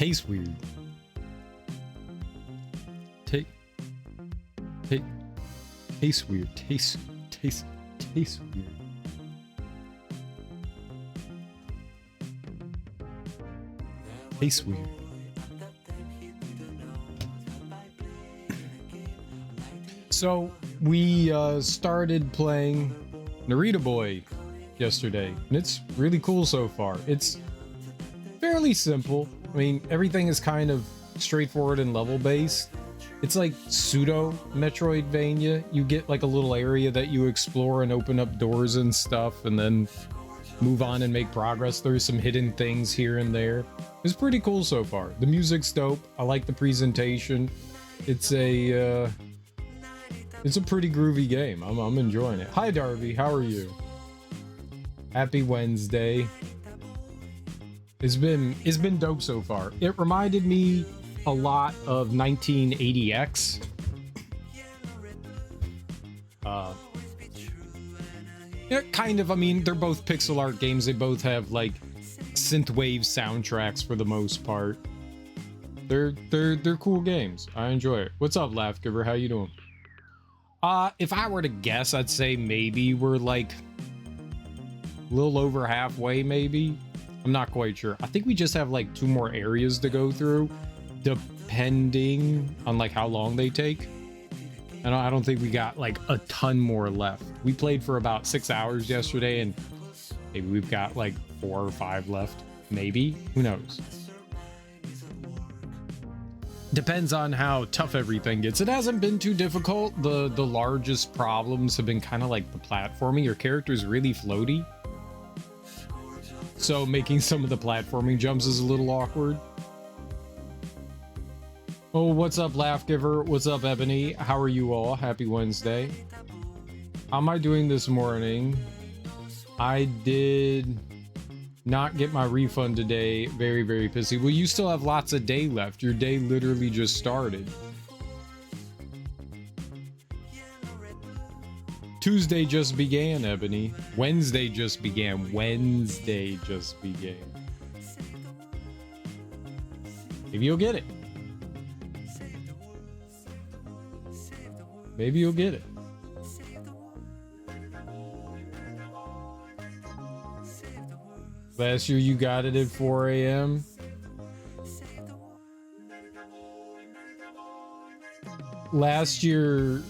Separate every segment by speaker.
Speaker 1: Tastes weird. Tastes weird. Tastes weird. Tastes weird. So we started playing Narita Boy yesterday, and it's really cool so far. It's fairly simple. I mean, everything is kind of straightforward and level based. It's like pseudo Metroidvania. You get like a little area that you explore and open up doors and stuff, and then move on and make progress. There's some hidden things here and there. It's pretty cool so far. The music's dope. I like the presentation. It's a pretty groovy game. I'm enjoying it. Hi Darby, how are you? Happy Wednesday. It's been dope so far. It reminded me a lot of 1980X. Yeah, kind of. I mean, they're both pixel art games. They both have like synthwave soundtracks for the most part. They're cool games. I enjoy it. What's up, Laugh Giver? How you doing? If I were to guess, I'd say maybe we're like a little over halfway, maybe. I'm not quite sure. I think we just have like 2 more areas to go through, depending on like how long they take. I don't think we got like a ton more left. We played for about 6 hours yesterday, and maybe we've got like 4 or 5 left. Maybe. Who knows? Depends on how tough everything gets. It hasn't been too difficult. The largest problems have been kind of like the platforming. Your character's really floaty, so making some of the platforming jumps is a little awkward. Oh, what's up, Laugh Giver? What's up, Ebony? How are you all? Happy Wednesday. How am I doing this morning? I did not get my refund today. Very, very pissy. Well, you still have lots of day left. Your day literally just started. Tuesday just began, Ebony. Wednesday just began. Wednesday just began. Maybe you'll get it. Maybe you'll get it. Last year you got it at 4 a.m. Last year,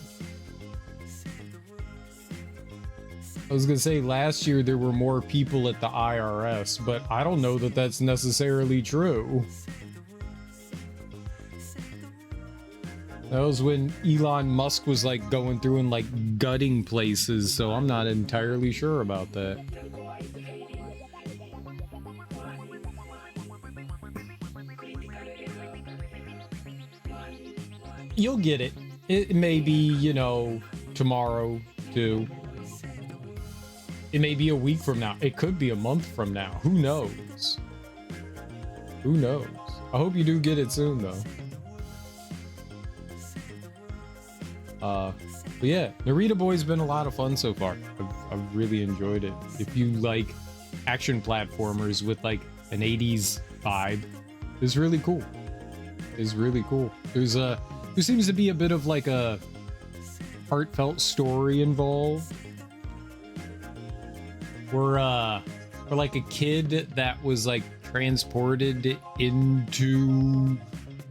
Speaker 1: I was gonna say last year there were more people at the IRS, but I don't know that that's necessarily true. That was when Elon Musk was like going through and like gutting places, so I'm not entirely sure about that. You'll get it. It may be, you know, tomorrow too. It may be a week from now. It could be a month from now. Who knows? Who knows? I hope you do get it soon though. But yeah, Narita Boy's been a lot of fun so far. I've really enjoyed it. If you like action platformers with like an 80s vibe, it's really cool. It's really cool. There seems to be a bit of like a heartfelt story involved. We're like a kid that was like transported into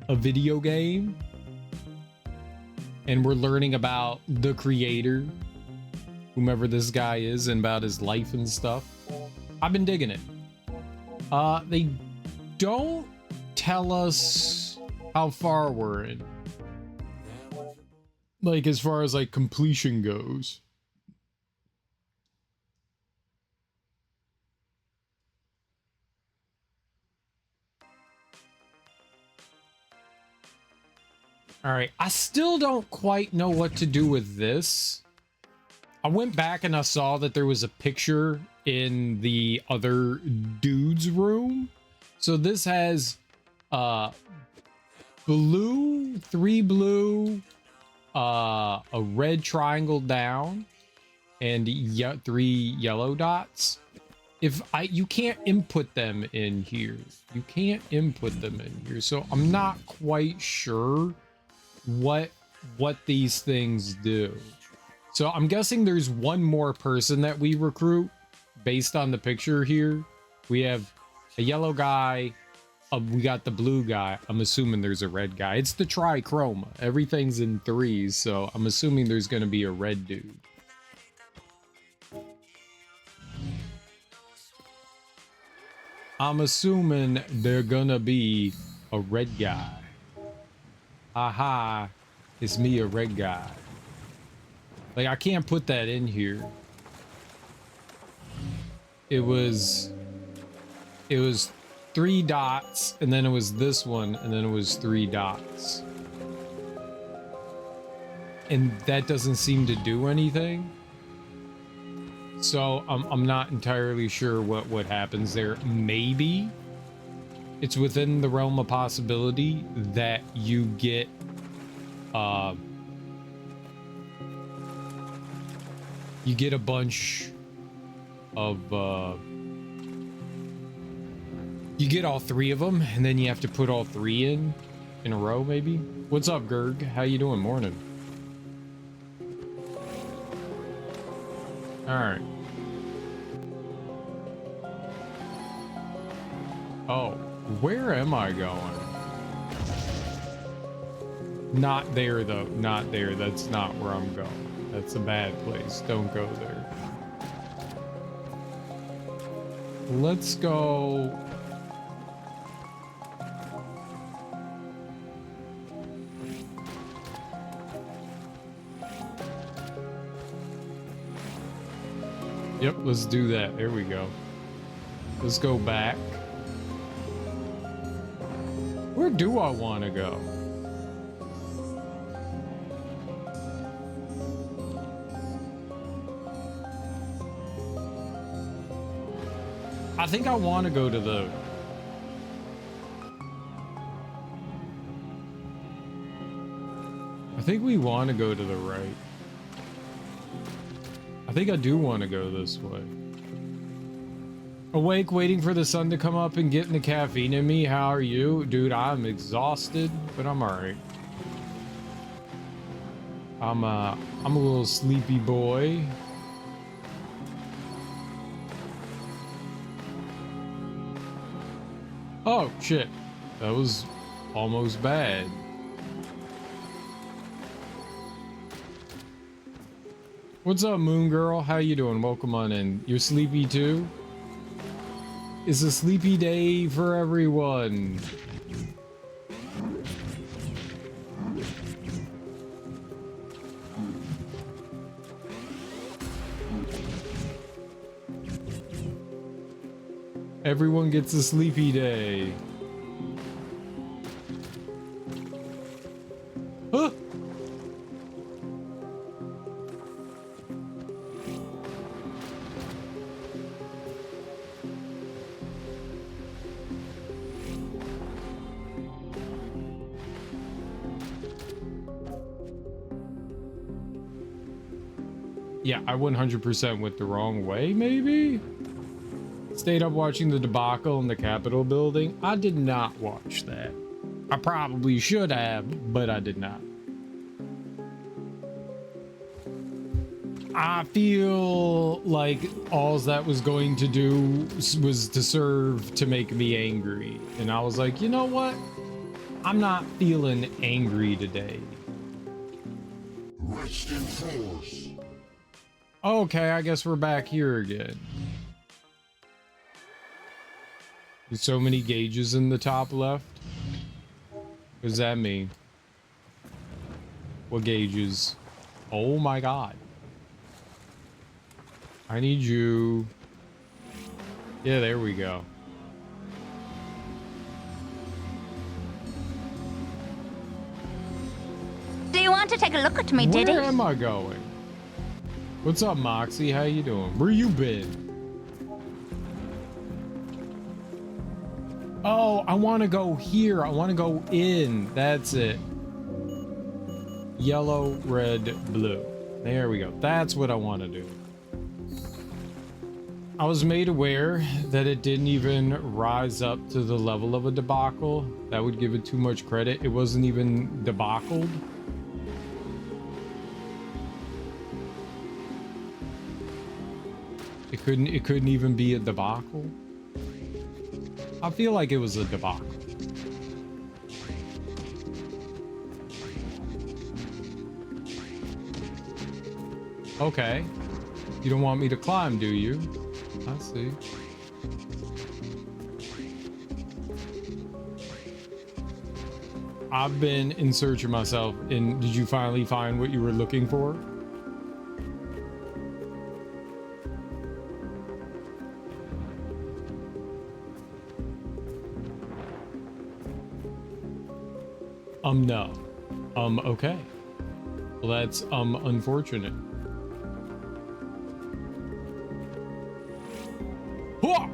Speaker 1: a video game, and we're learning about the creator, whomever this guy is, and about his life and stuff. I've been digging it. They don't tell us how far we're in, like as far as like completion goes. All right, I still don't quite know what to do with this. I went back and I saw that there was a picture in the other dude's room. So this has blue, 3 blue, a red triangle down, and 3 yellow dots. you can't input them in here. You can't input them in here. So I'm not quite sure what these things do. So I'm guessing there's one more person that we recruit based on the picture here. We have a yellow guy. We got the blue guy. I'm assuming there's a red guy. It's the trichroma. Everything's in threes, so I'm assuming there's going to be a red dude. I'm assuming they're gonna be a red guy. Aha, it's me, a red guy. Like, I can't put that in here. It was 3 dots, and then it was this one, and then it was 3 dots. And that doesn't seem to do anything. So I'm not entirely sure what happens there. Maybe it's within the realm of possibility that you get a bunch of you get all 3 of them, and then you have to put all 3 in a row. Maybe. What's up, Gerg? How you doing? Morning. All right. Oh, where am I going? Not there, though. Not there. That's not where I'm going. That's a bad place. Don't go there. Let's go. Yep, let's do that. There we go. Let's go back. Where do I want to go? I think I want to go to the... I think we want to go to the right. I think I do want to go this way. Awake, waiting for the sun to come up and getting the caffeine in me. How are you? Dude, I'm exhausted, but I'm alright. I'm a little sleepy boy. Oh, shit. That was almost bad. What's up, Moon Girl? How you doing? Welcome on in. You're sleepy too? It's a sleepy day for everyone. Everyone gets a sleepy day. Huh? Yeah, I 100% went the wrong way, maybe? Stayed up watching the debacle in the Capitol building. I did not watch that. I probably should have, but I did not. I feel like all that was going to do was to serve to make me angry. And I was like, you know what? I'm not feeling angry today. Rest in force. Okay, I guess we're back here again. There's so many gauges in the top left. What does that mean? What gauges? Oh my god. I need you. Yeah, there we go.
Speaker 2: Do you want to take a look at me, Diddy?
Speaker 1: Where am I going? What's up, Moxie? How you doing? Where you been? Oh, I want to go here. I want to go in. That's it. Yellow, red, blue. There we go. That's what I want to do. I was made aware that it didn't even rise up to the level of a debacle. That would give it too much credit. It wasn't even debacled. It couldn't even be a debacle. I feel like it was a debacle. Okay. You don't want me to climb, do you? I see. I've been in search of myself, and did you finally find what you were looking for? No. Okay. Well, that's, unfortunate. Whoa!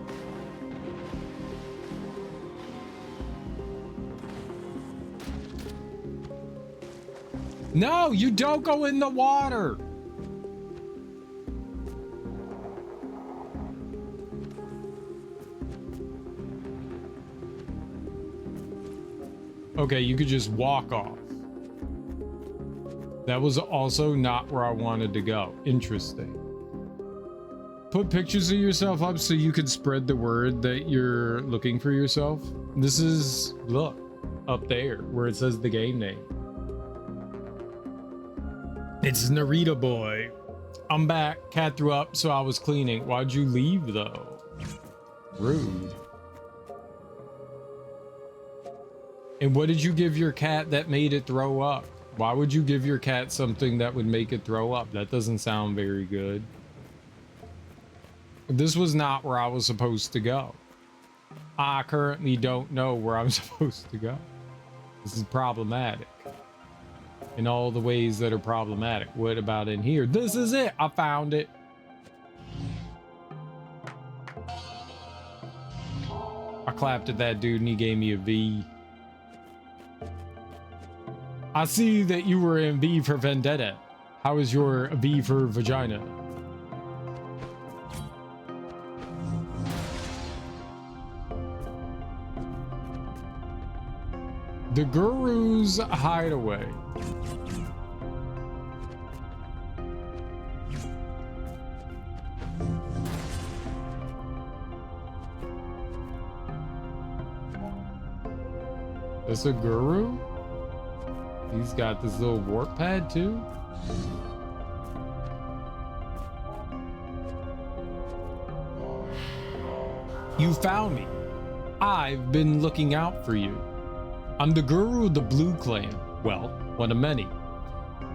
Speaker 1: No, you don't go in the water. Okay, you could just walk off. That was also not where I wanted to go. Interesting. Put pictures of yourself up so you could spread the word that you're looking for yourself. This is, look, up there where it says the game name. It's Narita boy. I'm back. Cat threw up, so I was cleaning. Why'd you leave though? Rude. And what did you give your cat that made it throw up? Why would you give your cat something that would make it throw up? That doesn't sound very good. This was not where I was supposed to go. I currently don't know where I'm supposed to go. This is problematic. In all the ways that are problematic. What about in here? This is it. I found it. I clapped at that dude and he gave me a V. I see that you were in V for Vendetta. How is your V for vagina? The Guru's Hideaway. Is a guru? He's got this little warp pad too. You found me. I've been looking out for you. I'm the guru of the Blue Clan. Well, one of many.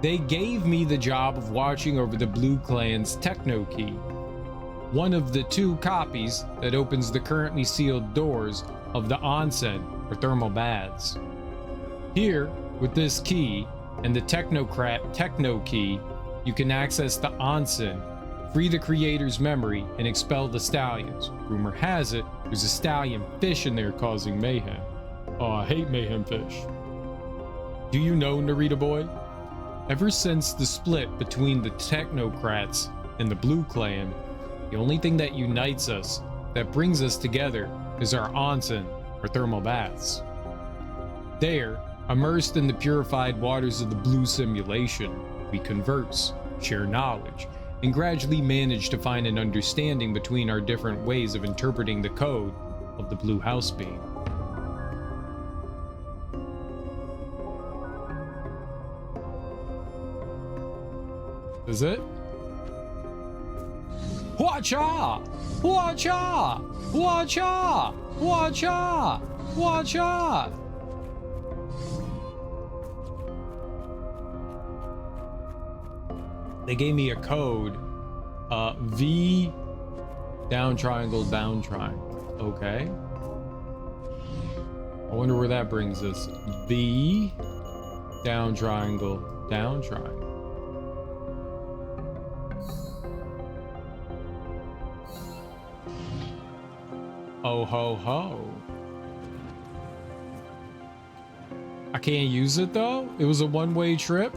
Speaker 1: They gave me the job of watching over the Blue Clan's Techno Key, one of the 2 copies that opens the currently sealed doors of the onsen or thermal baths. Here, with this key and the Technocrat Techno Key, you can access the onsen, free the creator's memory, and expel the stallions. Rumor has it, there's a stallion fish in there causing mayhem. Oh, I hate mayhem fish. Do you know, Narita boy? Ever since the split between the Technocrats and the Blue Clan, the only thing that unites us, that brings us together, is our onsen, or thermal baths. There, immersed in the purified waters of the blue simulation, we converse, share knowledge, and gradually manage to find an understanding between our different ways of interpreting the code of the blue house beam. Is it? Watcha! Watcha! Watcha! Watcha! Watcha! They gave me a code. V down triangle, down triangle. Okay. I wonder where that brings us. V down triangle, down triangle. Oh ho ho. I can't use it though? It was a one-way trip?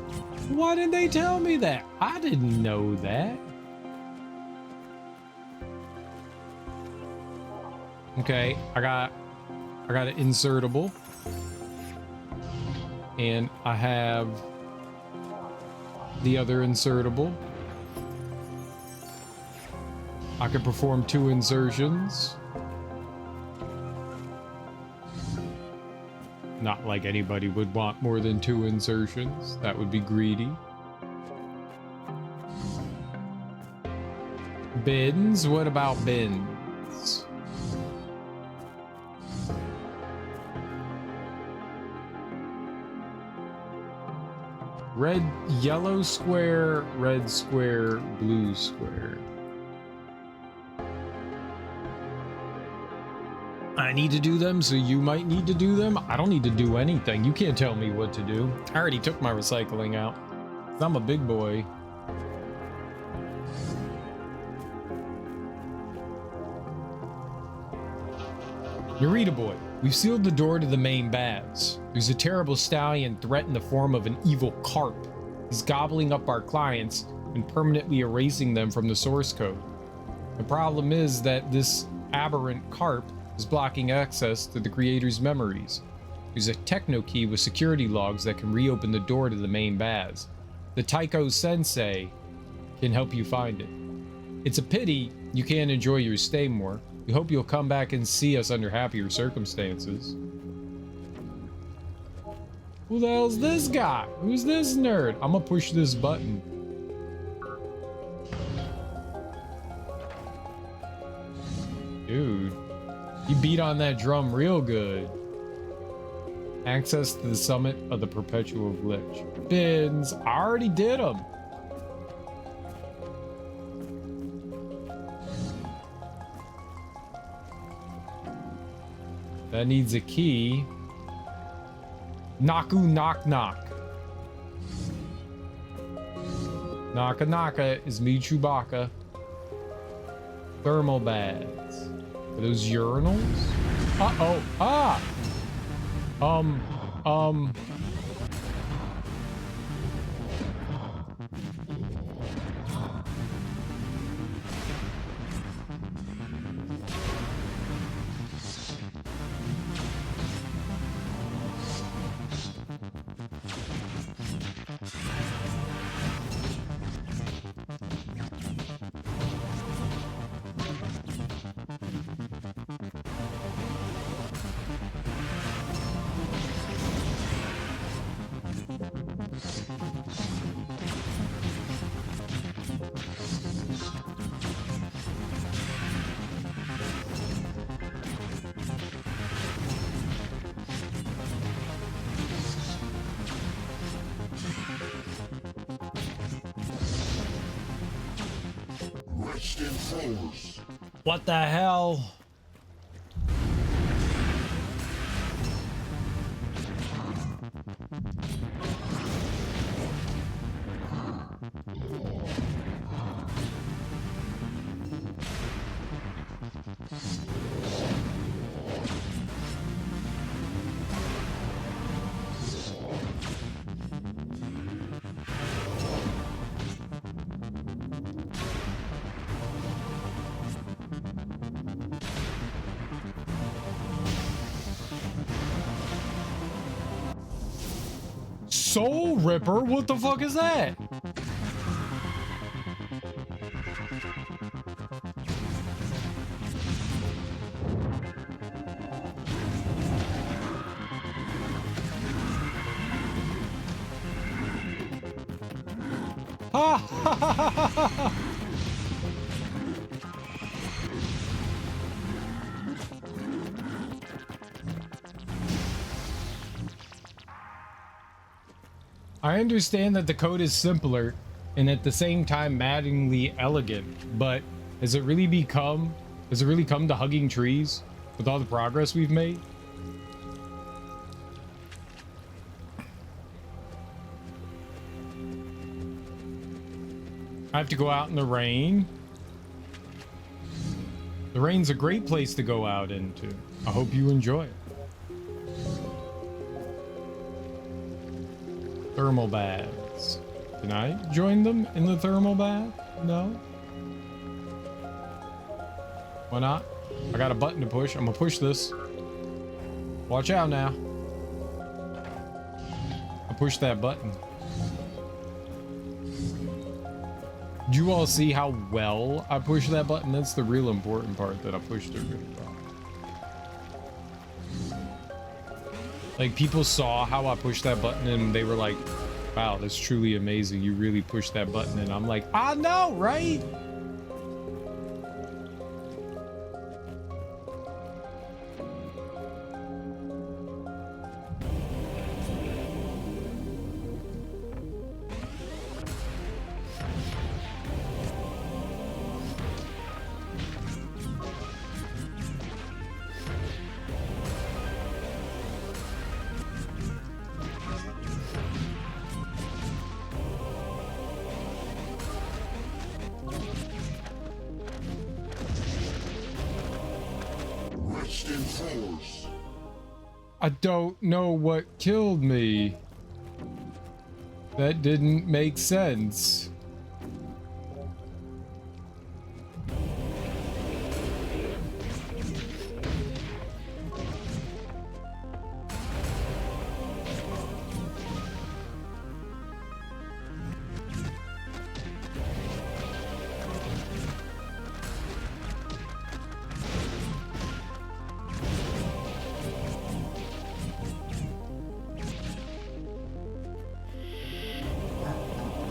Speaker 1: Why didn't they tell me that? I didn't know that. Okay, I got an insertable. And I have the other insertable. I can perform 2 insertions. Not like anybody would want more than 2 insertions. That would be greedy. Bins? What about bins? Red, yellow square, red square, blue square. I need to do them, so you might need to do them. I don't need to do anything. You can't tell me what to do. I already took my recycling out. I'm a big boy. Narita boy, we've sealed the door to the main baths. There's a terrible stallion threat in the form of an evil carp. He's gobbling up our clients and permanently erasing them from the source code. The problem is that this aberrant carp is blocking access to the creator's memories. There's a techno key with security logs that can reopen the door to the main baths. The Taiko Sensei can help you find it. It's a pity you can't enjoy your stay more. We hope you'll come back and see us under happier circumstances. Who the hell's this guy? Who's this nerd? I'm gonna push this button. Dude, you beat on that drum real good. Access to the summit of the Perpetual Glitch. Bins, I already did them. That needs a key. Naku knock knock. Naka naka is me Chewbacca. Thermal baths. Are those urinals? Uh-oh. Ah! What the hell? Soul Ripper? What the fuck is that? Ha! I understand that the code is simpler and at the same time maddeningly elegant, but has it really come to hugging trees with all the progress we've made? I have to go out in the rain. The rain's a great place to go out into. I hope you enjoy it. Thermal baths. Can I join them in the thermal bath? No? Why not? I got a button to push. I'm gonna push this. Watch out now. I pushed that button. Do you all see how well I pushed that button? That's the real important part, that I pushed it really well. Like, people saw how I pushed that button and they were like, wow, that's truly amazing. You really pushed that button. And I'm like, I know, right? I don't know what killed me. That didn't make sense.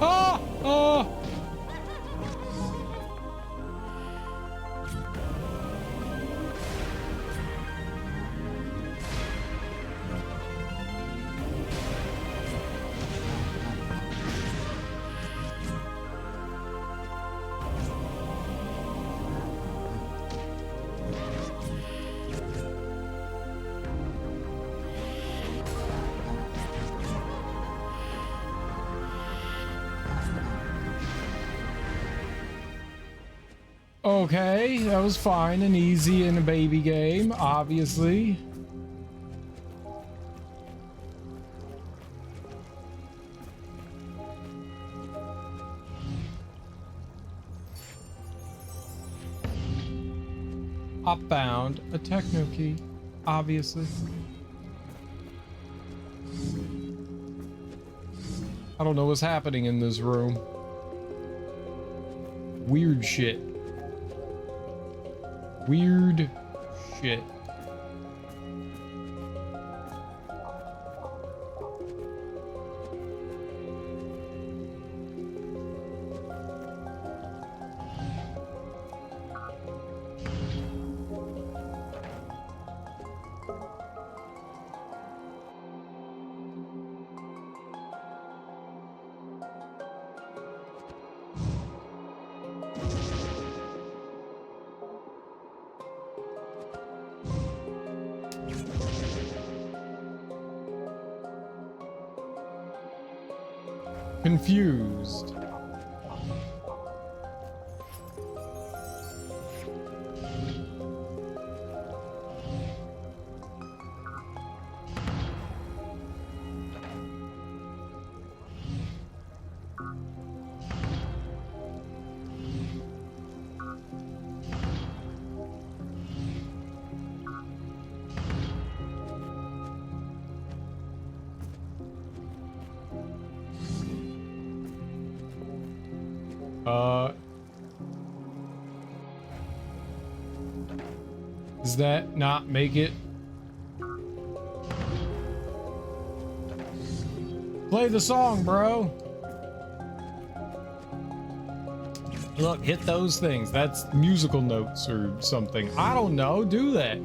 Speaker 1: Ah! Ah! Okay, that was fine and easy in a baby game, obviously. I found a techno key, obviously. I don't know what's happening in this room. Weird shit. Weird shit. Confused. Does that not make it? Play the song, bro. Look, hit those things. That's musical notes or something. I don't know. Do that.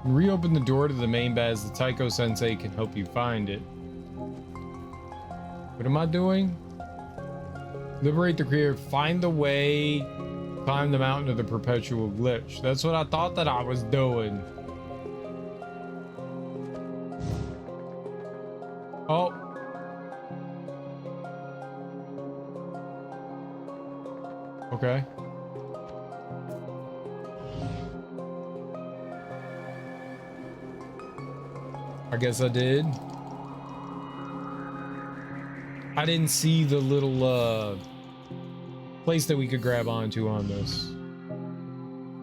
Speaker 1: Reopen the door to the main baz. The Taiko Sensei can help you find it. What am I doing? Liberate the creator. Find the way. Climb the mountain of the perpetual glitch. That's what I thought that I was doing. Oh. Okay. I guess I did. I didn't see the little place that we could grab onto on this.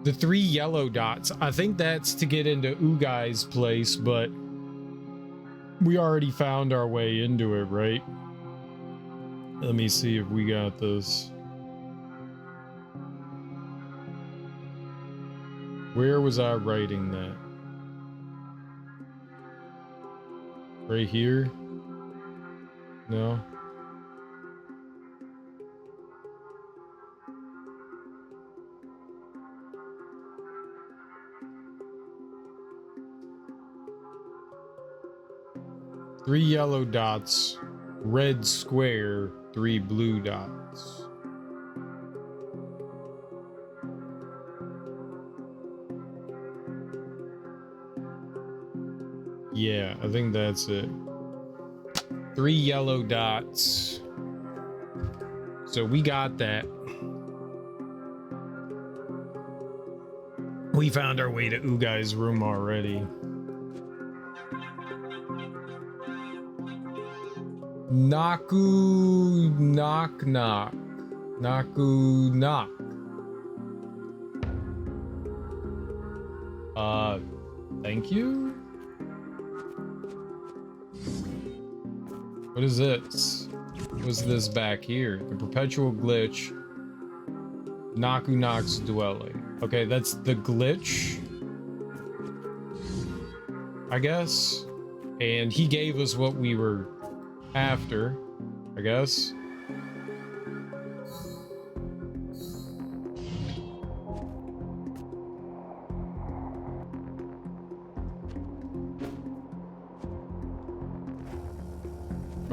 Speaker 1: The 3 yellow dots. I think that's to get into Ugai's place, but we already found our way into it, right? Let me see if we got this. Where was I writing that? Right here? No. Three yellow dots, red square, 3 blue dots. Yeah, I think that's it. 3 yellow dots. So we got that. We found our way to Ugai's room already. Naku knock knock. Naku knock. Thank you? What is this? What's this back here? The perpetual glitch. Naku knock's dwelling. Okay, that's the glitch, I guess. And he gave us what we were after, I guess.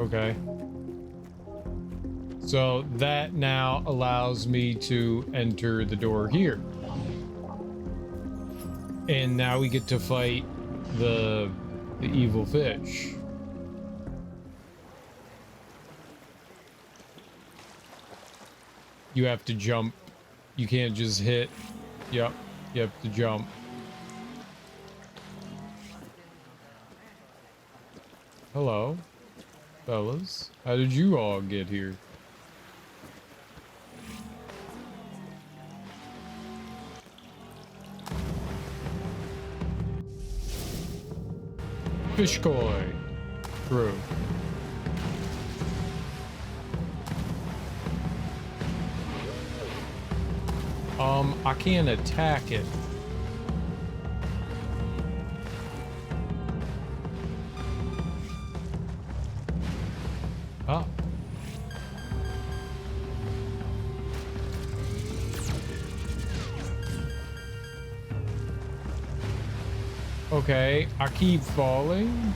Speaker 1: Okay. So that now allows me to enter the door here. And now we get to fight the evil fish. You have to jump. You can't just hit. Yep, you have to jump. Hello, fellas. How did you all get here? Fish koi. True. I can't attack it. Oh. Okay, I keep falling.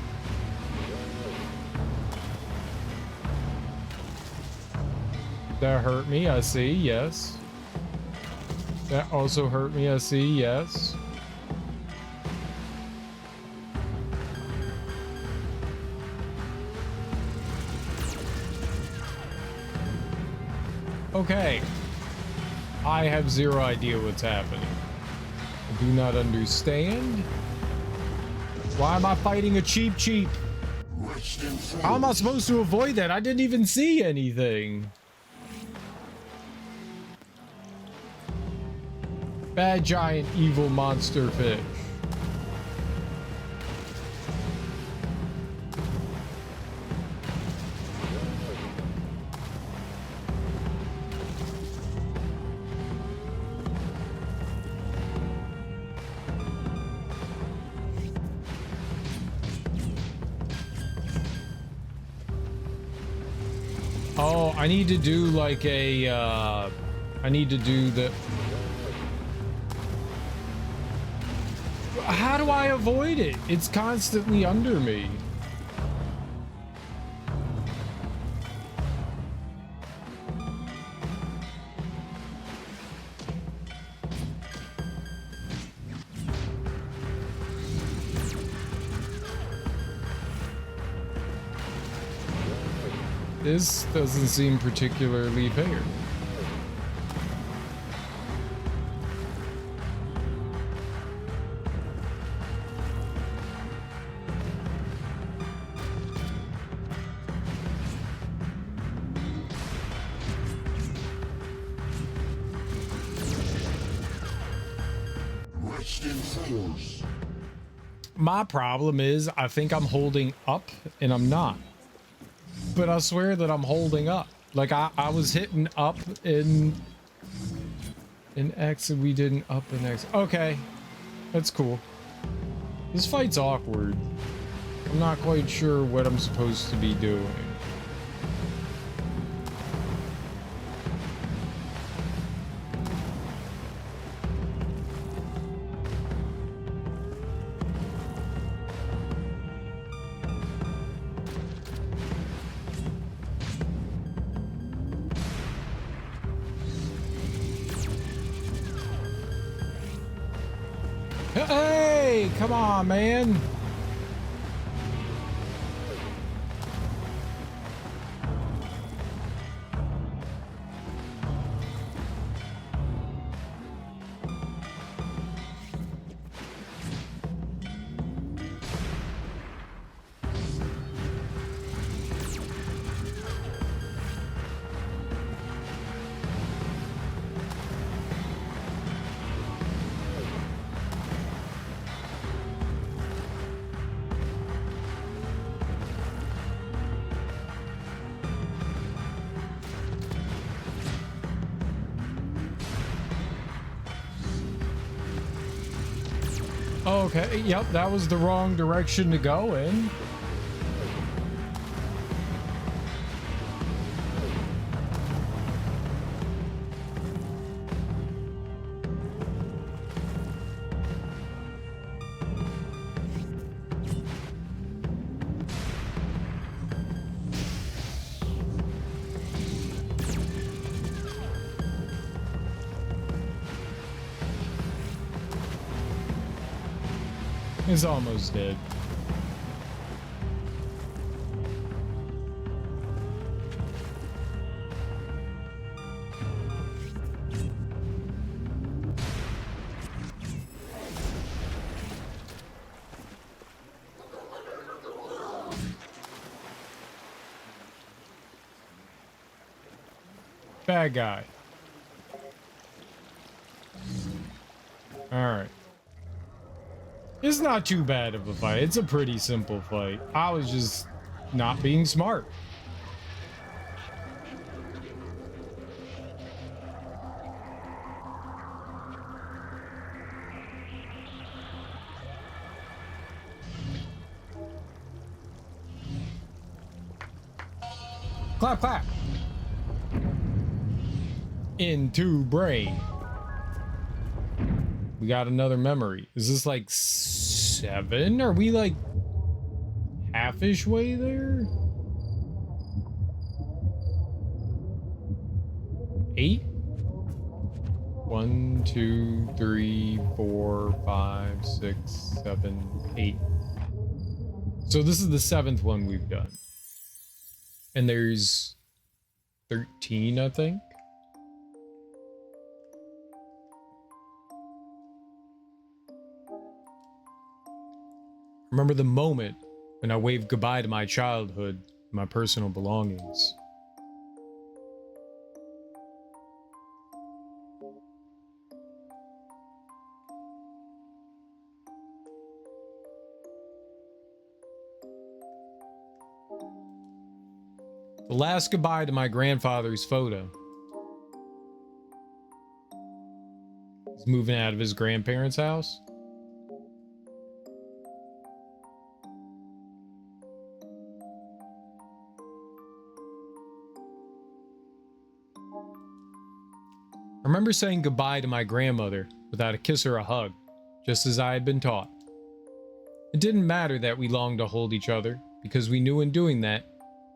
Speaker 1: That hurt me, I see, yes. That also hurt me, I see, yes. Okay. I have zero idea what's happening. I do not understand. Why am I fighting a cheap? How am I supposed to avoid that? I didn't even see anything. Bad giant evil monster fish. Oh, I need to do like a, I need to do the... How do I avoid it? It's constantly under me. This doesn't seem particularly fair. My problem is I think I'm holding up and I'm not. But I swear that I'm holding up. Like I was hitting up in X and we didn't up in X. Okay. That's cool. This fight's awkward. I'm not quite sure what I'm supposed to be doing. Hey, come on, man. Okay, yep, that was the wrong direction to go in. It's almost dead. Bad guy. All right. It's not too bad of a fight. It's a pretty simple fight. I was just not being smart. Clap, clap. Into brain. We got another memory. Is this like 7? Are we like half-ish way there? 8? 1, 2, 3, 4, 5, 6, 7, 8. So this is the 7th one we've done. And there's 13, I think. Remember the moment when I waved goodbye to my childhood, my personal belongings. The last goodbye to my grandfather's photo. He's moving out of his grandparents' house. I remember saying goodbye to my grandmother without a kiss or a hug, just as I had been taught. It didn't matter that we longed to hold each other, because we knew in doing that,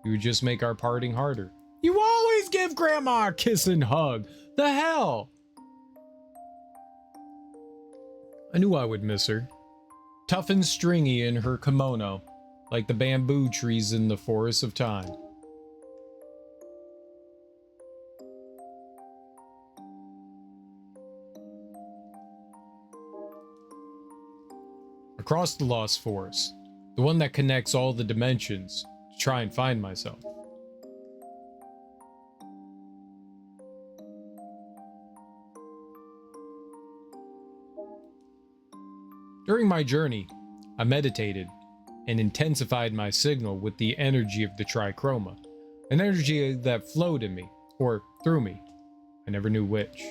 Speaker 1: we would just make our parting harder. You always give Grandma a kiss and hug! The hell! I knew I would miss her. Tough and stringy in her kimono, like the bamboo trees in the forest of time. Across the Lost Forest, the one that connects all the dimensions, to try and find myself. During my journey, I meditated and intensified my signal with the energy of the trichroma, an energy that flowed in me, or through me. I never knew which.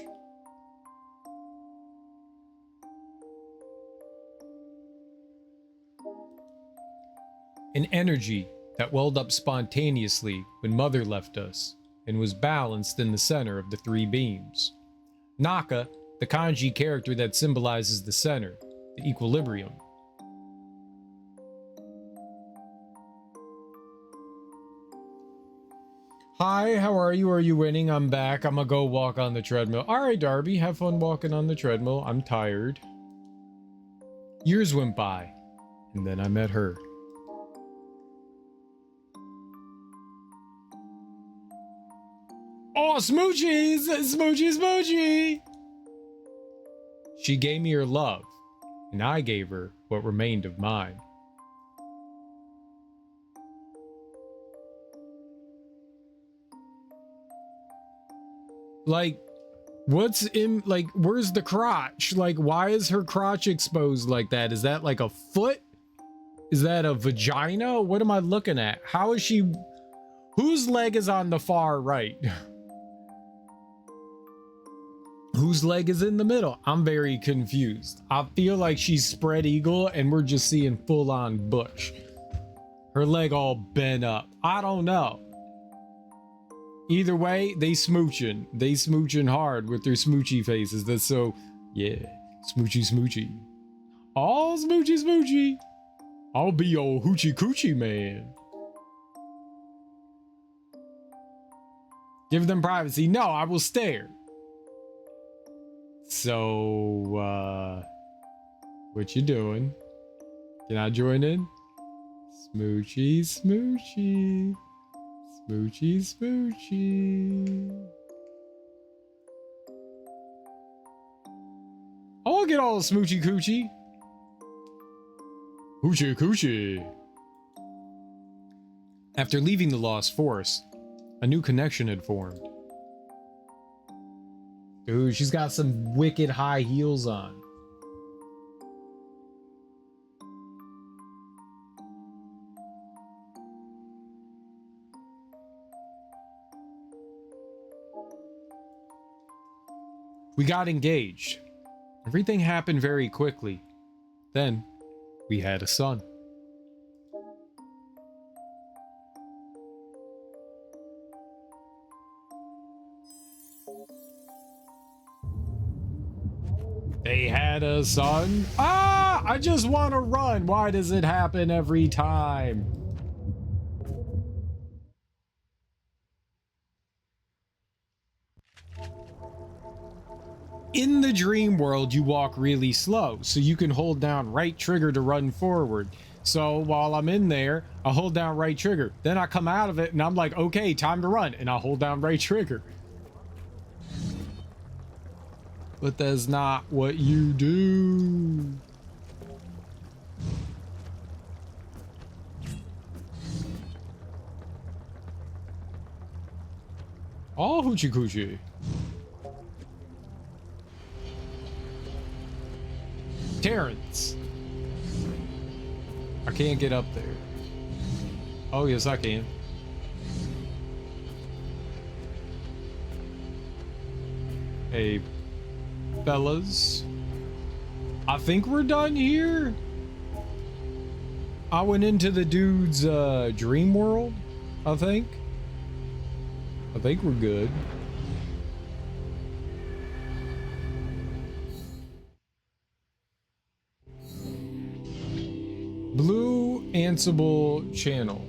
Speaker 1: An energy that welled up spontaneously when Mother left us and was balanced in the center of the three beams. Naka, the kanji character that symbolizes the center, the equilibrium. Hi, how are you? Are you winning? I'm back. I'm gonna go walk on the treadmill. Alright, Darby, have fun walking on the treadmill. I'm tired. Years went by, and then I met her. Oh, smoochies! Smoochy, smoochy! She gave me her love, and I gave her what remained of mine. Like, what's in, like, where's the crotch? Like, why is her crotch exposed like that? Is that like a foot? Is that a vagina? What am I looking at? How is she? Whose leg is on the far right? Whose leg is in the middle? I'm very confused. I feel like she's spread eagle and we're just seeing full on bush. Her leg all bent up. I don't know. Either way, they smooching. They smooching hard with their smoochy faces. That's so, yeah, smoochy smoochy. Oh, smoochy smoochy. I'll be your hoochie coochie man. Give them privacy. No, I will stare. So, what you doing? Can I join in? Smoochy, smoochy. Smoochy, smoochy. I want to get all the smoochy coochie. Hoochie coochie. After leaving the Lost Forest, a new connection had formed. Dude, she's got some wicked high heels on. We got engaged. Everything happened very quickly. Then, we had a son. They had a son. Ah, I just want to run. Why does it happen every time? In the dream world, you walk really slow, so you can hold down right trigger to run forward. So while I'm in there, I hold down right trigger. Then I come out of it and I'm like, okay, time to run. And I hold down right trigger. But that's not what you do. Oh, hoochie coochie. Terrence. I can't get up there. Oh, yes, I can. Hey, fellas. I think we're done here. I went into the dude's dream world, I think. I think we're good. Blue Ansible channel.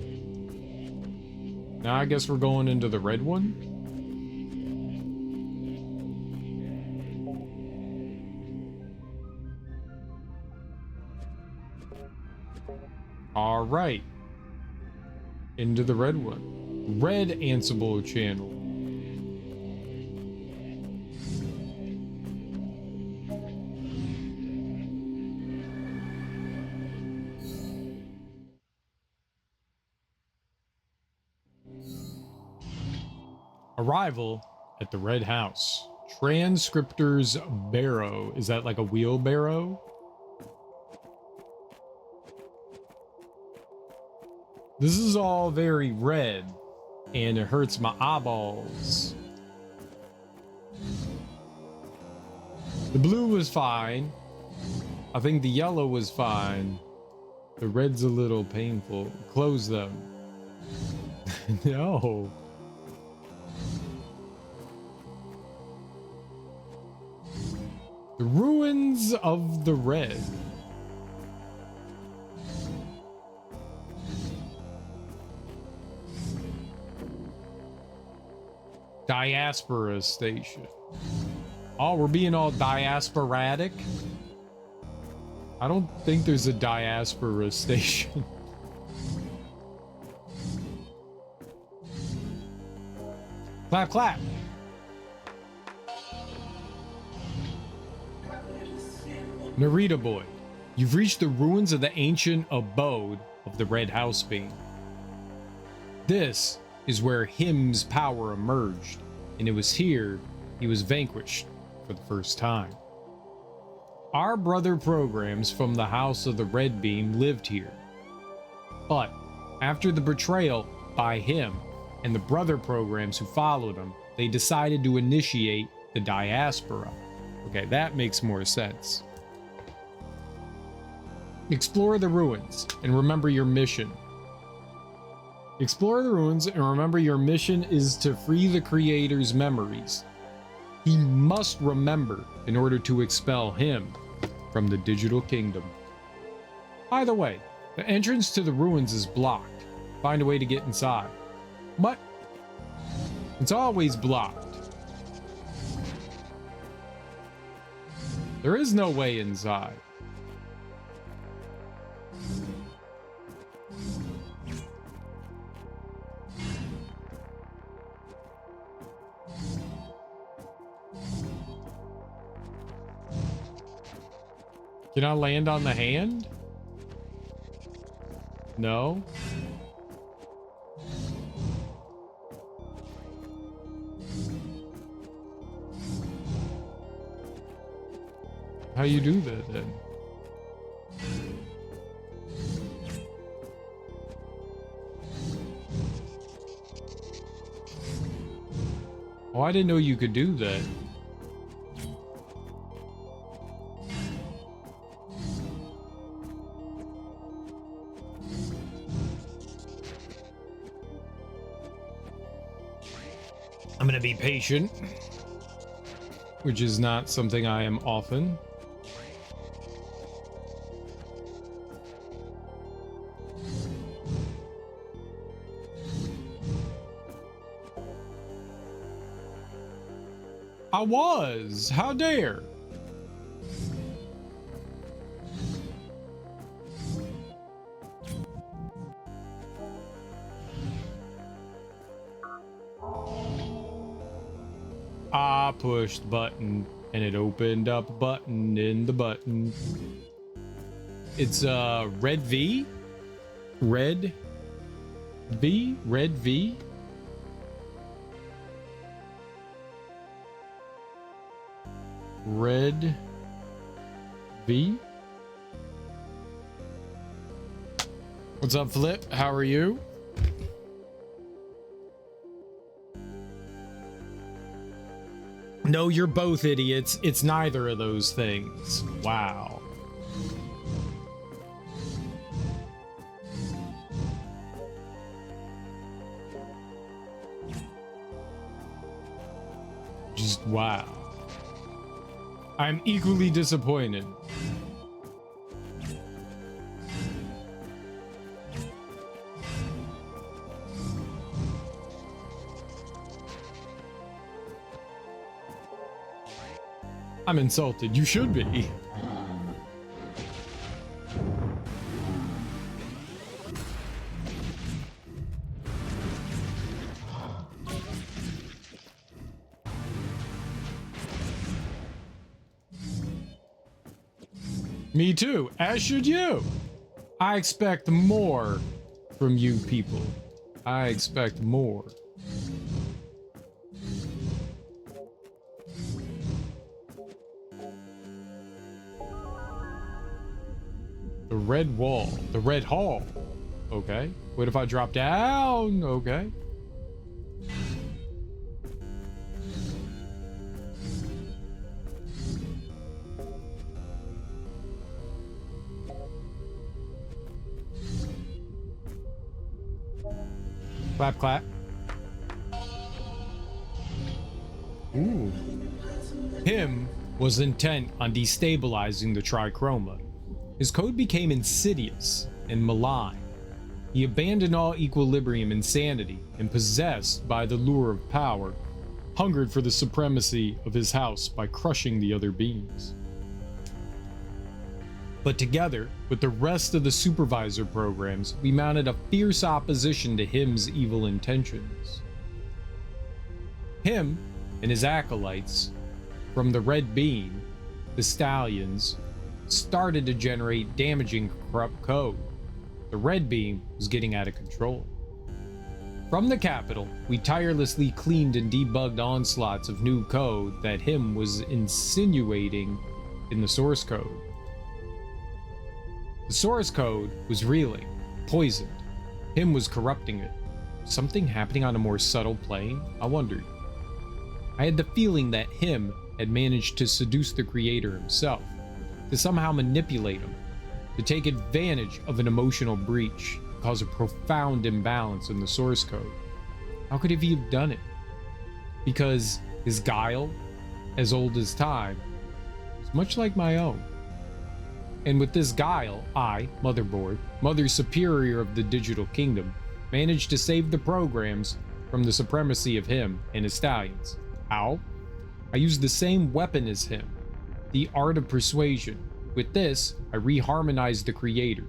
Speaker 1: Now I guess we're going into the red one. All right. Into the red one. Red Ansible channel. Arrival at the Red House. Transcriptor's Barrow. Is that like a wheelbarrow? This is all very red, and it hurts my eyeballs. The blue was fine. I think the yellow was fine. The red's a little painful. Close them. No. The ruins of the red. Diaspora station. Oh, we're being all diasporatic. I don't think there's a diaspora station. Clap, clap. Narita boy, you've reached the ruins of the ancient abode of the Red House Beam. This is where Him's power emerged, and it was here he was vanquished for the first time. Our brother programs from the House of the Red Beam lived here. But after the betrayal by him and the brother programs who followed him, they decided to initiate the diaspora. Okay, that makes more sense. Explore the ruins and remember your mission. Explore the ruins and remember your mission is to free the creator's memories. He must remember in order to expel him from the digital kingdom. By the way, the entrance to the ruins is blocked. Find a way to get inside. What? It's always blocked. There is no way inside. Can I land on the hand? No. How you do that then? Oh, I didn't know you could do that. I'm gonna be patient, which is not something I am often. I was. How dare? I pushed button and it opened up a button in the button. It's red V? Red V? Red V? Red V? What's up, Flip? How are you? No, you're both idiots. It's neither of those things. Wow. Just wow. I'm equally disappointed. I'm insulted. You should be. Me too, as should you. I expect more from you people. I expect more. The red wall, the red hall. Okay. What if I drop down? Okay. Clap, clap. Ooh. Him was intent on destabilizing the Trichroma. His code became insidious and malign. He abandoned all equilibrium and sanity, and possessed by the lure of power, hungered for the supremacy of his house by crushing the other beings. But together, with the rest of the supervisor programs, we mounted a fierce opposition to Him's evil intentions. Him and his acolytes, from the Red Beam, the Stallions, started to generate damaging corrupt code. The Red Beam was getting out of control. From the capital, we tirelessly cleaned and debugged onslaughts of new code that Him was insinuating in the source code. The source code was reeling, poisoned. Him was corrupting it. Something happening on a more subtle plane? I wondered. I had the feeling that Him had managed to seduce the creator himself, to somehow manipulate him, to take advantage of an emotional breach, cause a profound imbalance in the source code. How could he have done it? Because his guile, as old as time, is much like my own. And with this guile, I, Motherboard, Mother Superior of the Digital Kingdom, managed to save the programs from the supremacy of Him and his Stallions. How? I used the same weapon as Him, the art of persuasion. With this, I reharmonized the creator,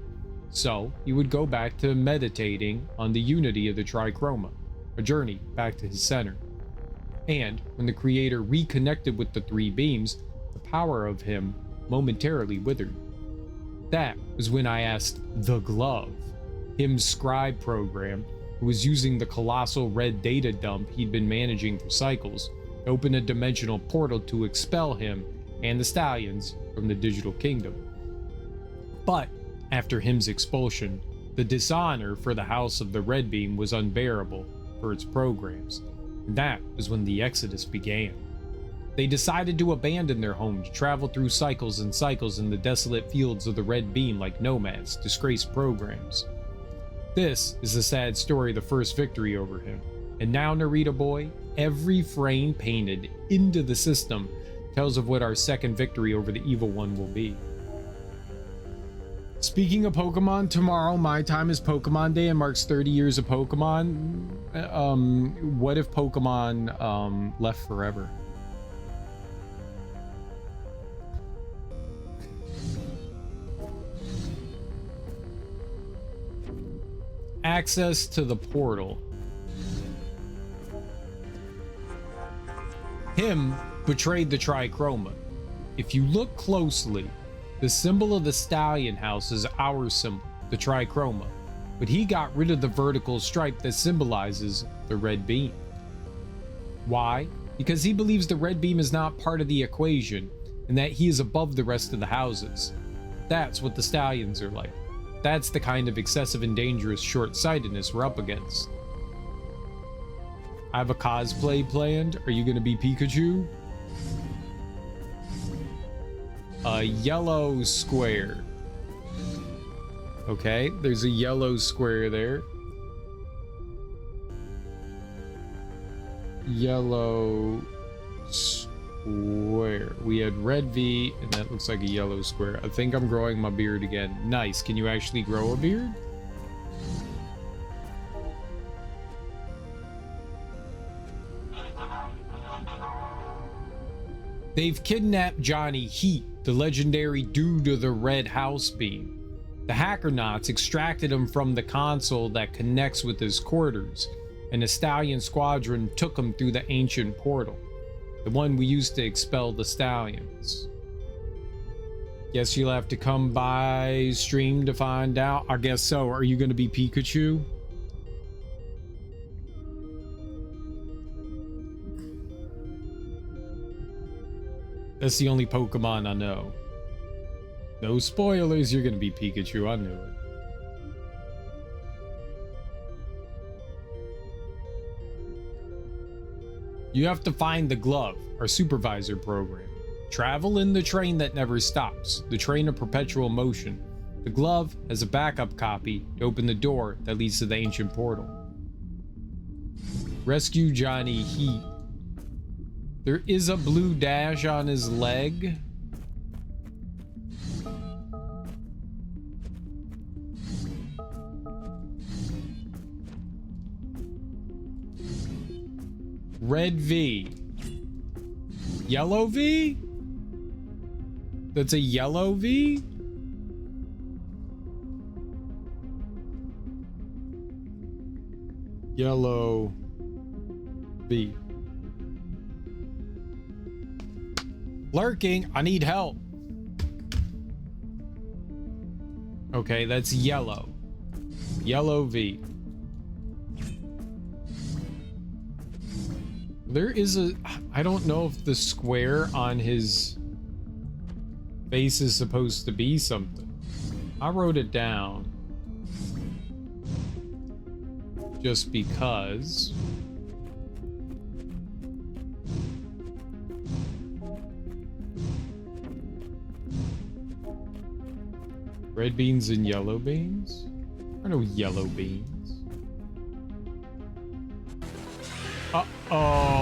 Speaker 1: so he would go back to meditating on the unity of the Trichroma, a journey back to his center. And when the creator reconnected with the three beams, the power of Him momentarily withered. That was when I asked the Glove, Him's scribe program, who was using the colossal red data dump he'd been managing for cycles, to open a dimensional portal to expel him and the Stallions from the Digital Kingdom. But after Him's expulsion, the dishonor for the House of the Red Beam was unbearable for its programs, and that was when the Exodus began. They decided to abandon their home to travel through cycles and cycles in the desolate fields of the Red Beam like nomads, disgraced programs. This is the sad story of the first victory over Him. And now, Narita boy, every frame painted into the system tells of what our second victory over the evil one will be. Speaking of Pokemon, tomorrow my time is Pokemon Day and marks 30 years of Pokemon. What if Pokemon left forever? Access to the portal. Him betrayed the Trichroma. If you look closely, the symbol of the Stallion House is our symbol, the Trichroma, but he got rid of the vertical stripe that symbolizes the Red Beam. Why? Because he believes the Red Beam is not part of the equation and that he is above the rest of the houses. That's what the Stallions are like. That's the kind of excessive and dangerous short-sightedness we're up against. I have a cosplay planned. Are you going to be Pikachu? A yellow square. Okay, there's a yellow square there. Yellow square. We had red V, and that looks like a yellow square. I think I'm growing my beard again. Nice. Can you actually grow a beard? They've kidnapped Johnny Heat, the legendary dude of the red house beam. The Hackernauts extracted him from the console that connects with his quarters, and the Stallion Squadron took him through the ancient portal, the one we used to expel the Stallions. Guess you'll have to come by stream to find out. I guess so. Are you going to be Pikachu? That's the only Pokemon I know. No spoilers, you're gonna be Pikachu, I knew it. You have to find the glove, our supervisor program. Travel in the train that never stops, the train of perpetual motion. The glove has a backup copy to open the door that leads to the ancient portal. Rescue Johnny Heat. There is a blue dash on his leg. Red V. Yellow V? That's a yellow V? Yellow V. Lurking, I need help. Okay, that's yellow. Yellow V. There is a... I don't know if the square on his face is supposed to be something. I wrote it down. Just because. Red beans and yellow beans? Or no yellow beans? Uh-oh.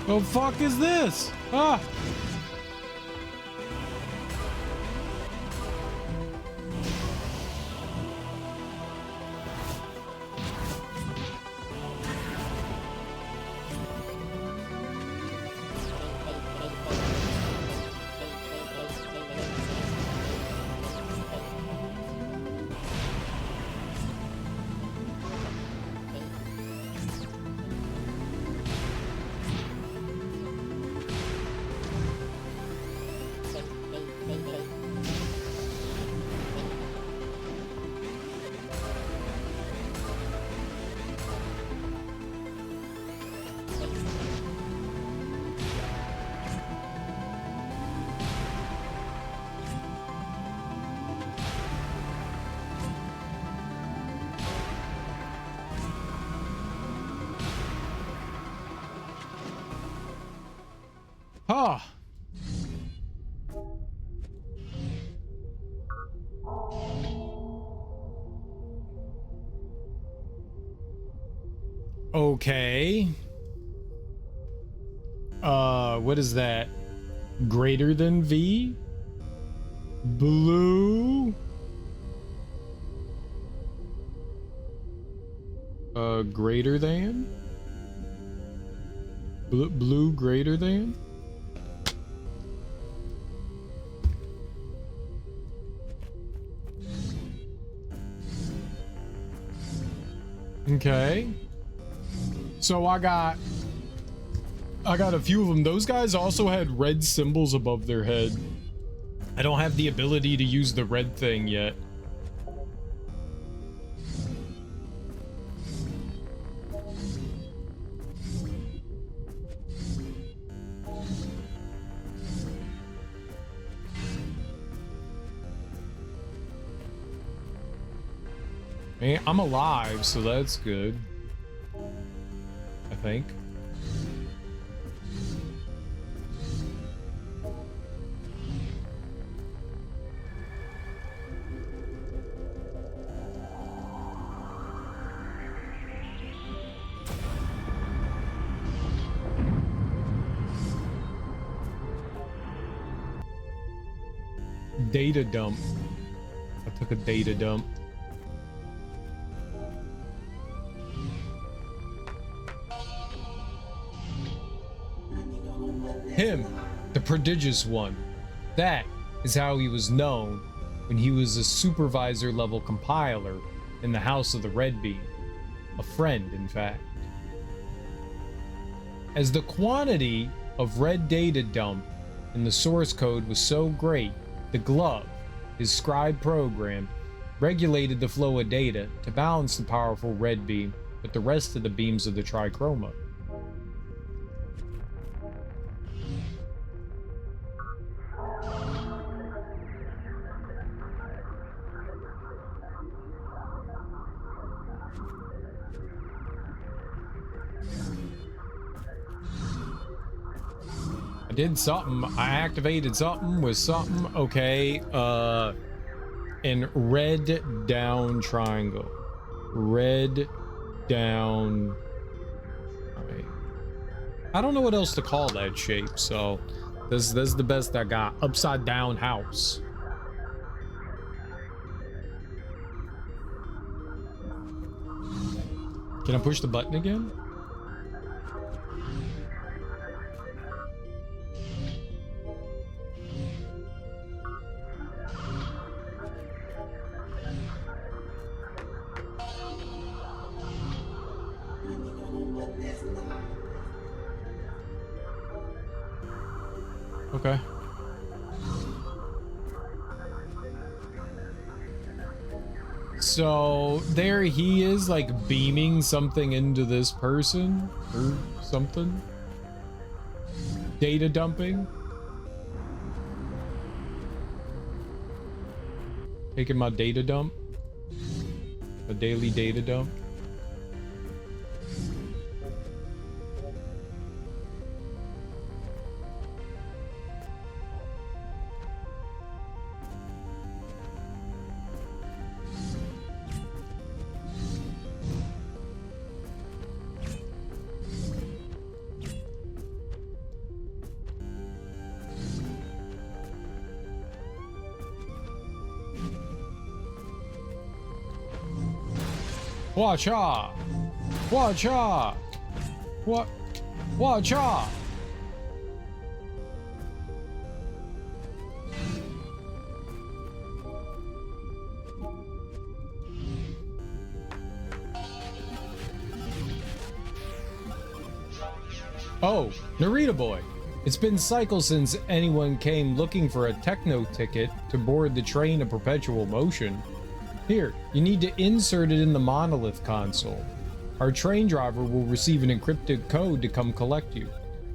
Speaker 1: The fuck is this? Ah! Huh. Okay. What is that? Greater than V? Blue? Greater than? Blue greater than? Okay. So I got a few of them. Those guys also had red symbols above their head. I don't have the ability to use the red thing yet. Man, I'm alive, so that's good. I think. data dump. I took a data dump. Him, the prodigious one. That is how he was known when he was a supervisor level compiler in the House of the Red Beam. A friend, in fact. As the quantity of red data dump in the source code was so great, the glove, his scribe program, regulated the flow of data to balance the powerful red beam with the rest of the beams of the trichroma. I did something. I activated something with something. Okay. And red down triangle. Red down. Right. I don't know what else to call that shape, so this is the best I got. Upside down house. Can I push the button again? Okay. So there he is, like beaming something into this person or something. Data dumping. Taking my data dump. A daily data dump. Watch out! Watch out! What? Watch out! Oh, Narita boy. It's been cycles since anyone came looking for a techno ticket to board the train of perpetual motion. Here, you need to insert it in the monolith console. Our train driver will receive an encrypted code to come collect you.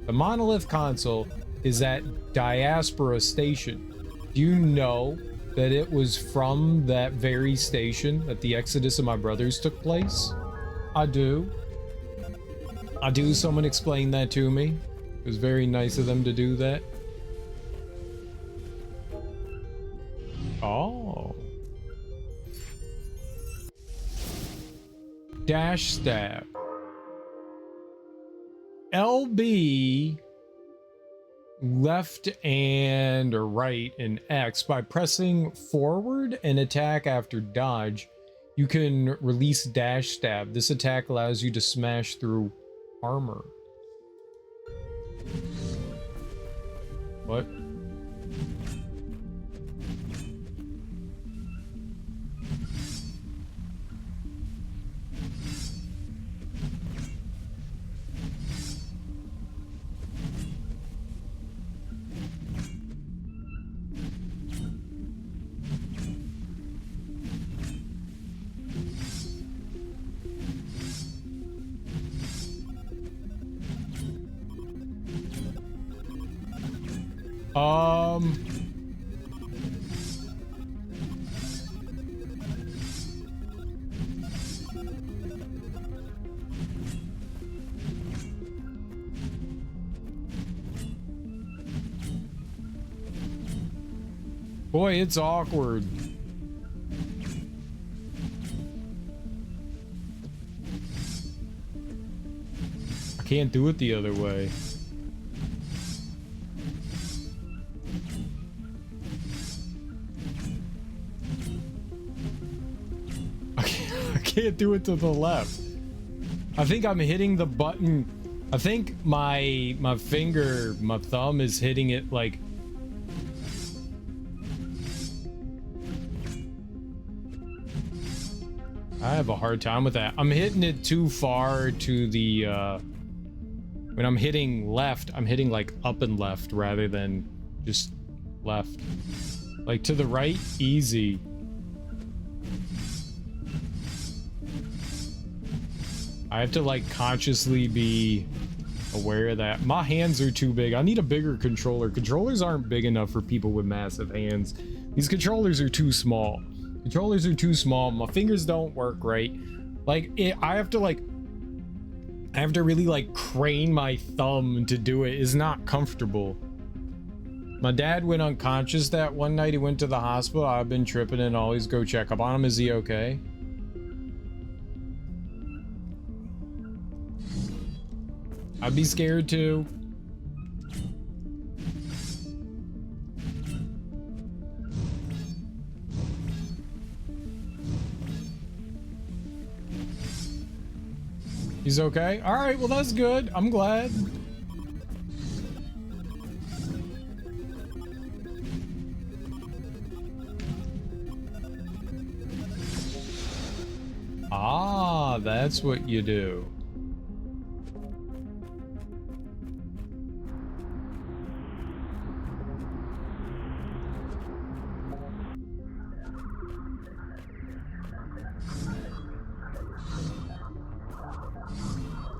Speaker 1: The monolith console is at Diaspora Station. Do you know that it was from that very station that the exodus of my brothers took place? I do. Someone explained that to me. It was very nice of them to do that. Oh. Dash stab. LB left and or right and X. By pressing forward and attack after dodge, you can release dash stab. This attack allows you to smash through armor. What? Boy, it's awkward. I can't do it the other way. can't do it to the left. I think I'm hitting the button. I think my finger, my thumb is hitting it like... I have a hard time with that. I'm hitting it too far to the, when I'm hitting left, I'm hitting like up and left rather than just left. Like to the right, easy. I have to like consciously be aware of that. My hands are too big. I need a bigger controller. Controllers aren't big enough for people with massive hands. These controllers are too small. Controllers are too small. My fingers don't work right. Like, I have to really like crane my thumb to do it. It's not comfortable. My dad went unconscious that one night. He went to the hospital. I've been tripping and always go check up on him. Is he okay? I'd be scared too. He's okay? All right, well, that's good. I'm glad. Ah, that's what you do.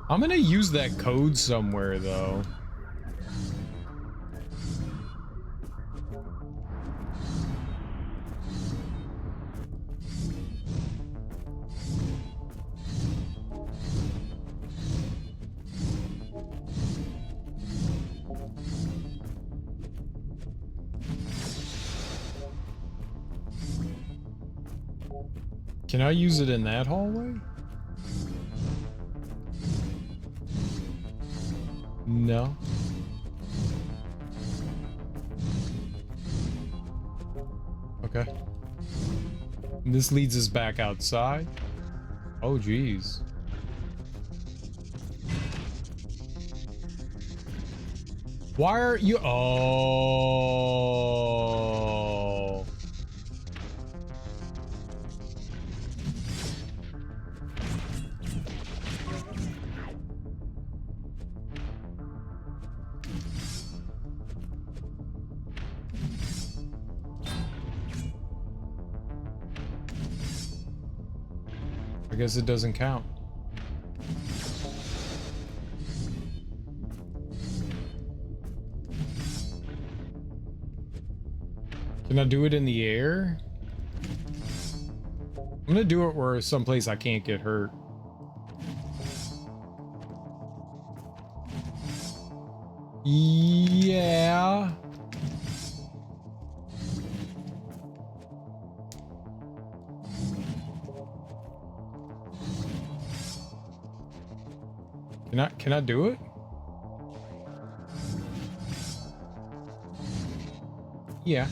Speaker 1: I'm gonna use that code somewhere, though. Can I use it in that hallway? No. Okay. And this leads us back outside. Oh, geez. Why are you... Oh. I guess it doesn't count. Can I do it in the air? I'm gonna do it where someplace I can't get hurt. Yeah. Can I do it? Yeah.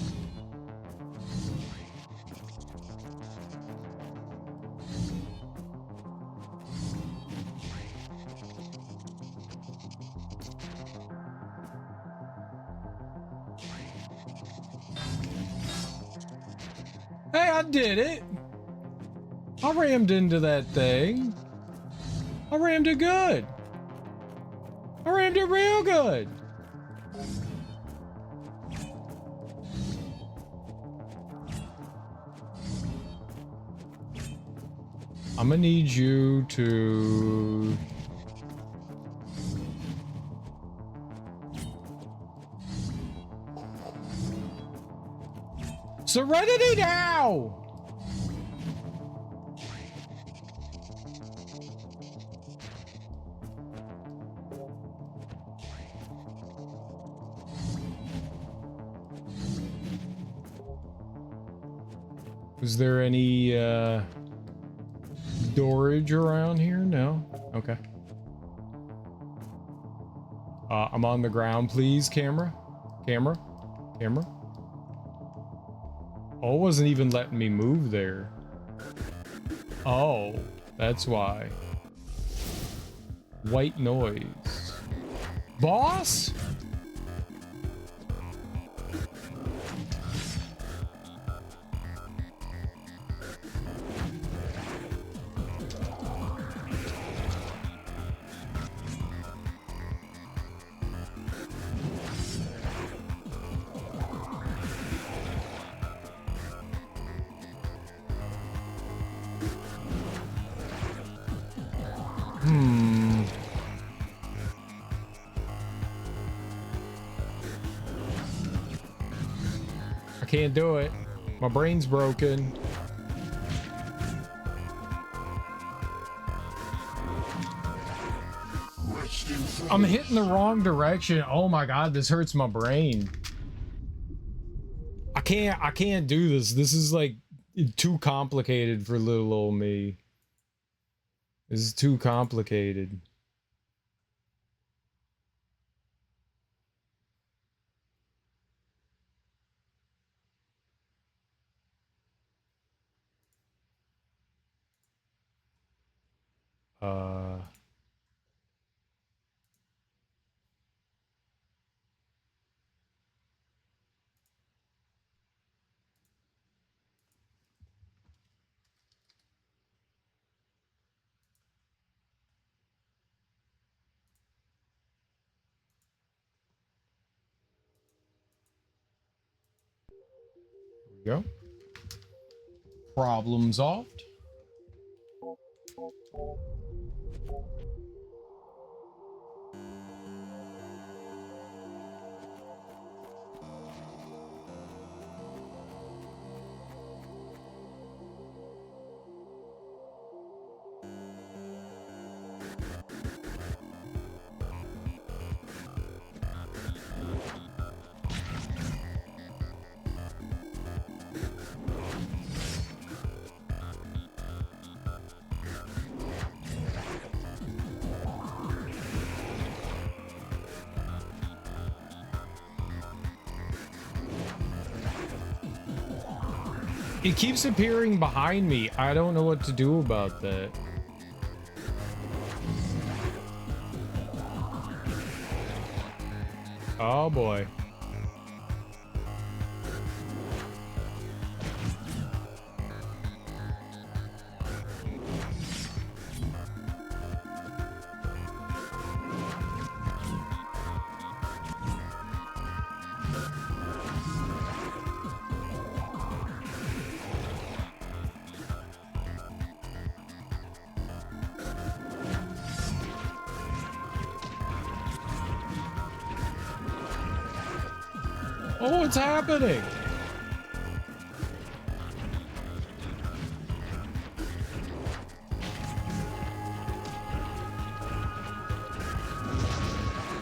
Speaker 1: Hey, I did it. I rammed into that thing. I rammed it good. I rammed it real good. I'm gonna need you to... Serenity now! Is there any storage around here? No? Okay. I'm on the ground, please, camera. Camera. Camera. Oh, it wasn't even letting me move there. Oh, that's why. White noise. Boss? I can't do it. My brain's broken. I'm hitting the wrong direction. Oh my god, this hurts my brain. I can't do this. This is like too complicated for little old me. This is too complicated. Here we go. Problem solved. It keeps appearing behind me. I don't know what to do about that. Oh boy. Oh, it's happening.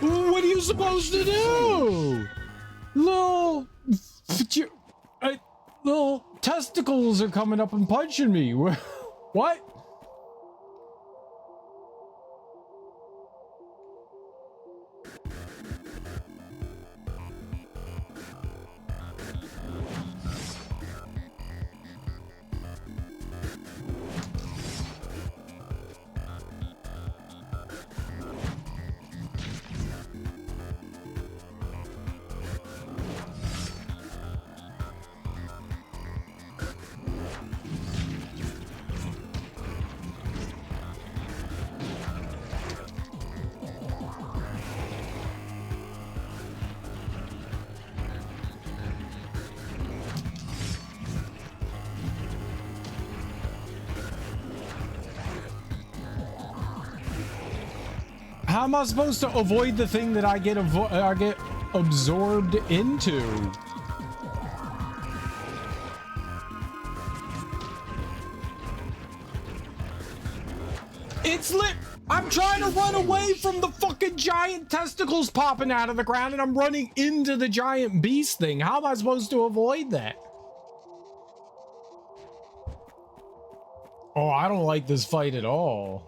Speaker 1: What are you supposed to do? Little testicles are coming up and punching me. What? How am I supposed to avoid the thing that I get absorbed into? It's lit. I'm trying to run away from the fucking giant testicles popping out of the ground, and I'm running into the giant beast thing. How am I supposed to avoid that? Oh, I don't like this fight at all.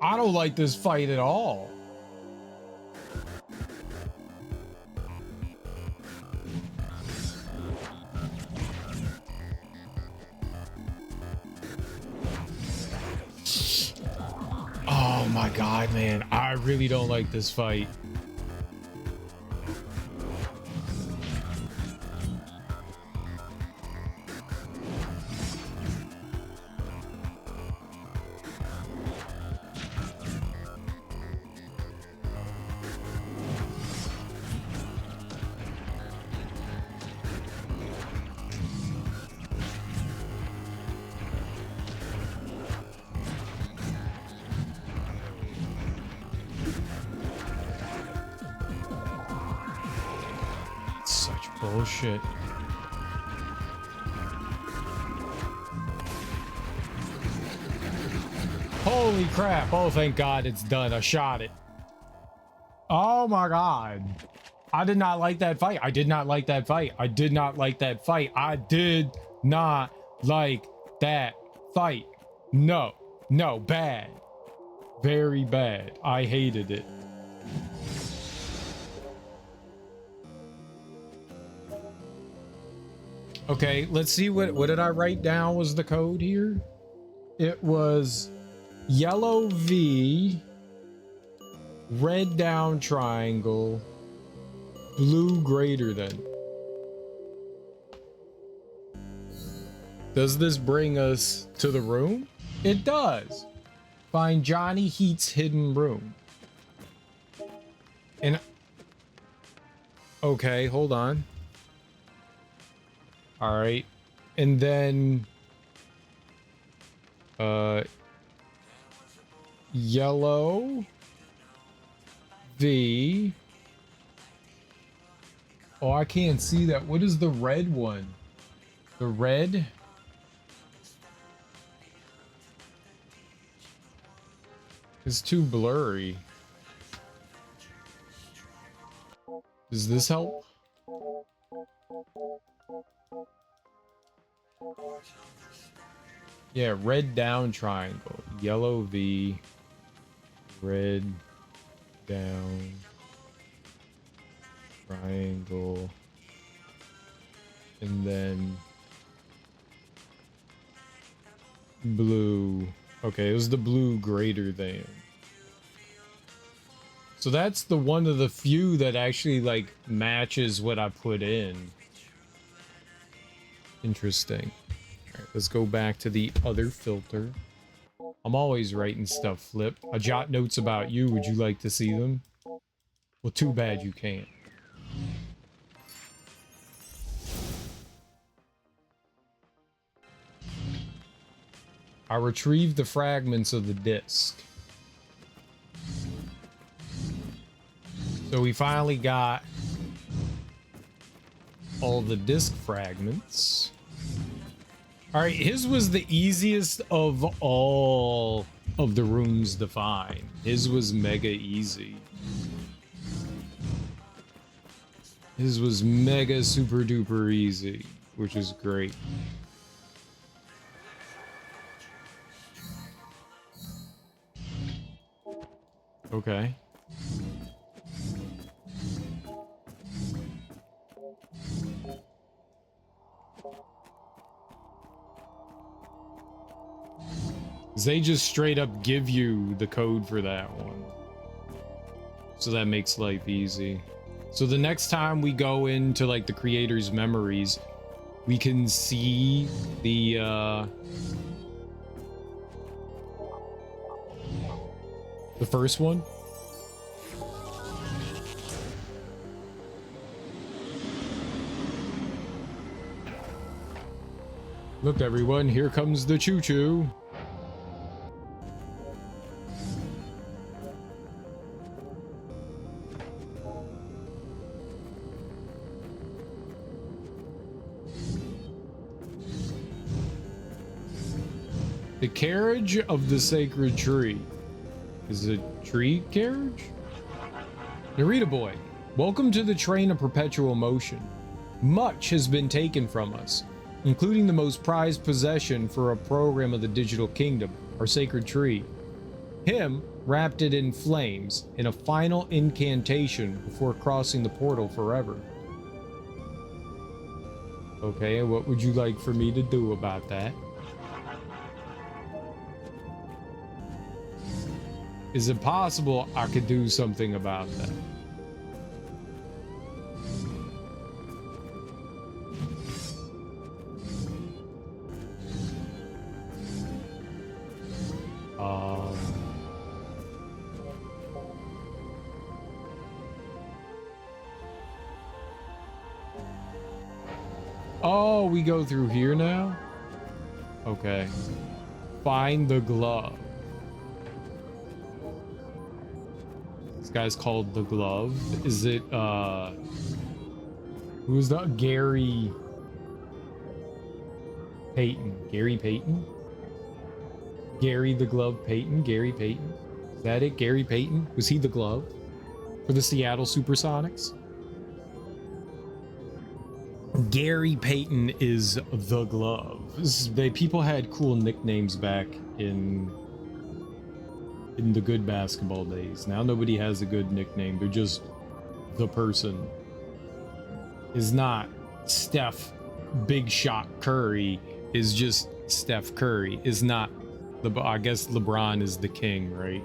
Speaker 1: I don't like this fight at all. Oh my god, man. I really don't like this fight. Such bullshit. Holy crap. Oh, thank God it's done. I shot it. Oh my God. I did not like that fight. I did not like that fight. I did not like that fight. I did not like that fight. No. No. Bad. Very bad. I hated it. Okay, let's see what did I write down was the code here? It was yellow V, red down triangle, blue greater than. Does this bring us to the room? It does. Find Johnny Heat's hidden room. And okay, hold on. All right. And then yellow V. Oh, I can't see that. What is the red one? The red? It's too blurry. Does this help? Yeah, red down triangle. Yellow V. Red down triangle. And then blue. Okay, it was the blue greater than. So that's the one of the few that actually like matches what I put in. Interesting. All right, let's go back to the other filter. I'm always writing stuff, Flip. I jot notes about you. Would you like to see them? Well, too bad you can't. I retrieved the fragments of the disc. So we finally got all the disc fragments. All right, his was the easiest of all of the rooms to find. His was mega easy. His was mega super duper easy, which is great. Okay. They just straight up give you the code for that one. So that makes life easy. So the next time we go into like the creator's memories, we can see the first one. Look everyone, here comes the choo-choo. The carriage of the sacred tree. Is it a tree carriage? Narita boy, welcome to the train of perpetual motion. Much has been taken from us, including the most prized possession for a program of the digital kingdom, our sacred tree. Him wrapped it in flames in a final incantation before crossing the portal forever. Okay, and what would you like for me to do about that? Is it possible I could do something about that? Oh, we go through here now? Okay. Find the glove. This guy's called the Glove. Is it, who's that? Gary Payton. Gary Payton? Gary the Glove Payton? Gary Payton? Is that it? Gary Payton? Was he the glove for the Seattle Supersonics? Gary Payton is the Glove. People had cool nicknames back in the good basketball days. Now nobody has a good nickname. They're just the person. Is not Steph Big Shot Curry. Is just Steph Curry. Is not I guess LeBron is the king, right?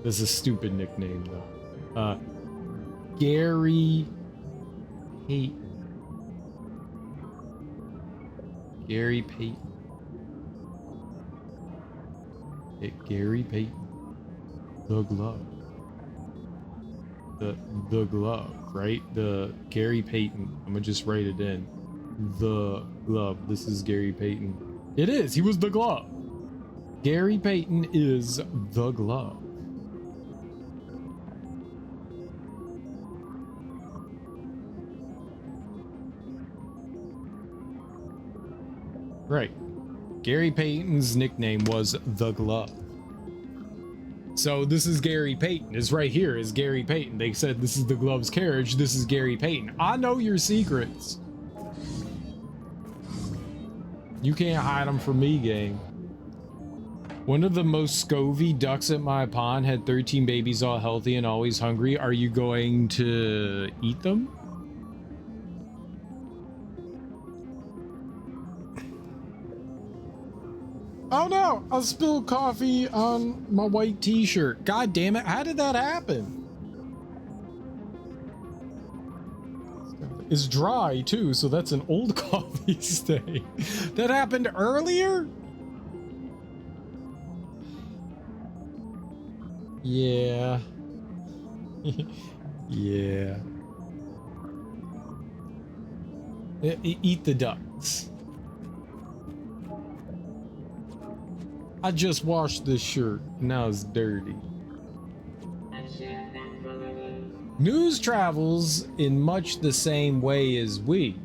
Speaker 1: This is a stupid nickname though. Gary Payton. Gary Payton. Gary Payton. The Glove. The Glove, right? The Gary Payton. I'm gonna just write it in. The Glove. This is Gary Payton. It is. He was the Glove. Gary Payton is the Glove. Right. Gary Payton's nickname was the Glove. So this is Gary Payton. It's right here is Gary Payton. They said this is the Glove's carriage. This is Gary Payton. I know your secrets. You can't hide them from me, gang. One of the most scovy ducks at my pond had 13 babies, all healthy and always hungry. Are you going to eat them? Oh no, I spilled coffee on my white t-shirt. God damn it, how did that happen? It's dry too, so that's an old coffee stain. That happened earlier? Yeah. Yeah. Eat the ducks. I just washed this shirt. Now it's dirty. News travels in much the same way as we.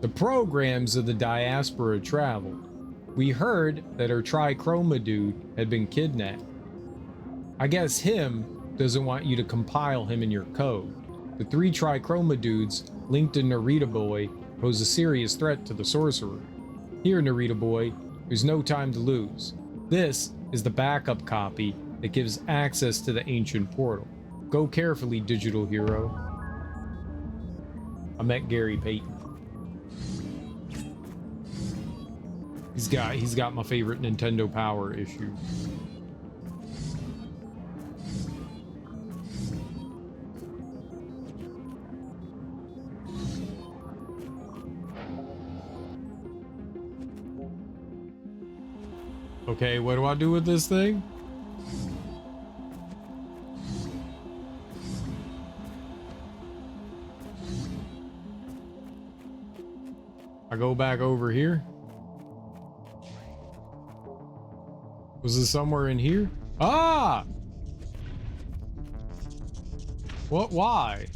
Speaker 1: The programs of the diaspora traveled. We heard that our trichroma dude had been kidnapped. I guess him doesn't want you to compile him in your code. The 3 trichroma dudes linked to Narita Boy pose a serious threat to the sorcerer. Here, Narita Boy, there's no time to lose. This is the backup copy that gives access to the ancient portal. Go carefully, digital hero. I met Gary Payton. He's got my favorite Nintendo Power issue. Okay, what do I do with this thing? I go back over here. Was it somewhere in here? Ah! What? Why?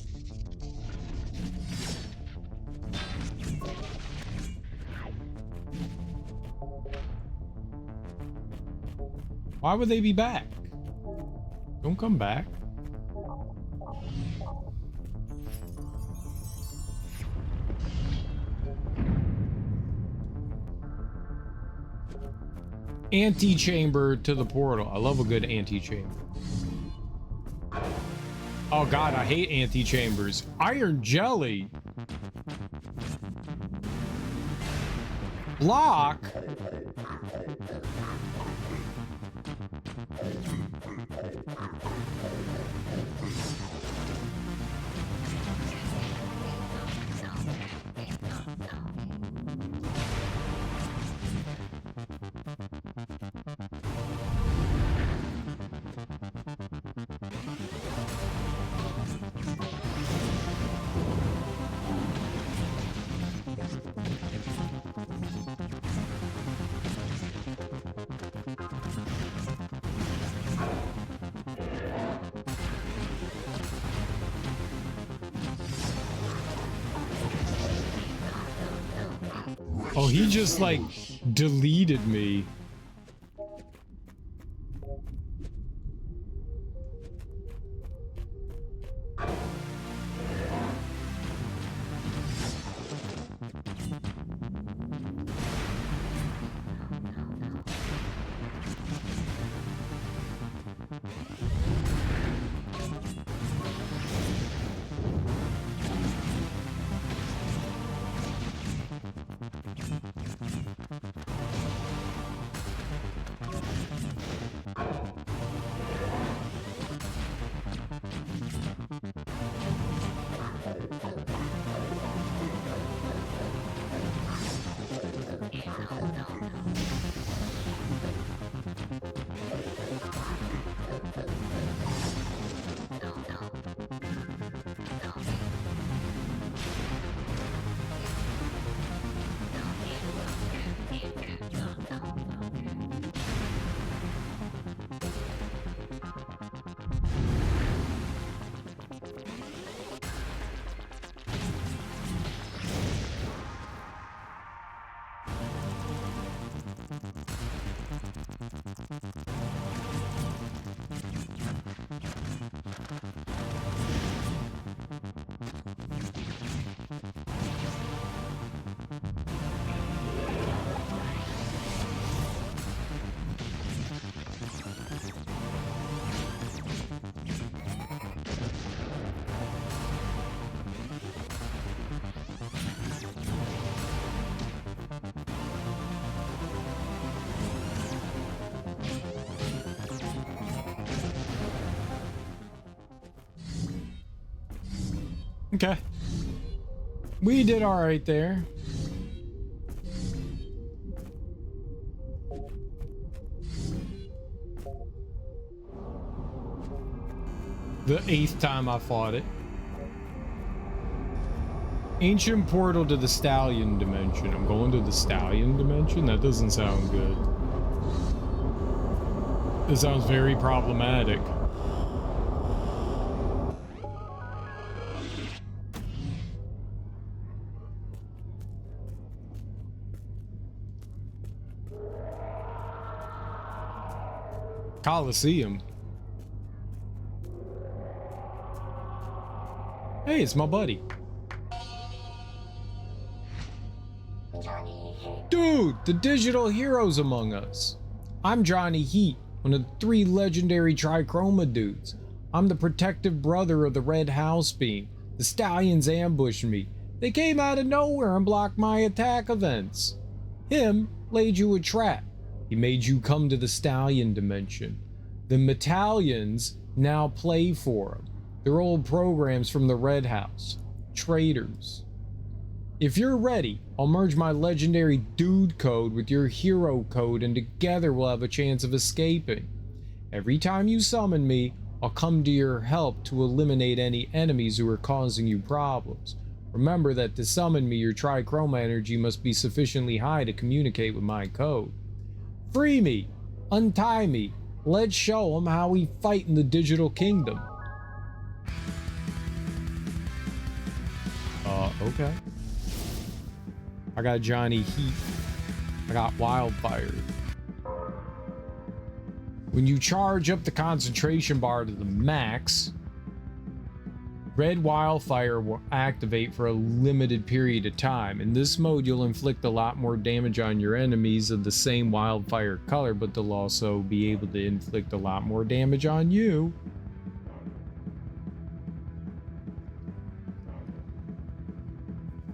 Speaker 1: Why would they be back? Don't come back. Antechamber to the portal. I love a good antechamber. Oh god, I hate antechambers. Iron jelly. Block. Oh, he just like deleted me. Okay. We did all right there. The 8th time I fought it. Ancient portal to the Stallion dimension. I'm going to the Stallion dimension? That doesn't sound good. This sounds very problematic. Coliseum. Hey, it's my buddy. Dude, the digital heroes among us. I'm Johnny Heat, one of the 3 legendary Trichroma dudes. I'm the protective brother of the Red House Beam. The Stallions ambushed me. They came out of nowhere and blocked my attack events. Him laid you a trap. He made you come to the Stallion dimension. The Metallions now play for him. They're old programs from the Red House. Traitors. If you're ready, I'll merge my legendary dude code with your hero code and together we'll have a chance of escaping. Every time you summon me, I'll come to your help to eliminate any enemies who are causing you problems. Remember that to summon me, your Trichroma energy must be sufficiently high to communicate with my code. Free me! Untie me! Let's show them how we fight in the digital kingdom. Okay. I got Johnny Heat. I got Wildfire. When you charge up the concentration bar to the max, Red Wildfire will activate for a limited period of time. In this mode, you'll inflict a lot more damage on your enemies of the same Wildfire color, but they'll also be able to inflict a lot more damage on you.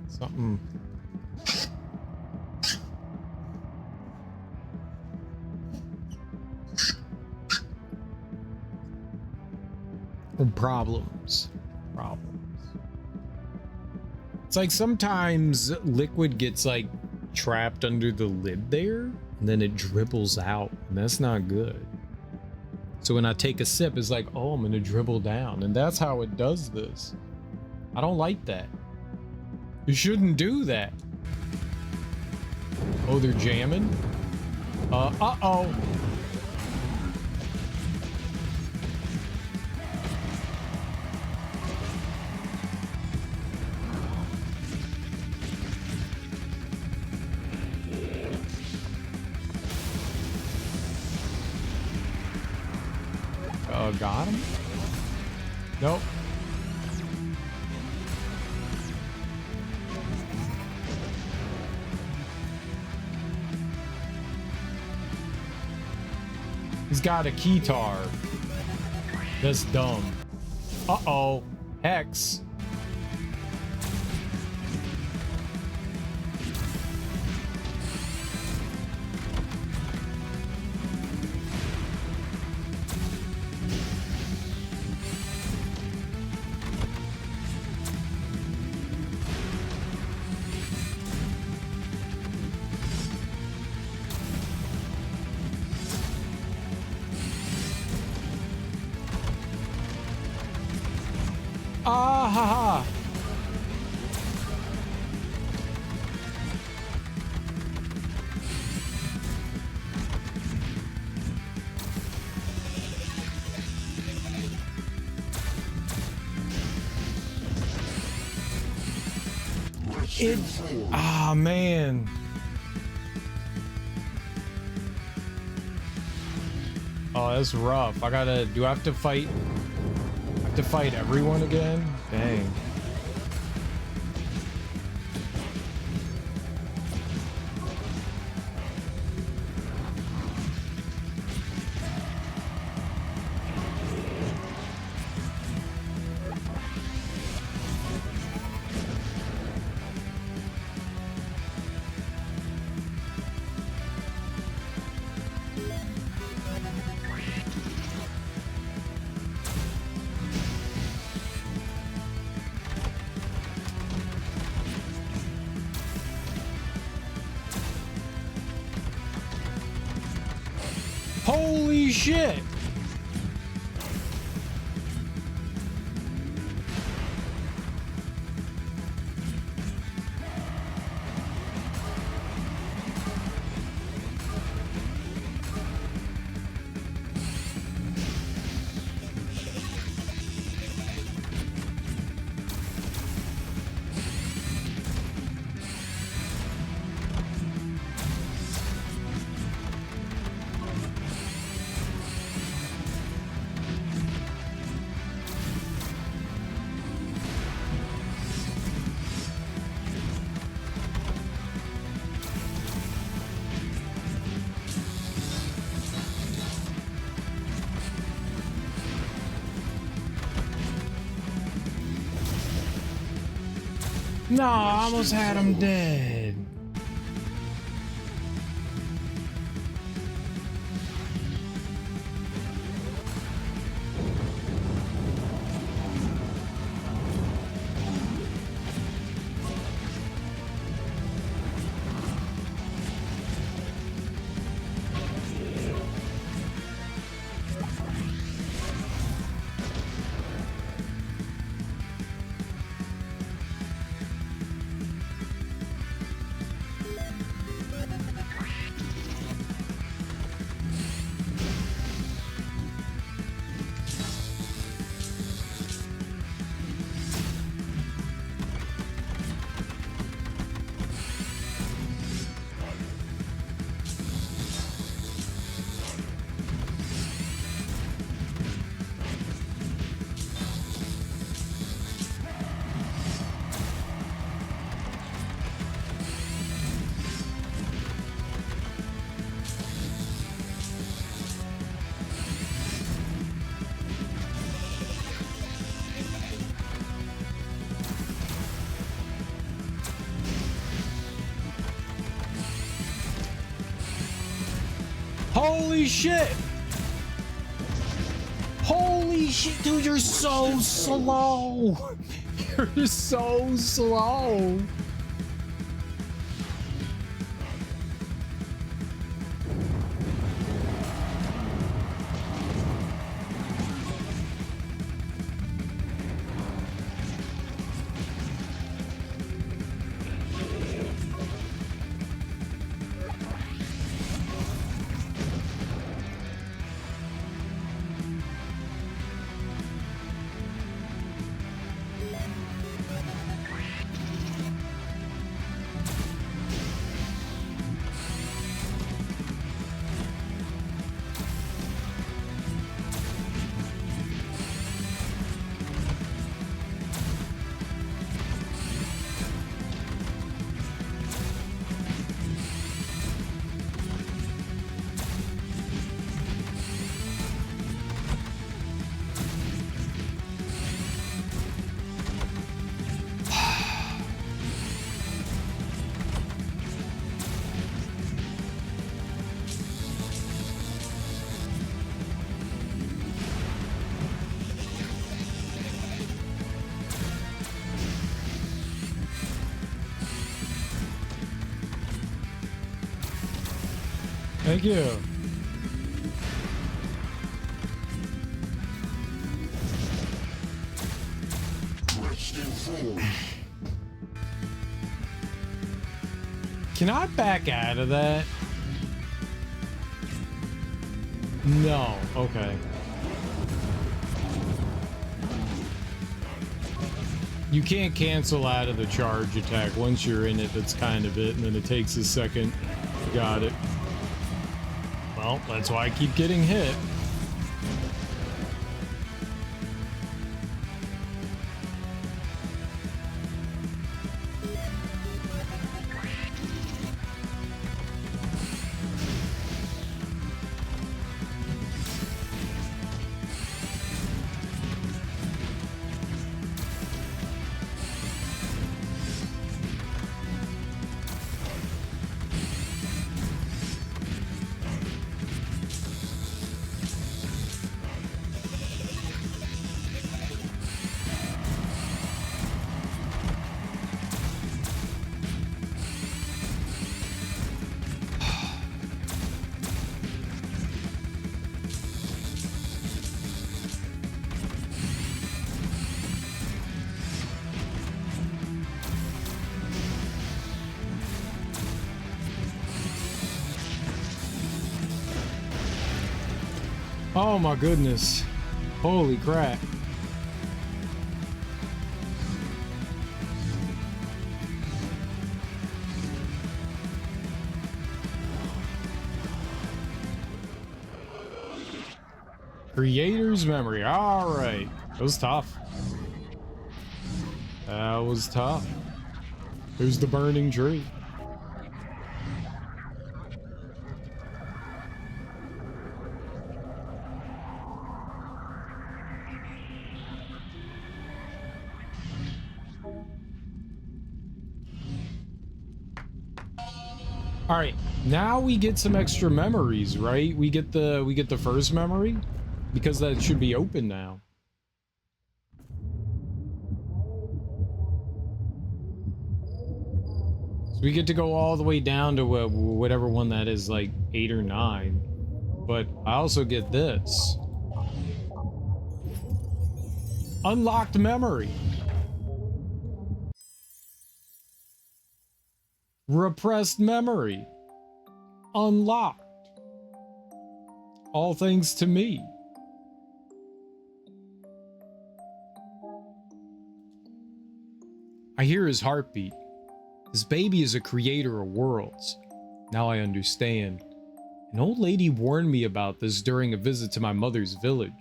Speaker 1: Something. Problems. It's like sometimes liquid gets like trapped under the lid there and then it dribbles out, and that's not good. So when I take a sip, it's like, oh, I'm gonna dribble down, and that's how it does this. I don't like that. You shouldn't do that. Oh, they're jamming? Uh-oh. got him? Nope. He's got a keytar. That's dumb. Uh-oh. Hex. Ah ha ha. Ah man. Oh, that's rough. Do I have to fight? I have to fight everyone again? Dang. Holy shit! No, I almost had him dead. Holy shit! Holy shit, dude, you're so slow! You're so slow! Thank you. Can I back out of that? No. Okay. You can't cancel out of the charge attack. Once you're in it, that's kind of it, and then it takes a second. Got it. Well, that's why I keep getting hit. Oh my goodness. Holy crap. Creator's memory. All right. That was tough. That was tough. There's the burning tree. All right, now we get some extra memories, right? We get the first memory because that should be open now. So we get to go all the way down to whatever one that is, like 8 or 9. But I also get this. Unlocked memory. Repressed memory. Unlocked. All thanks to me. I hear his heartbeat. This baby is a creator of worlds. Now I understand. An old lady warned me about this during a visit to my mother's village.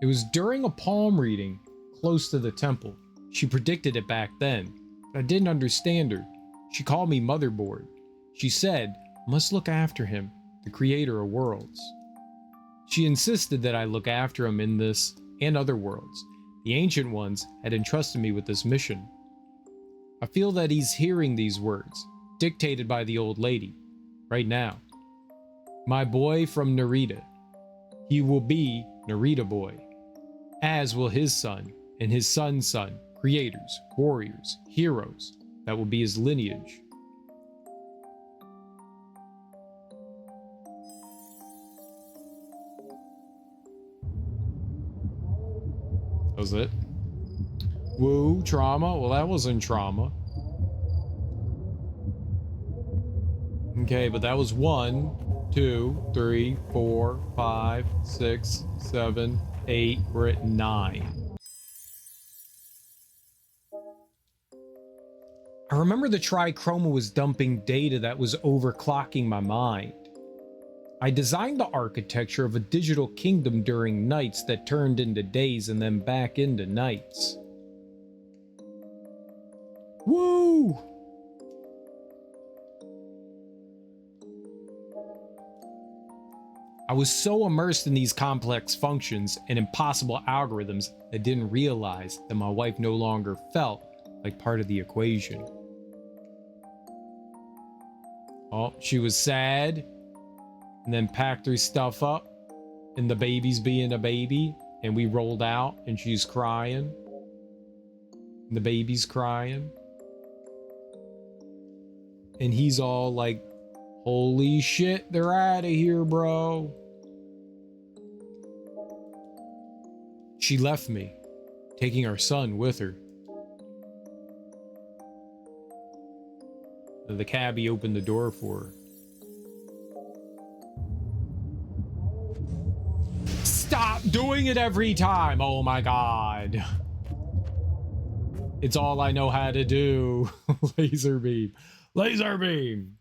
Speaker 1: It was during a palm reading close to the temple. She predicted it back then, but I didn't understand her. She called me motherboard. She said, I must look after him, the creator of worlds. She insisted that I look after him in this and other worlds. The ancient ones had entrusted me with this mission. I feel that he's hearing these words, dictated by the old lady, right now. My boy from Narita. He will be Narita boy, as will his son and his son's son, creators, warriors, heroes. That will be his lineage. That was it. Woo, trauma. Well, that wasn't trauma. Okay, but that was 1, 2, 3, 4, 5, 6, 7, 8. We're at 9. I remember the trichroma was dumping data that was overclocking my mind. I designed the architecture of a digital kingdom during nights that turned into days and then back into nights. Woo! I was so immersed in these complex functions and impossible algorithms that I didn't realize that my wife no longer felt like part of the equation. Oh, she was sad and then packed her stuff up, and the baby's being a baby, and we rolled out and she's crying and the baby's crying and he's all like Holy shit, they're out of here, bro. She left me, taking our son with her. The cabbie opened the door for her. Stop doing it every time! Oh my god. It's all I know how to do. Laser beam. Laser beam!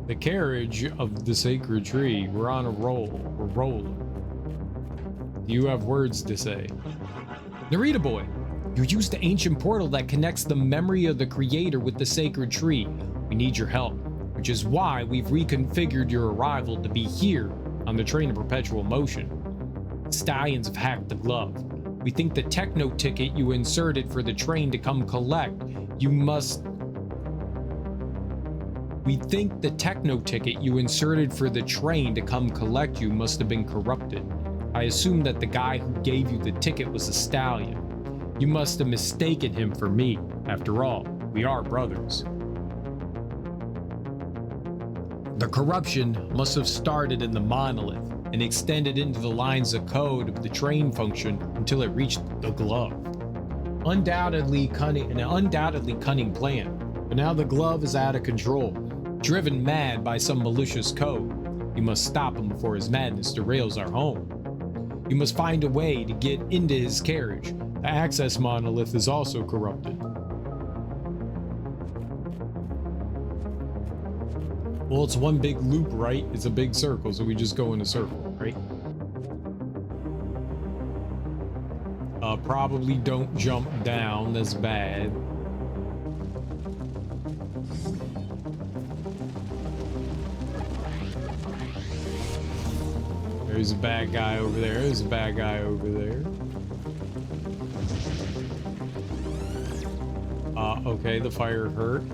Speaker 1: The carriage of the sacred tree. We're on a roll. We're rolling. You have words to say. Narita boy, you used the ancient portal that connects the memory of the creator with the sacred tree. We need your help, which is why we've reconfigured your arrival to be here on the train of perpetual motion. Stallions have hacked the glove. We think the techno ticket you inserted for the train to come collect, We think the techno ticket you inserted for the train to come collect you must have been corrupted. I assume that the guy who gave you the ticket was a stallion. You must have mistaken him for me. After all, we are brothers. The corruption must have started in the monolith and extended into the lines of code of the train function until it reached the glove. An undoubtedly cunning plan, but now the glove is out of control, driven mad by some malicious code. You must stop him before his madness derails our home. You must find a way to get into his carriage. The access monolith is also corrupted. Well, it's one big loop, right? It's a big circle, so we just go in a circle, right? Probably don't jump down, that's bad. There's a bad guy over there. There's a bad guy over there. Okay, the fire hurt.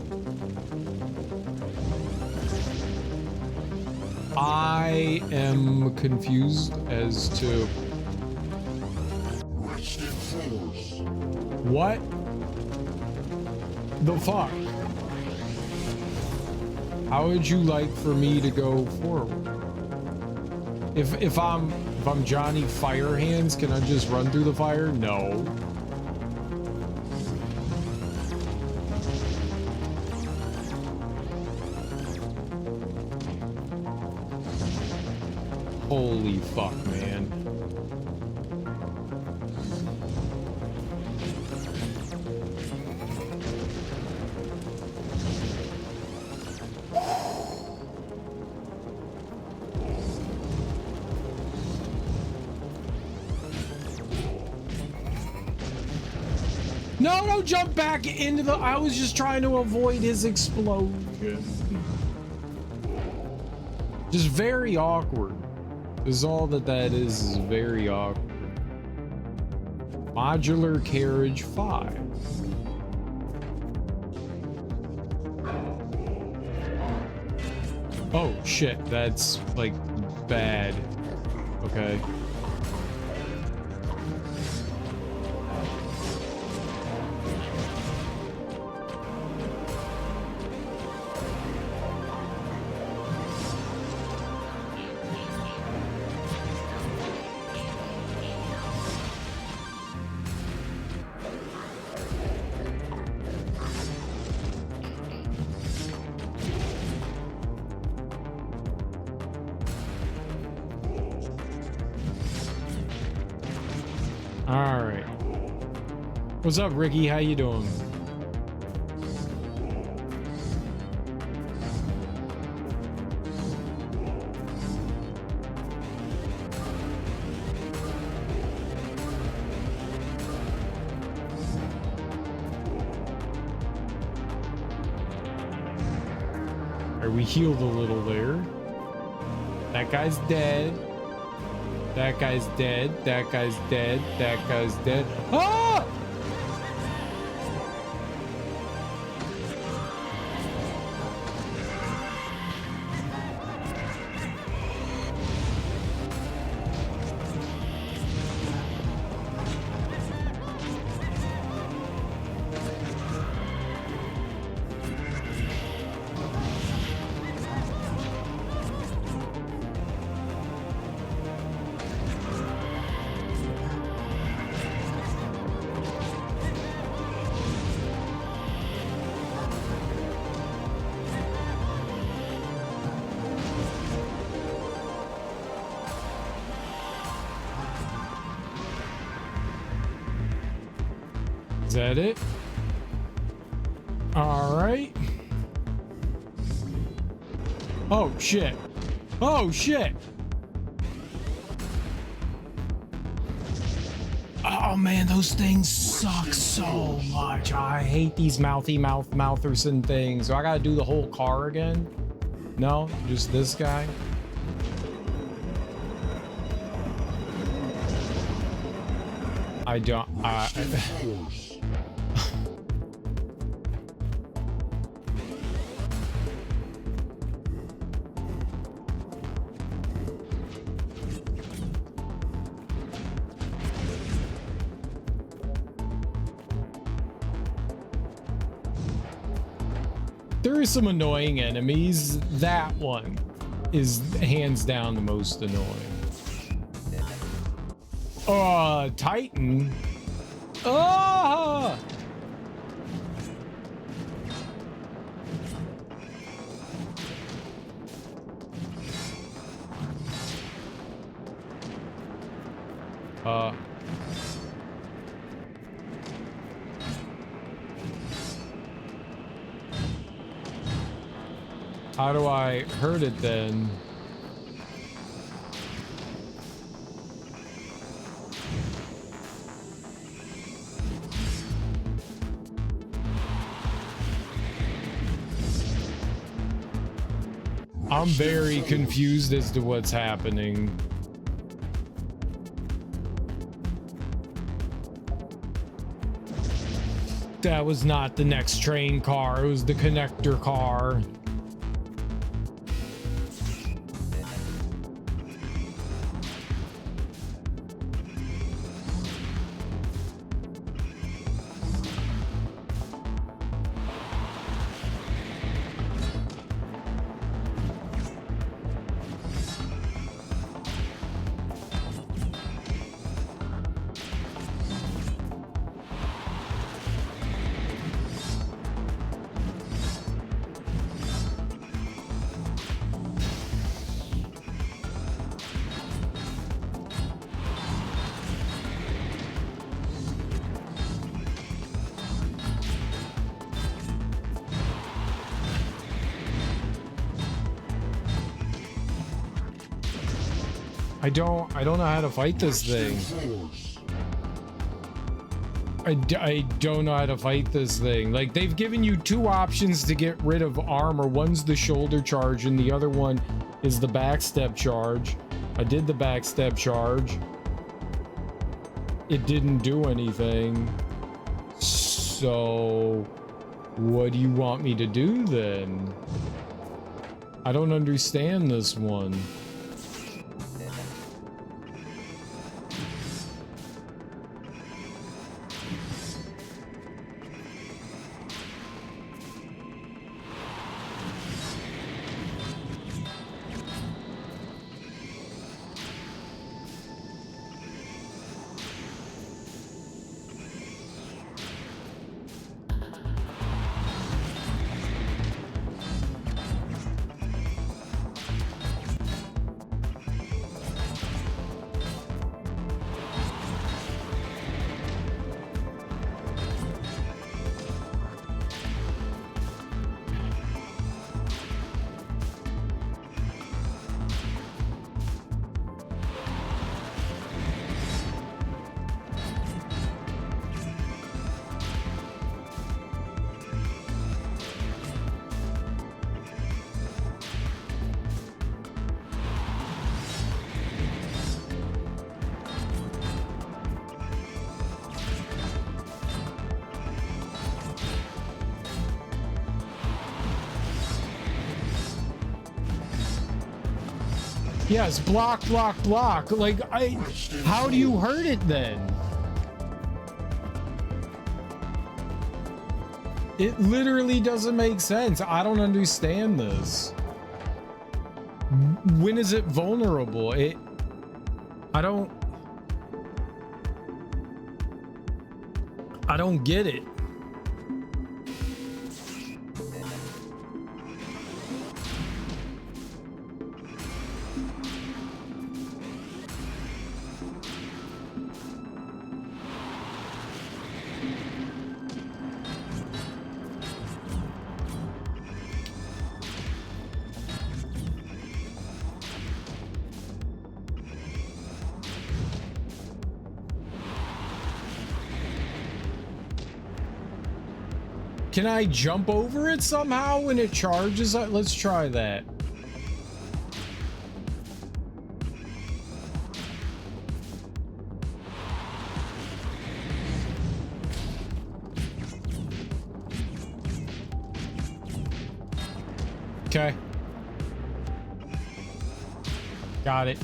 Speaker 1: I am confused as to what the fuck? How would you like for me to go forward? If I'm Johnny Fire Hands, can I just run through the fire? No. Holy fuck, man. No, don't jump back into the... I was just trying to avoid his explosion. Just very awkward. Is all that is very awkward. Modular carriage 5. Oh shit, that's like bad. Okay. All right. What's up, Ricky? How you doing? Are we healed a little there? That guy's dead. That guy's dead. That guy's dead. That guy's dead. Ah! Is that it? All right. Oh, shit. Oh, shit. Oh, man, those things suck so much. I hate these mouthers and things. So I gotta do the whole car again? No, just this guy? I don't... There are some annoying enemies. That one is hands down the most annoying. Titan. Ah! How do I hurt it then? I'm very confused as to what's happening. That was not the next train car, it was the connector car. I don't know how to fight this thing. I don't know how to fight this thing. Like, they've given you two options to get rid of armor. One's the shoulder charge and the other one is the backstep charge. I did the backstep charge. It didn't do anything. So what do you want me to do then? I don't understand this one. Yes, block, block, block. Like, how do you hurt it then? It literally doesn't make sense. I don't understand this. When is it vulnerable? I don't get it. Can I jump over it somehow when it charges? Let's try that. Okay. Got it.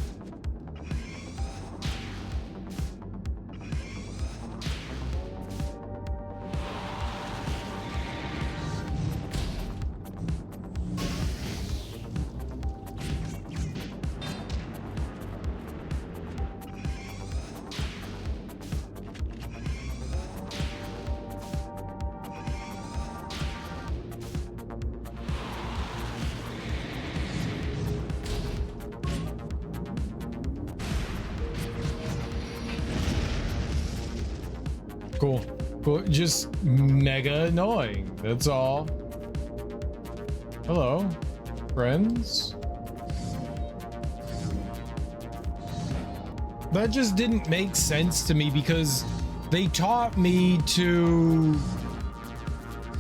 Speaker 1: Cool. Cool. Just mega annoying. That's all. Hello, friends. That just didn't make sense to me because they taught me to...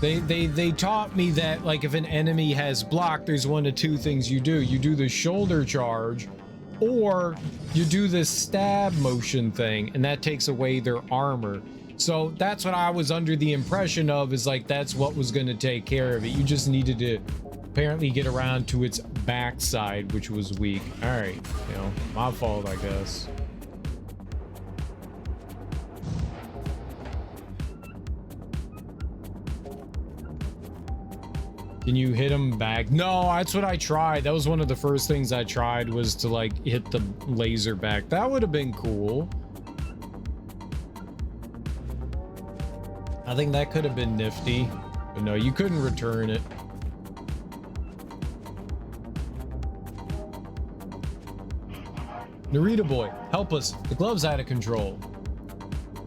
Speaker 1: They taught me that, like, if an enemy has block, there's one of two things you do. You do the shoulder charge, or you do the stab motion thing, and that takes away their armor. So that's what I was under the impression of, is like that's what was going to take care of it. You just needed to apparently get around to its backside, which was weak. All right, you know, my fault, I guess. Can you hit him back? No, that's what I tried. That was one of the first things I tried, was to like hit the laser back. That would have been cool. I think that could have been nifty, but no, you couldn't return it. Narita boy, help us. The glove's out of control.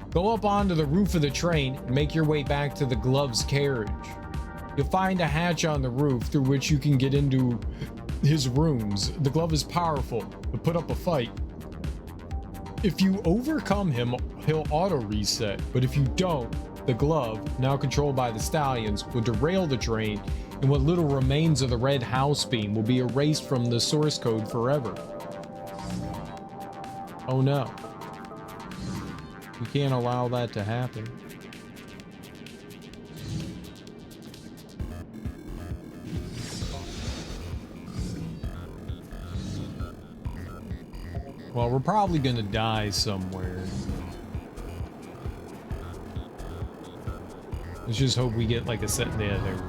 Speaker 1: Go up onto the roof of the train and make your way back to the glove's carriage. You'll find a hatch on the roof through which you can get into his rooms. The glove is powerful, but put up a fight. If you overcome him, he'll auto reset, but if you don't, the glove, now controlled by the stallions, will derail the train, and what little remains of the red house beam will be erased from the source code forever. Oh no. We can't allow that to happen. Well, we're probably gonna die somewhere. Let's just hope we get like a set there. There we go.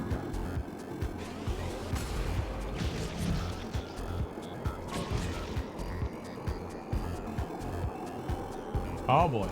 Speaker 1: Oh boy.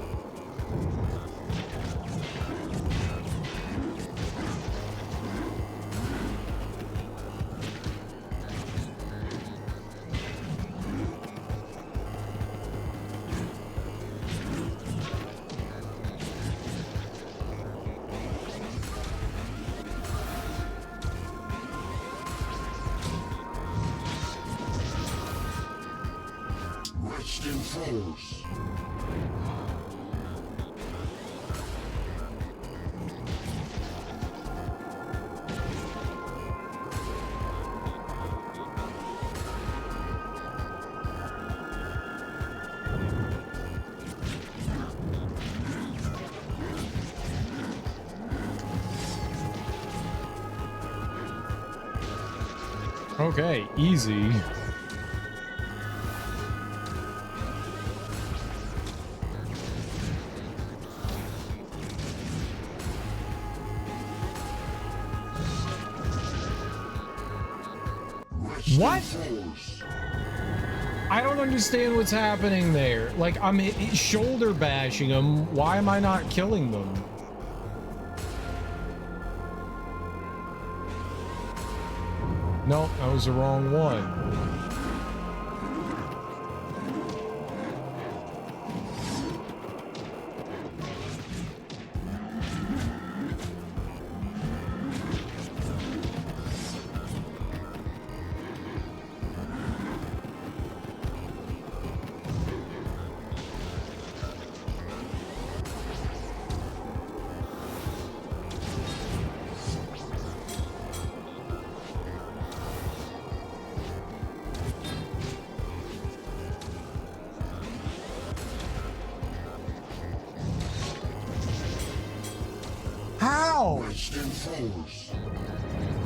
Speaker 1: Okay, easy. What? I don't understand what's happening there. Like, I'm shoulder bashing them. Why am I not killing them? Nope, that was the wrong one.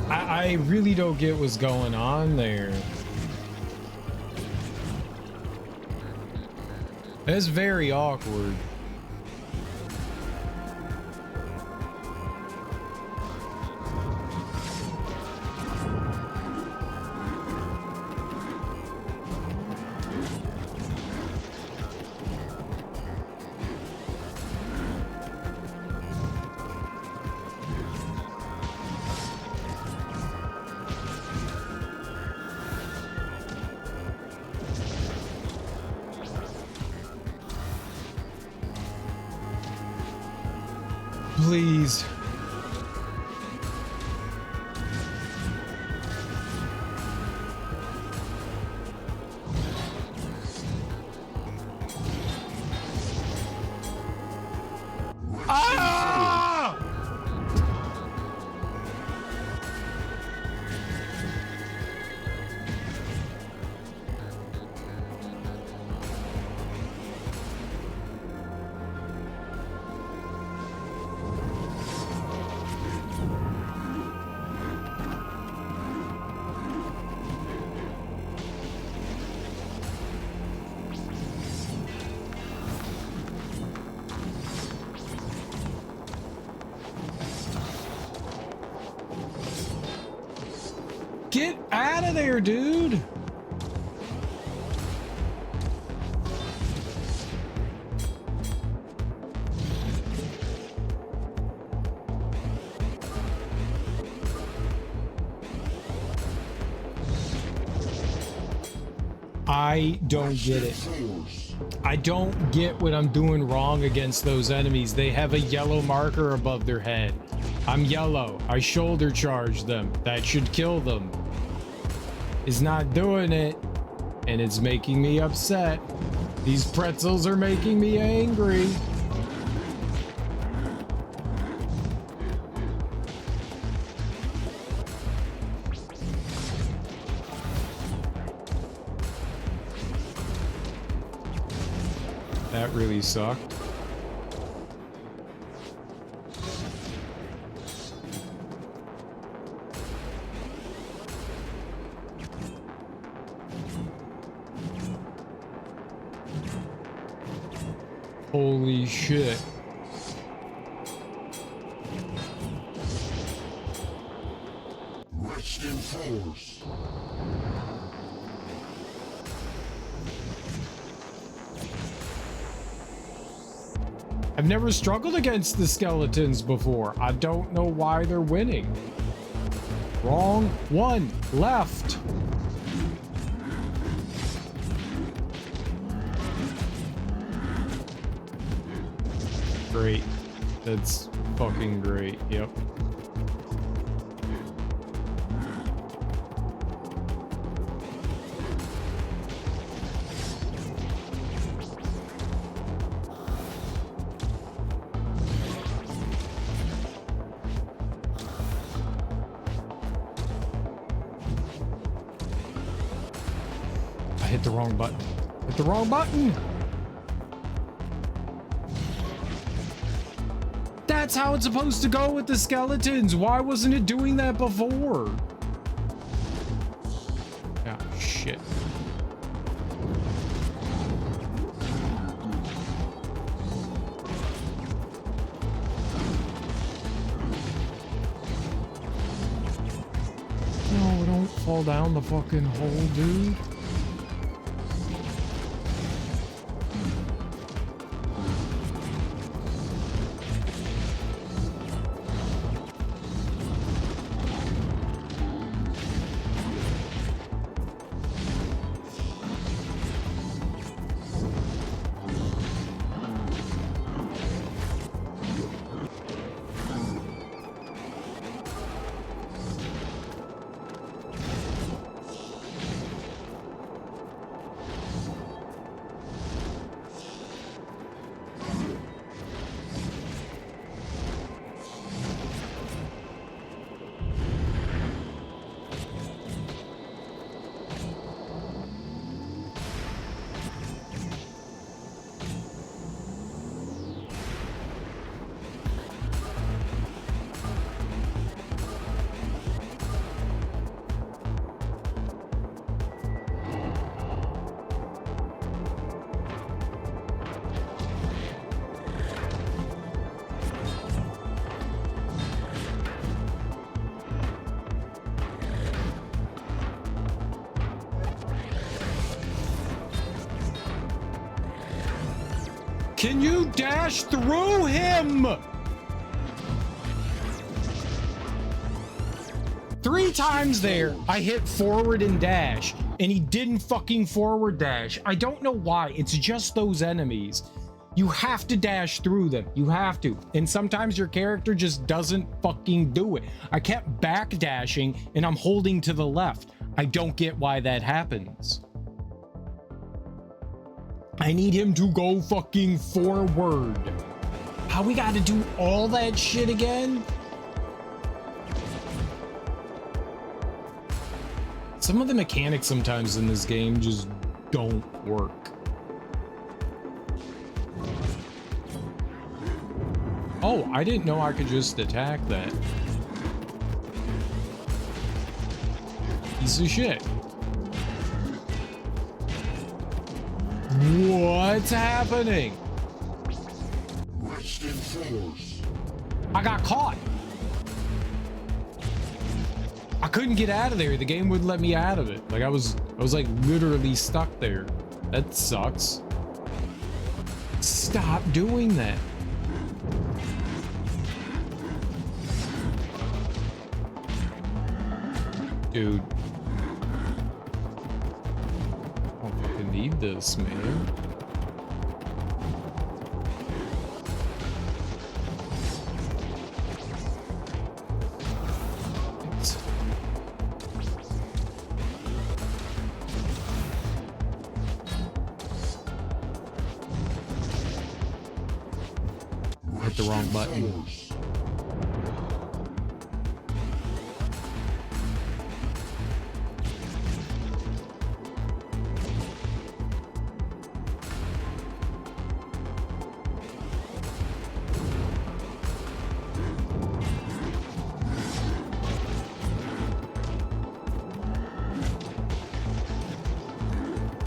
Speaker 1: I really don't get what's going on there. It's very awkward. Please. Ah! Get out of there, dude! I don't get it. I don't get what I'm doing wrong against those enemies. They have a yellow marker above their head. I'm yellow. I shoulder charge them. That should kill them. Is not doing it, and it's making me upset. These pretzels are making me angry. That really sucked. Holy shit.
Speaker 3: Rest in force.
Speaker 1: I've never struggled against the skeletons before. I don't know why they're winning. Wrong one. Left. Great. That's fucking great. Yep. I hit the wrong button. Hit the wrong button! That's how it's supposed to go with the skeletons. Why wasn't it doing that before? Ah, shit. No, don't fall down the fucking hole, dude. Can you dash through him? 3 times there, I hit forward and dash, and he didn't fucking forward dash. I don't know why. It's just those enemies. You have to dash through them. You have to. And sometimes your character just doesn't fucking do it. I kept back dashing, and I'm holding to the left. I don't get why that happens. I need him to go fucking forward. How we gotta do all that shit again? Some of the mechanics sometimes in this game just don't work. Oh, I didn't know I could just attack that. Piece of shit. What's happening? I got caught. I couldn't get out of there. The game wouldn't let me out of it. Like I was like literally stuck there. That sucks. Stop doing that. Dude. I don't fucking need this, man. Hit the wrong button.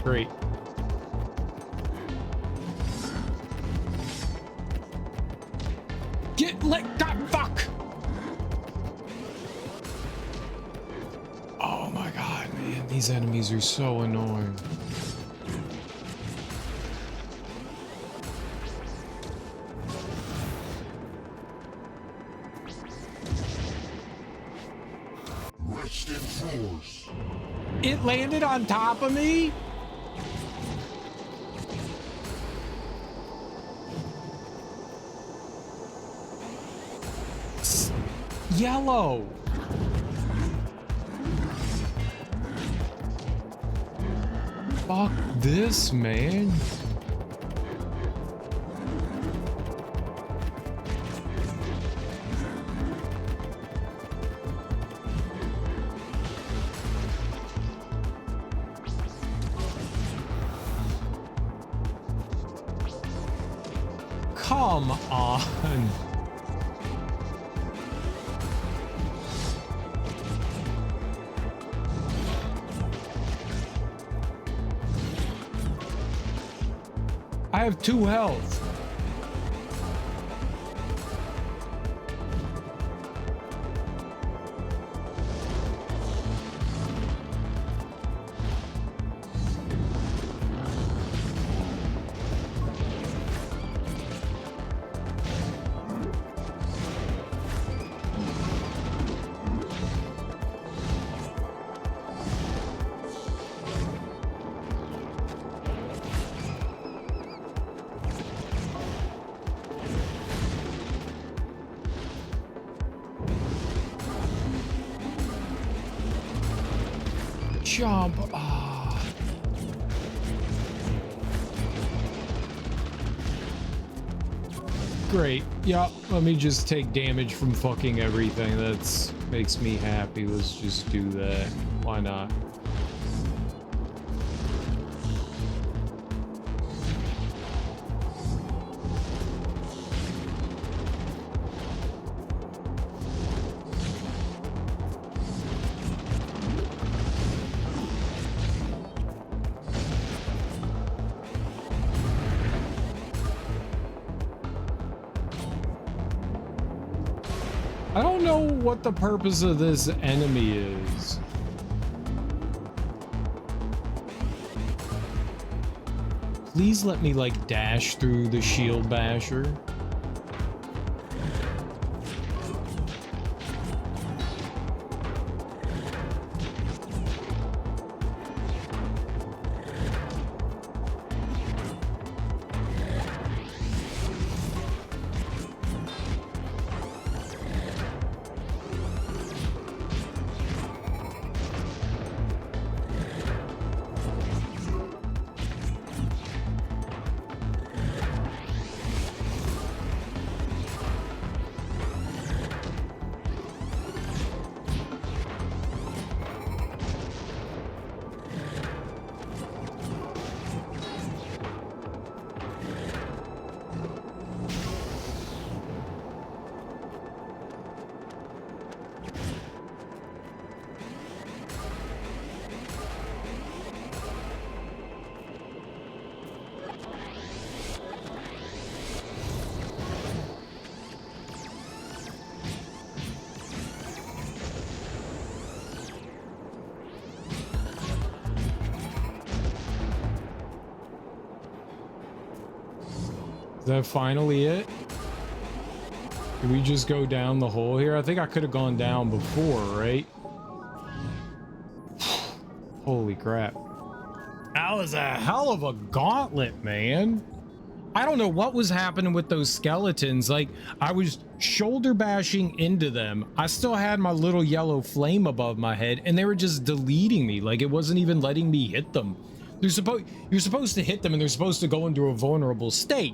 Speaker 1: Great. Fuck! Oh my god, man. These enemies are so annoying. It landed on top of me? Yellow. Fuck this, man. Come on. I have 2 health. Jump. Ah. Great. Yep. Let me just take damage from fucking everything. That's makes me happy. Let's just do that. Why not? I don't know what the purpose of this enemy is. please let me like dash through the shield basher? Is that finally it? Did we just go down the hole here? I think I could have gone down before, right? Holy crap. That was a hell of a gauntlet, man. I don't know what was happening with those skeletons. Like, I was shoulder bashing into them. I still had my little yellow flame above my head, and they were just deleting me. Like, it wasn't even letting me hit them. You're supposed to hit them, and they're supposed to go into a vulnerable state.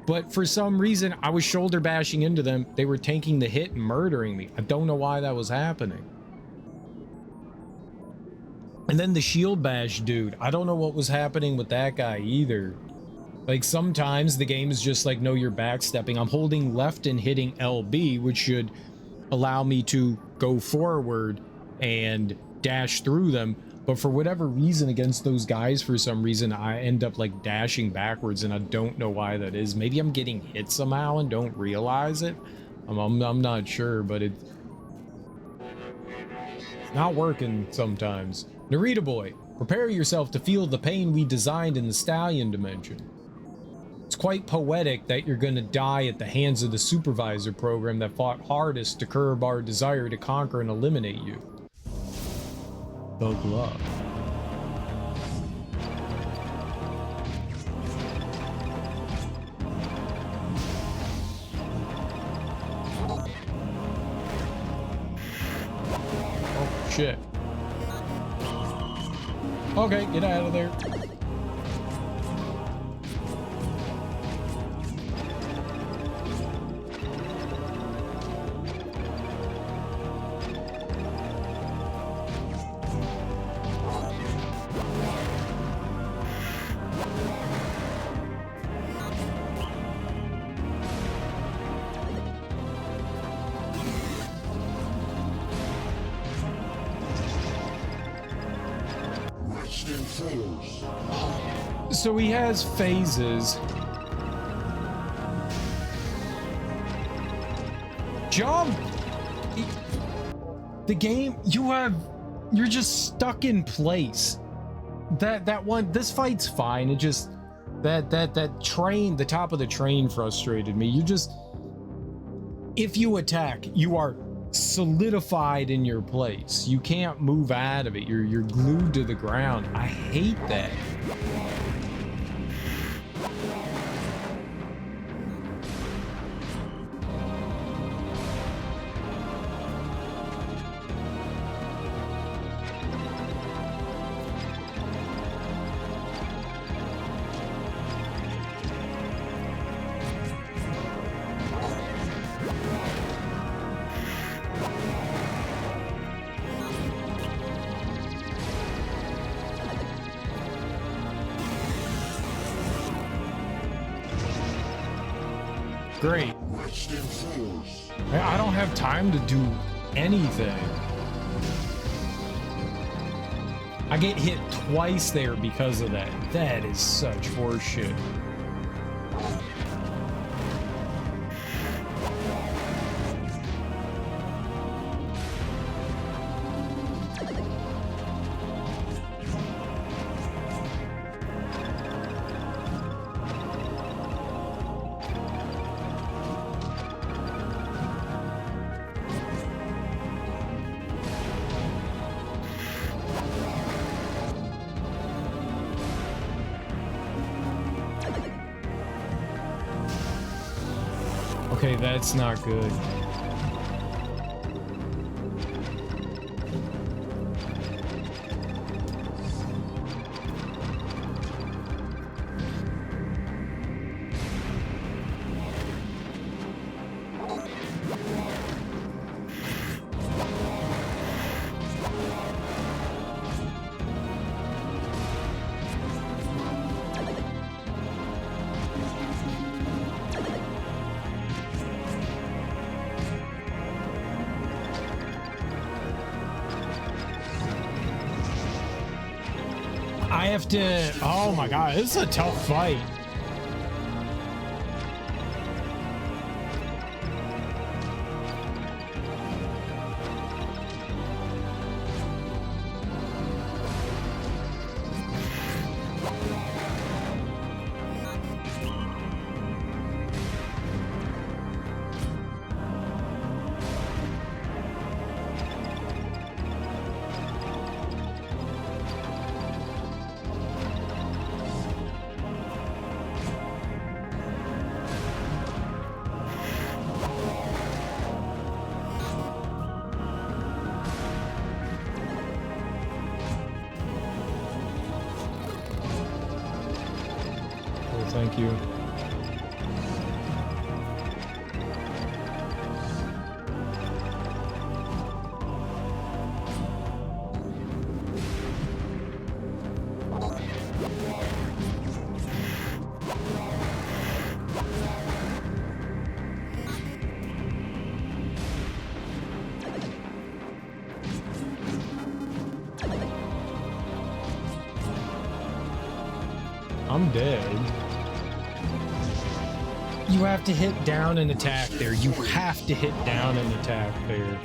Speaker 1: But for some reason, I was shoulder bashing into them. They were tanking the hit and murdering me. I don't know why that was happening. And then the shield bash dude. I don't know what was happening with that guy either. Like, sometimes the game is just like, no, you're backstepping. I'm holding left and hitting LB, which should allow me to go forward and dash through them. But for whatever reason, against those guys, for some reason, I end up like dashing backwards, and I don't know why that is. Maybe I'm getting hit somehow and don't realize it. I'm not sure, but it's not working sometimes. Narita boy, prepare yourself to feel the pain we designed in the stallion dimension. It's quite poetic that you're gonna die at the hands of the supervisor program that fought hardest to curb our desire to conquer and eliminate you. Thug love. Oh, shit. Okay, get out of there. So he has phases. Jump! The game, you're just stuck in place. That one, this fight's fine. It just, that train, the top of the train frustrated me. You just, if you attack, you are solidified in your place. You can't move out of it. You're glued to the ground. I hate that. Great. I don't have time to do anything. I get hit twice there because of that. That is such horseshit. Okay, that's not good. I have to... Oh my god, this is a tough fight. Thank you. I'm dead. You have to hit down and attack there. You have to hit down and attack there.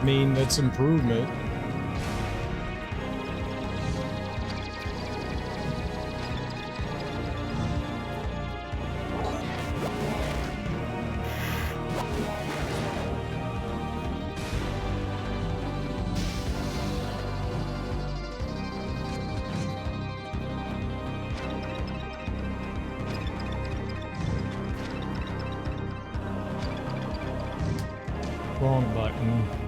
Speaker 1: I mean, that's improvement. Wrong button.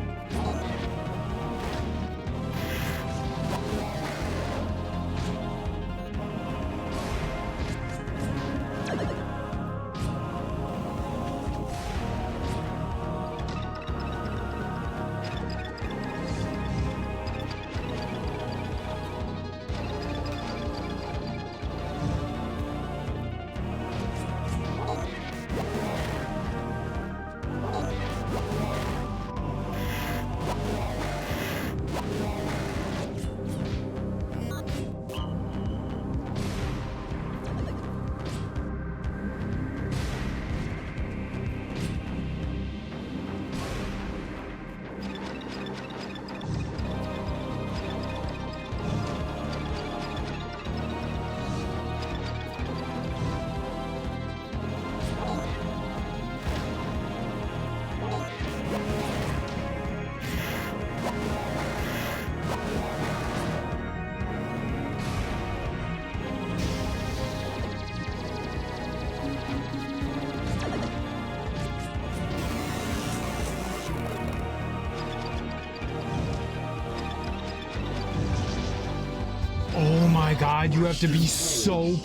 Speaker 1: god, you have to be so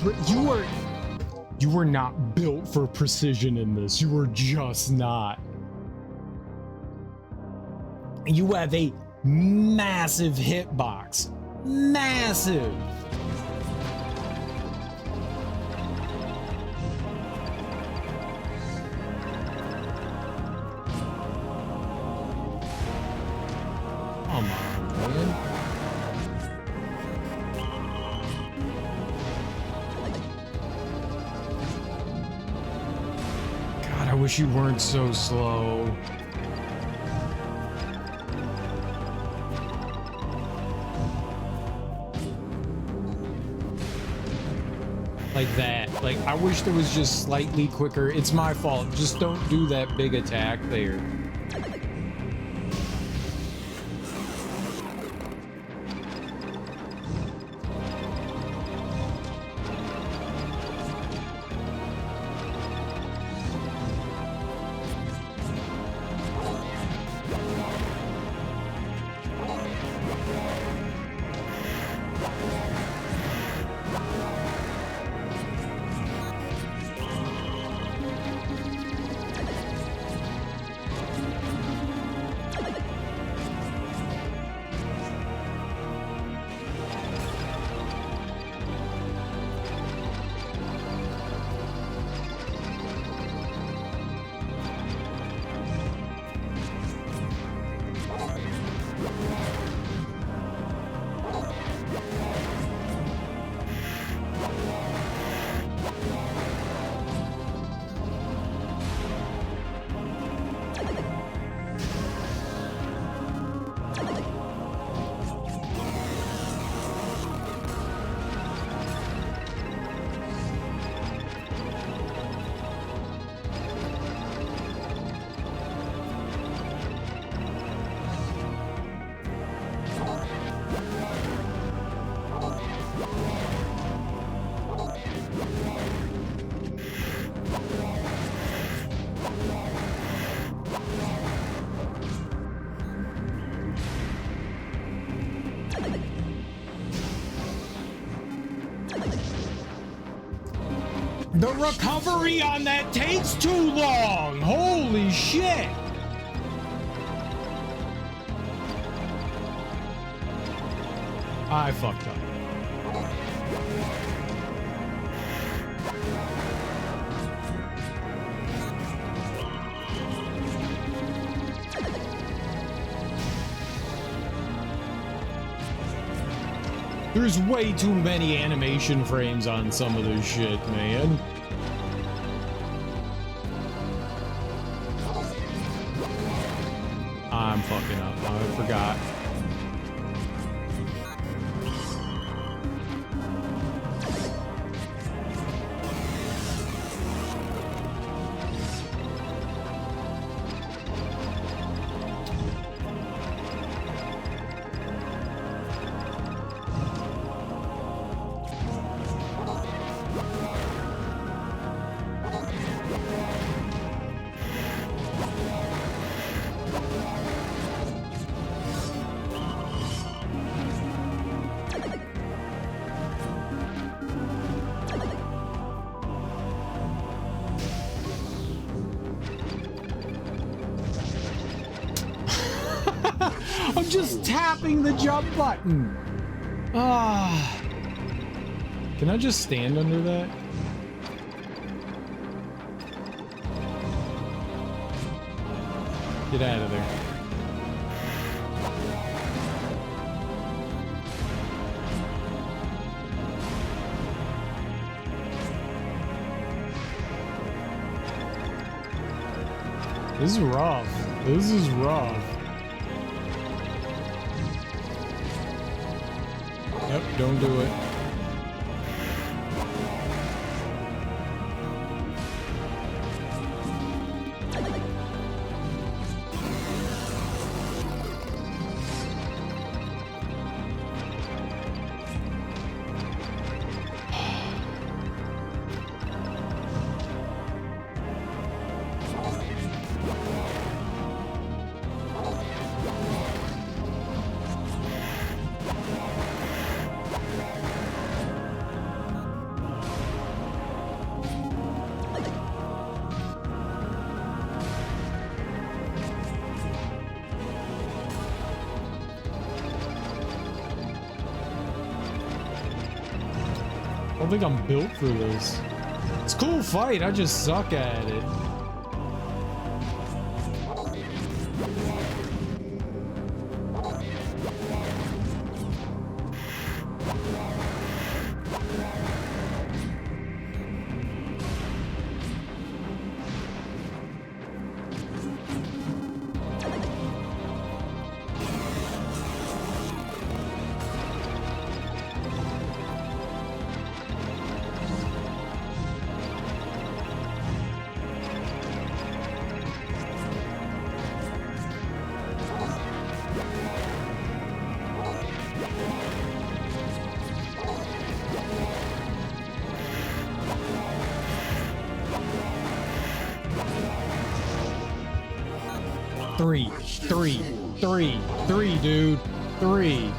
Speaker 1: you were not built for precision in this. You were just not. You have a massive hitbox. Massive. Come on, man. God, I wish you weren't so slow. Like that. Like, I wish there was just slightly quicker. It's my fault. Just don't do that big attack there. The recovery on that takes too long! Holy shit! I fucked up. There's way too many animation frames on some of this shit, man. I'm fucking up. I forgot. I'm just tapping the jump button. Ah. Can I just stand under that? Get out of there. This is rough. This is rough. Yep, don't do it. don't think I'm built for this. It's a cool fight, I just suck at it. Three, dude. Three.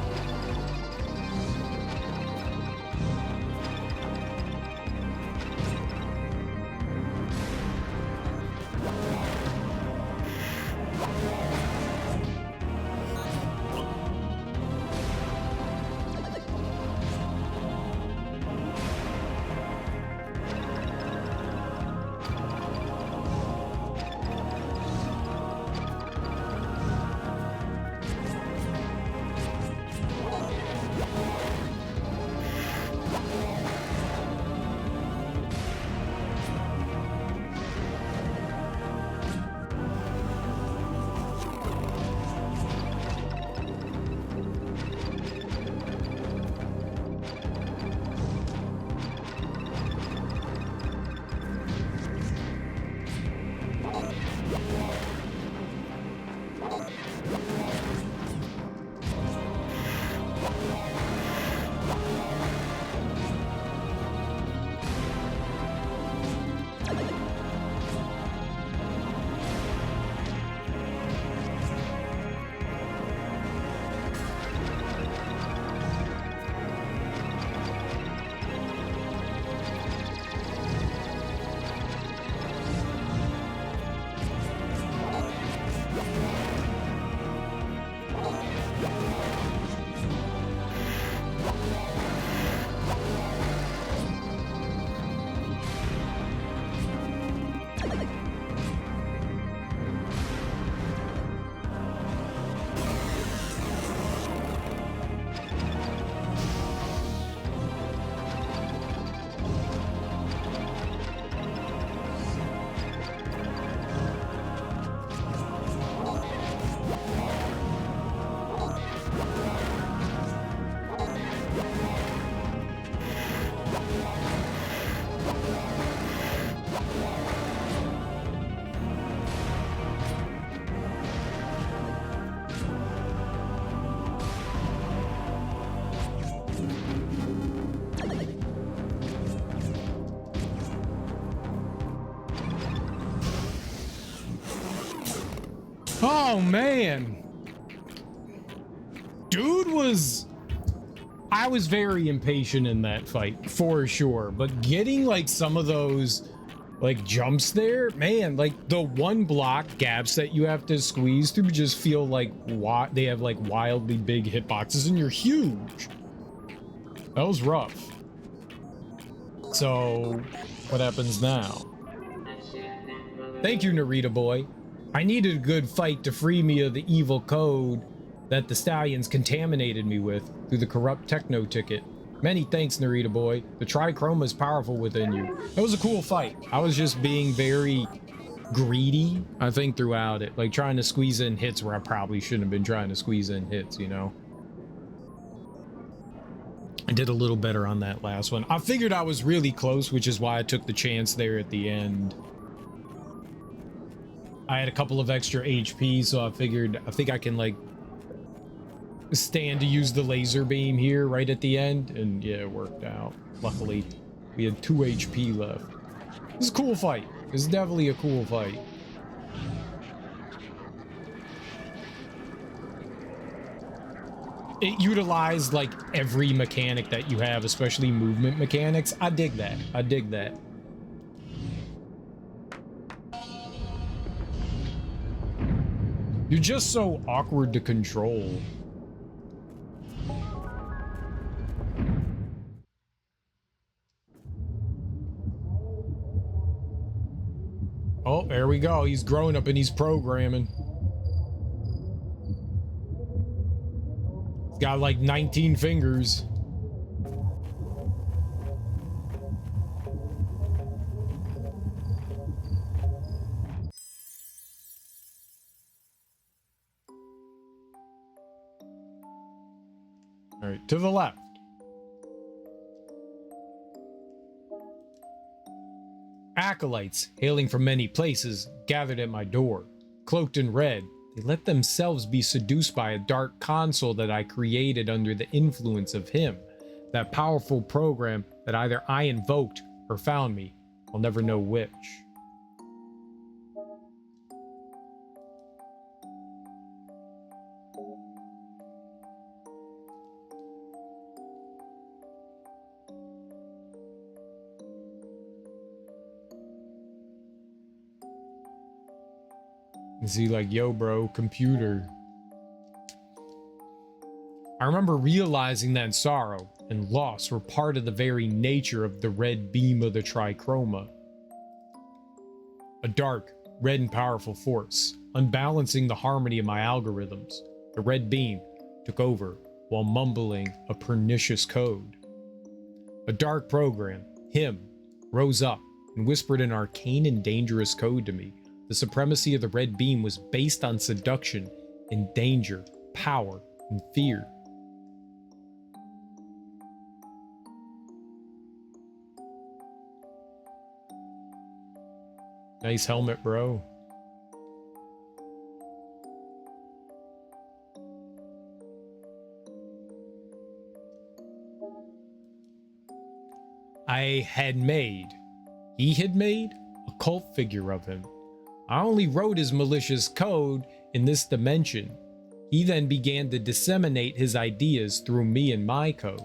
Speaker 1: Oh, man. Dude was... I was very impatient in that fight, for sure. But getting, like, some of those, like, jumps there, man, like, the one block gaps that you have to squeeze through just feel like they have, like, wildly big hitboxes, and you're huge. That was rough. So, what happens now? Thank you, Narita boy. I needed a good fight to free me of the evil code that the stallions contaminated me with through the corrupt techno ticket. Many thanks, Narita boy. The trichroma is powerful within you. It was a cool fight. I was just being very greedy, I think, throughout it. Like, trying to squeeze in hits where I probably shouldn't have been trying to squeeze in hits, you know? I did a little better on that last one. I figured I was really close, which is why I took the chance there at the end. I had a couple of extra HP, so I think I can, like, stand to use the laser beam here right at the end, and yeah, it worked out. Luckily, we had 2 HP left. This is a cool fight. This is definitely a cool fight. It utilized, like, every mechanic that you have, especially movement mechanics. I dig that. I dig that. You're just so awkward to control. there we go. He's growing up and he's programming. He's got like 19 fingers. All right, to the left. Acolytes, hailing from many places, gathered at my door. Cloaked in red, they let themselves be seduced by a dark console that I created under the influence of him. That powerful program that either I invoked or found me. I'll never know which. Is he like, yo, bro, computer? I remember realizing that sorrow and loss were part of the very nature of the red beam of the trichroma. A dark, red and powerful force, unbalancing the harmony of my algorithms. The red beam took over while mumbling a pernicious code. A dark program, him, rose up and whispered an arcane and dangerous code to me. The supremacy of the red beam was based on seduction and danger, power and fear. Nice helmet, bro. He had made a cult figure of him. I only wrote his malicious code in this dimension. He then began to disseminate his ideas through me and my code.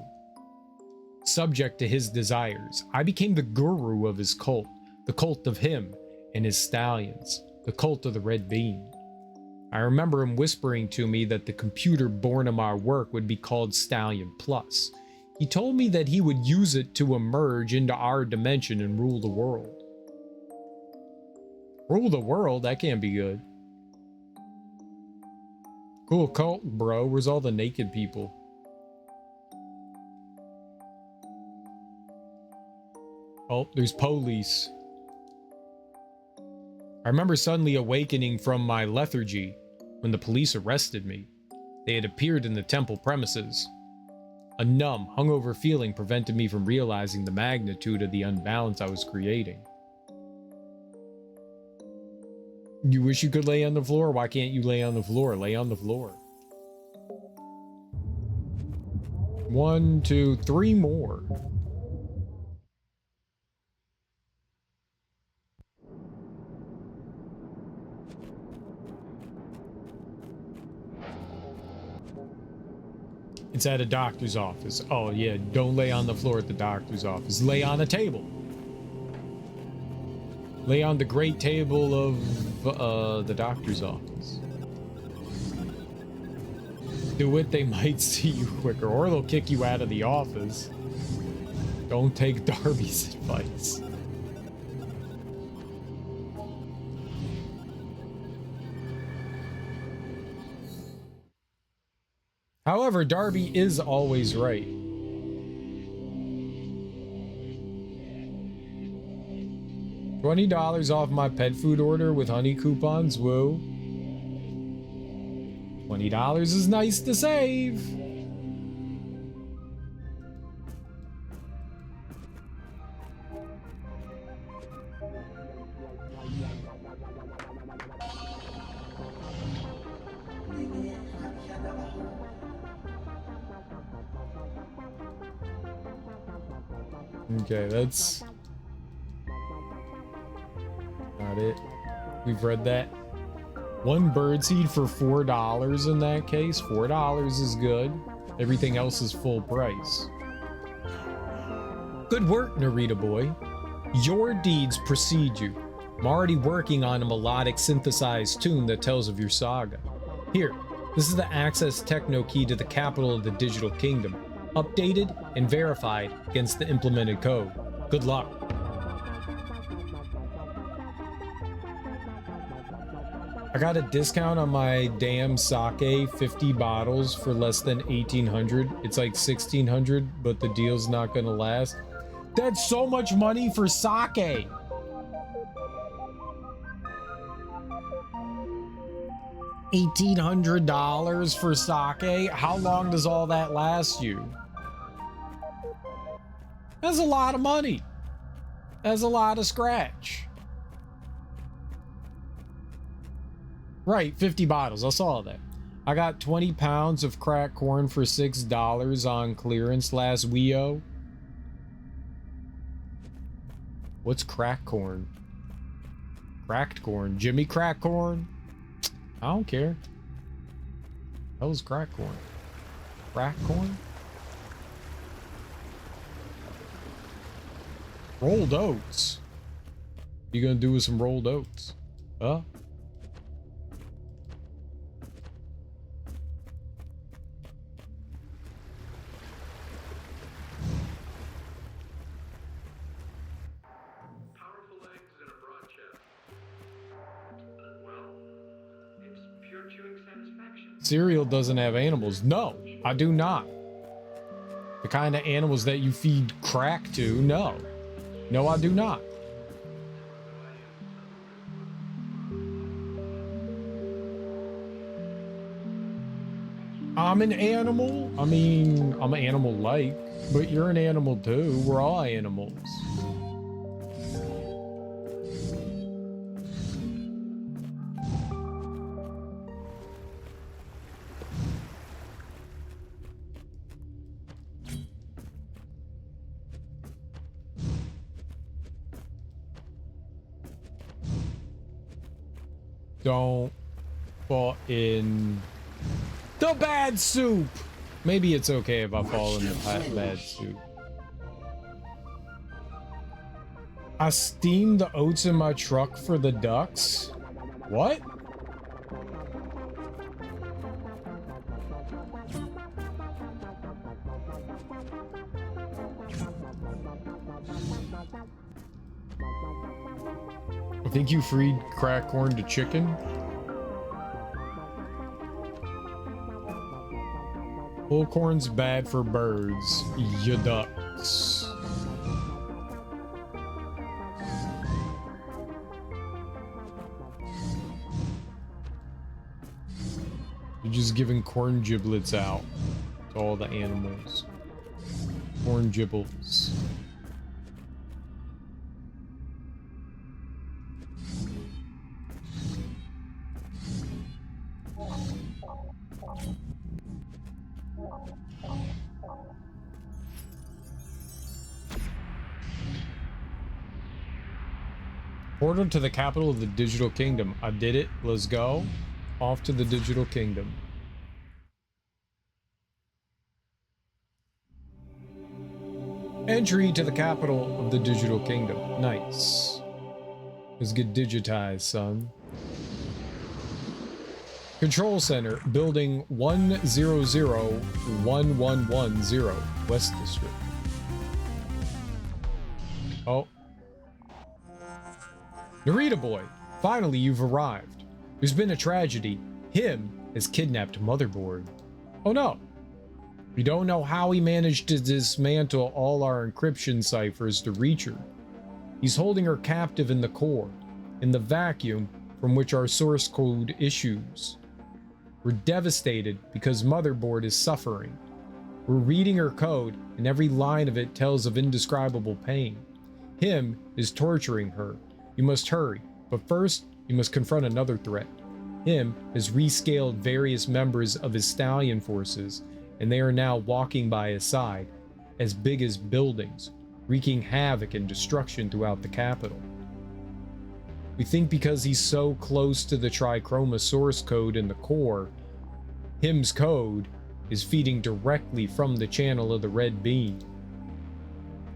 Speaker 1: Subject to his desires, I became the guru of his cult, the cult of him and his stallions, the cult of the red beam. I remember him whispering to me that the computer born of my work would be called Stallion Plus. He told me that he would use it to emerge into our dimension and rule the world. Rule the world? That can't be good. Cool cult, bro. Where's all the naked people? Oh, there's police. I remember suddenly awakening from my lethargy when the police arrested me. They had appeared in the temple premises. A numb, hungover feeling prevented me from realizing the magnitude of the unbalance I was creating. You wish you could lay on the floor? Why can't you lay on the floor? Lay on the floor. 1, 2, 3 more. It's at a doctor's office. Oh yeah, don't lay on the floor at the doctor's office. Lay on a table. Lay on the great table of the doctor's office. Do it, they might see you quicker, or they'll kick you out of the office. Don't take Darby's advice. However, Darby is always right. $20 off my pet food order with honey coupons, woo. $20 is nice to save. Okay, that's not it. We've read that. One birdseed for $4 in that case. $4 is good. Everything else is full price. Good work, Narita boy. Your deeds precede you. I'm already working on a melodic synthesized tune that tells of your saga. Here, this is the access techno key to the capital of the digital kingdom. Updated and verified against the implemented code. Good luck. I got a discount on my damn sake 50 bottles for less than 1,800. It's like 1,600, but the deal's not gonna last. That's so much money for sake. $1,800 for sake? How long does all that last you? That's a lot of money. That's a lot of scratch. Right, 50 bottles. I saw that. I got 20 pounds of cracked corn for $6 on clearance last WEO. What's cracked corn? Cracked corn. Jimmy cracked corn? I don't care. That was cracked corn. Cracked corn? Rolled oats. What you gonna do with some rolled oats? Huh?
Speaker 3: Powerful legs and a broad chest. Well, it's pure chewing satisfaction.
Speaker 1: Cereal doesn't have animals. No, I do not. The kind of animals that you feed crack to, no. No, I do not. I'm an animal. I mean, I'm an animal-like, but you're an animal too. We're all animals. Don't fall in the bad soup. Maybe it's okay if I fall in the bad soup. I steamed the oats in my truck for the ducks. What? I think you freed cracked corn to chicken. Whole corn's bad for birds. Ya ducks. You're just giving corn giblets out to all the animals. Corn giblets. Portal to the capital of the digital kingdom. I did it. Let's go. Off to the digital kingdom. Entry to the capital of the digital kingdom. Nice. Let's get digitized, son. Control center, building 1001110, West District. Oh. Narita boy, finally you've arrived. There's been a tragedy. Him has kidnapped Motherboard. Oh no. We don't know how he managed to dismantle all our encryption ciphers to reach her. He's holding her captive in the core, in the vacuum from which our source code issues. We're devastated because Motherboard is suffering. We're reading her code, and every line of it tells of indescribable pain. Him is torturing her. You must hurry, but first, you must confront another threat. Him has rescaled various members of his stallion forces, and they are now walking by his side, as big as buildings, wreaking havoc and destruction throughout the capital. We think because he's so close to the Trichroma source code in the core, Him's code is feeding directly from the channel of the red beam.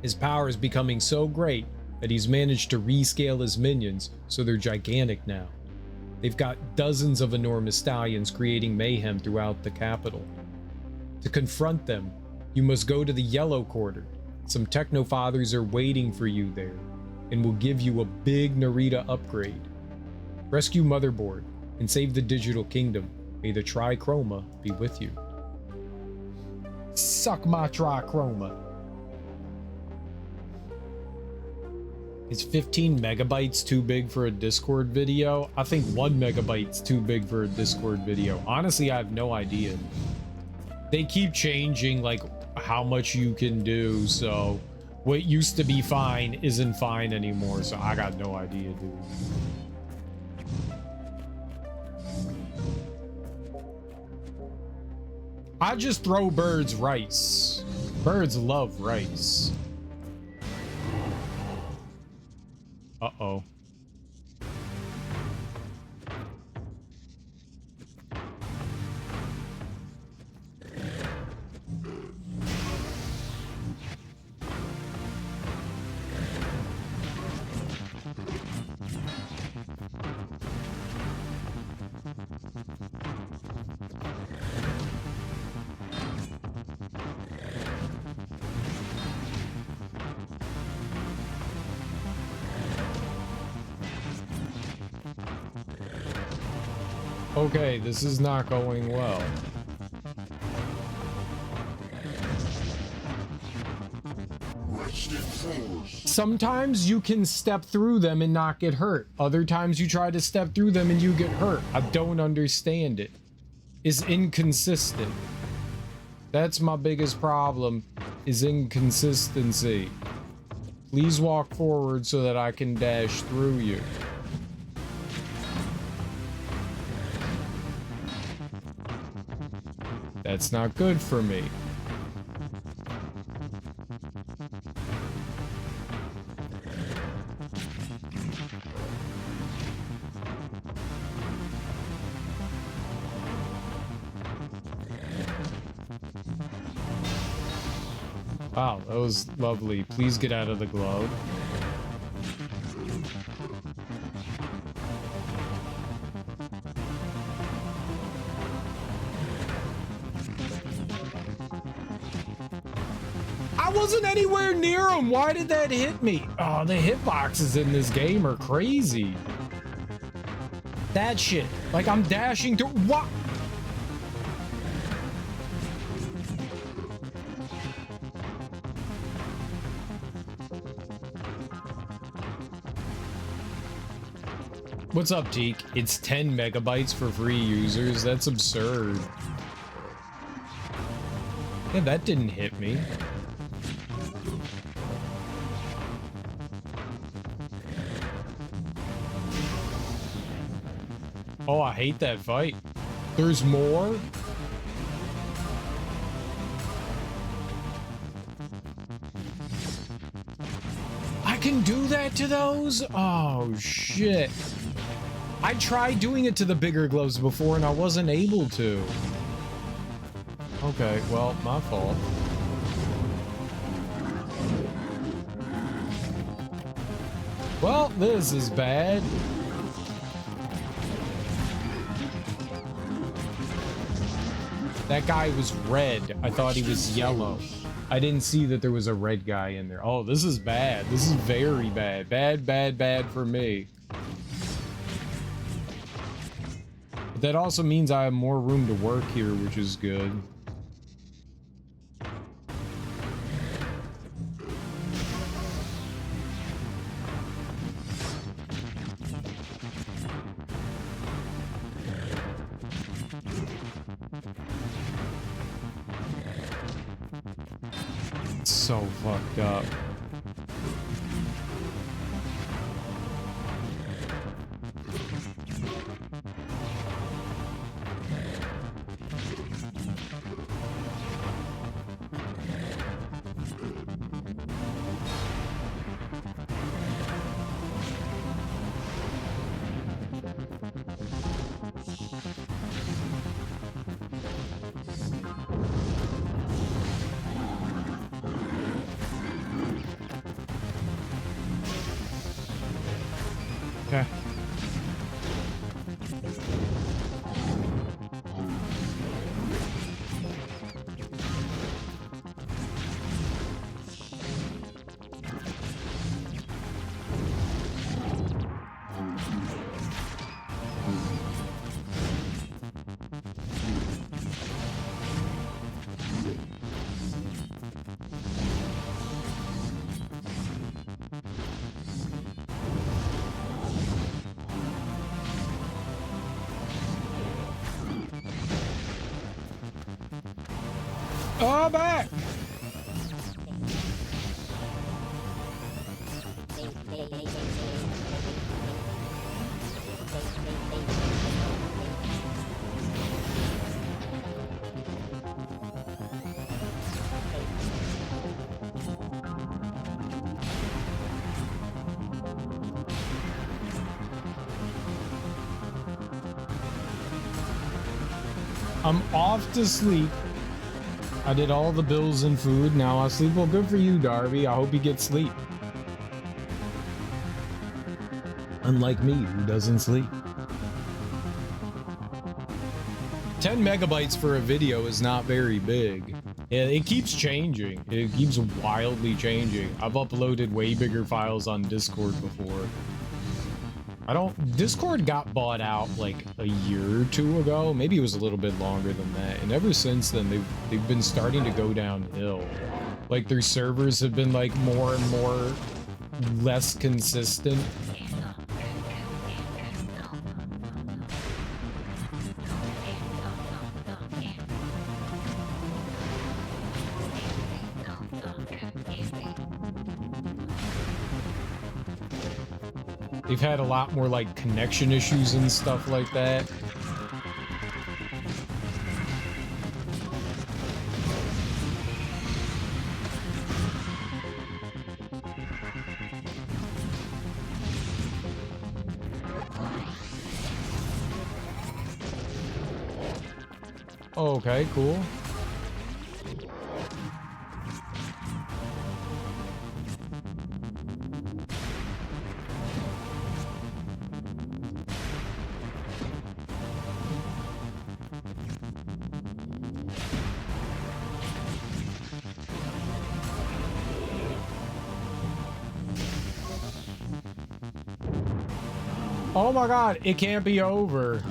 Speaker 1: His power is becoming so great that he's managed to rescale his minions so they're gigantic now. They've got dozens of enormous stallions creating mayhem throughout the capital. To confront them, you must go to the Yellow Quarter. Some Technofathers are waiting for you there, and will give you a big Narita upgrade. Rescue Motherboard, and save the digital kingdom. May the trichroma be with you. Suck my trichroma. Is 15 megabytes too big for a Discord video? I think 1 megabyte's too big for a Discord video. Honestly, I have no idea. They keep changing like how much you can do, so what used to be fine isn't fine anymore, so I got no idea, dude. I just throw birds rice. Birds love rice. Uh-oh. Okay, this is not going well. Sometimes you can step through them and not get hurt. Other times you try to step through them and you get hurt. I don't understand it. It's inconsistent. That's my biggest problem, is inconsistency. Please walk forward so that I can dash through you. That's not good for me. Wow, that was lovely. Please get out of the glove. I wasn't anywhere near him. Why did that hit me? Oh, the hitboxes in this game are crazy. That shit. Like I'm dashing through. What? What's up, Teak? It's 10 megabytes for free users. That's absurd. Yeah, that didn't hit me. Oh, I hate that fight. There's more? I can do that to those? Oh, shit. I tried doing it to the bigger gloves before and I wasn't able to. Okay, well, my fault. Well, this is bad. That guy was red. I thought he was yellow. I didn't see that there was a red guy in there. Oh, this is bad. This is very bad. Bad, bad, bad for me. But that also means I have more room to work here, which is good. So fucked up. Oh, back! I'm off to sleep. I did all the bills and food. Now I'll sleep. Well, good for you, Darby. I hope you get sleep. Unlike me, who doesn't sleep. 10 megabytes for a video is not very big. It keeps changing. It keeps wildly changing. I've uploaded way bigger files on Discord before. Discord got bought out like a year or two ago. Maybe it was a little bit longer than that. And ever since then, they've been starting to go downhill. Like their servers have been like more and more less consistent. They've had a lot more like connection issues and stuff like that. Okay, cool. Oh my god, it can't be over.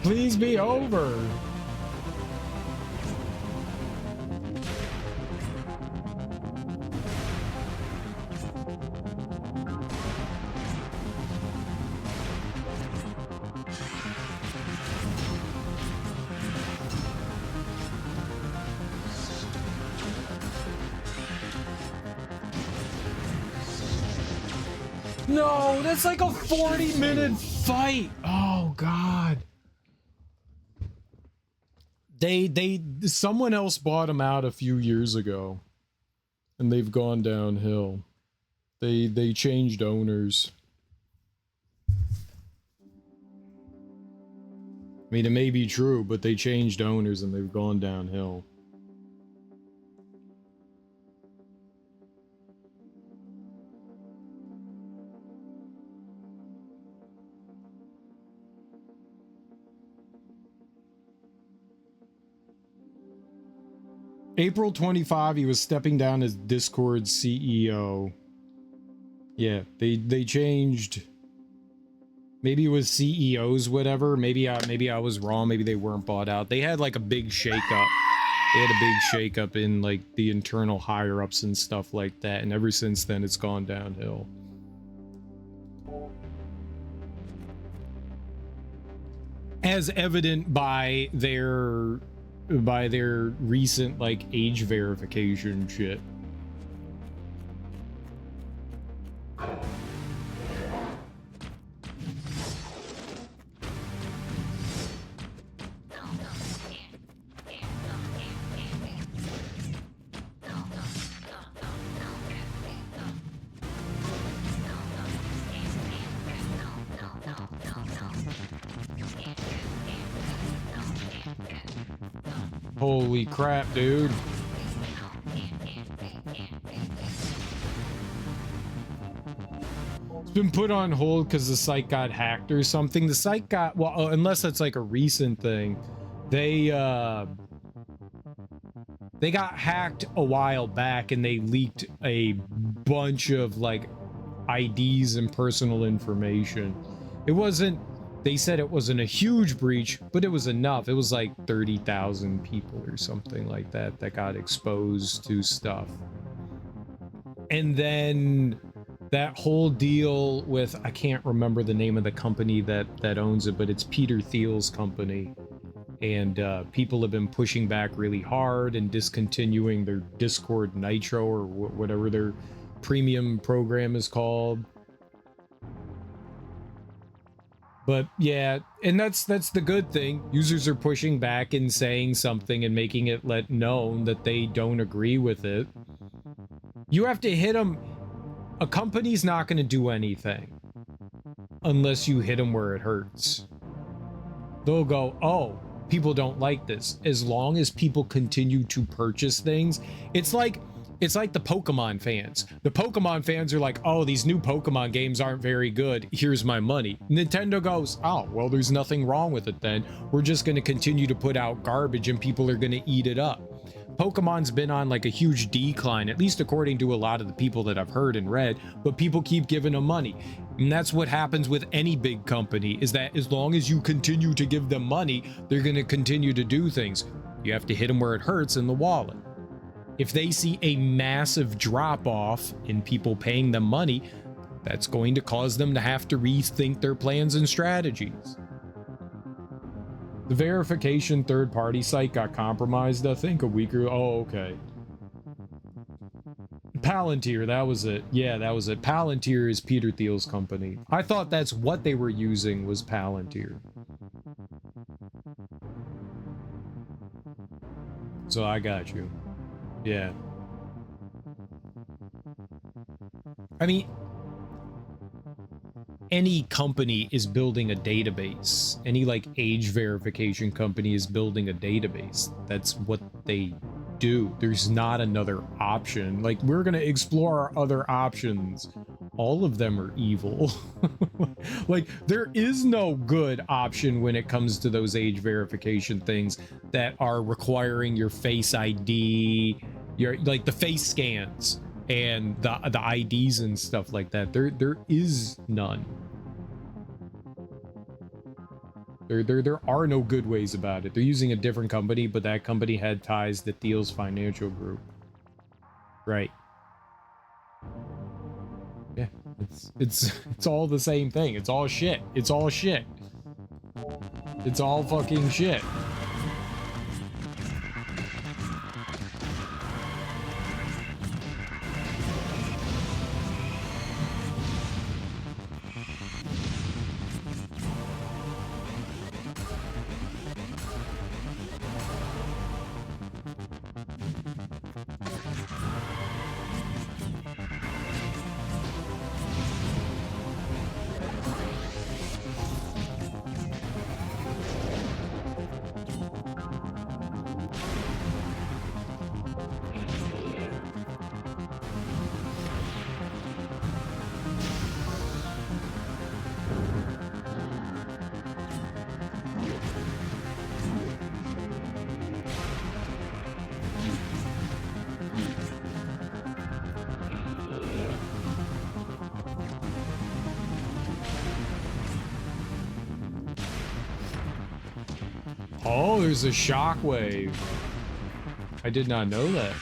Speaker 1: Please be over. No, that's like a 40-minute fight. Oh god. Someone else bought them out a few years ago, and they've gone downhill. They changed owners. I mean, it may be true, but they changed owners and they've gone downhill. April 25, he was stepping down as Discord CEO. Yeah, they changed. Maybe it was CEOs, whatever. Maybe I was wrong. Maybe they weren't bought out. They had like a big shakeup. They had a big shakeup in like the internal higher ups and stuff like that. And ever since then, it's gone downhill. As evident by their recent like age verification shit. Holy crap, dude. It's been put on hold because the site got hacked or something. The site got, well, unless that's like a recent thing. They got hacked a while back and they leaked a bunch of like IDs and personal information. It wasn't, they said it wasn't a huge breach, but it was enough. It was like 30,000 people or something like that that got exposed to stuff. And then that whole deal with, I can't remember the name of the company that owns it, but it's Peter Thiel's company. And people have been pushing back really hard and discontinuing their Discord Nitro or whatever their premium program is called. But yeah, and that's the good thing. Users are pushing back and saying something and making it let known that they don't agree with it. You have to hit them. A company's not going to do anything unless you hit them where it hurts. They'll go, oh, people don't like this. As long as people continue to purchase things, it's like the Pokemon fans. The Pokemon fans are like, oh, these new Pokemon games aren't very good. Here's my money. Nintendo goes, oh, well, there's nothing wrong with it then. We're just going to continue to put out garbage and people are going to eat it up. Pokemon's been on like a huge decline, at least according to a lot of the people that I've heard and read, but people keep giving them money. And that's what happens with any big company, is that as long as you continue to give them money, they're going to continue to do things. You have to hit them where it hurts in the wallet. If they see a massive drop off in people paying them money, that's going to cause them to have to rethink their plans and strategies. The verification third-party site got compromised, I think, a week or... Oh, okay. Palantir, that was it. Yeah, that was it. Palantir is Peter Thiel's company. I thought that's what they were using, was Palantir. So I got you. Yeah. I mean, any company is building a database. Any like age verification company is building a database. That's what they do. There's not another option. Like, we're gonna explore our other options. All of them are evil. Like, there is no good option when it comes to those age verification things that are requiring your Face ID, your like the face scans and the IDs and stuff like that. There is none. There are no good ways about it. They're using a different company, but that company had ties to Thiel's financial group. Right. Yeah, it's all the same thing. It's all shit. It's all shit. It's all fucking shit. Oh, there's a shockwave. I did not know that.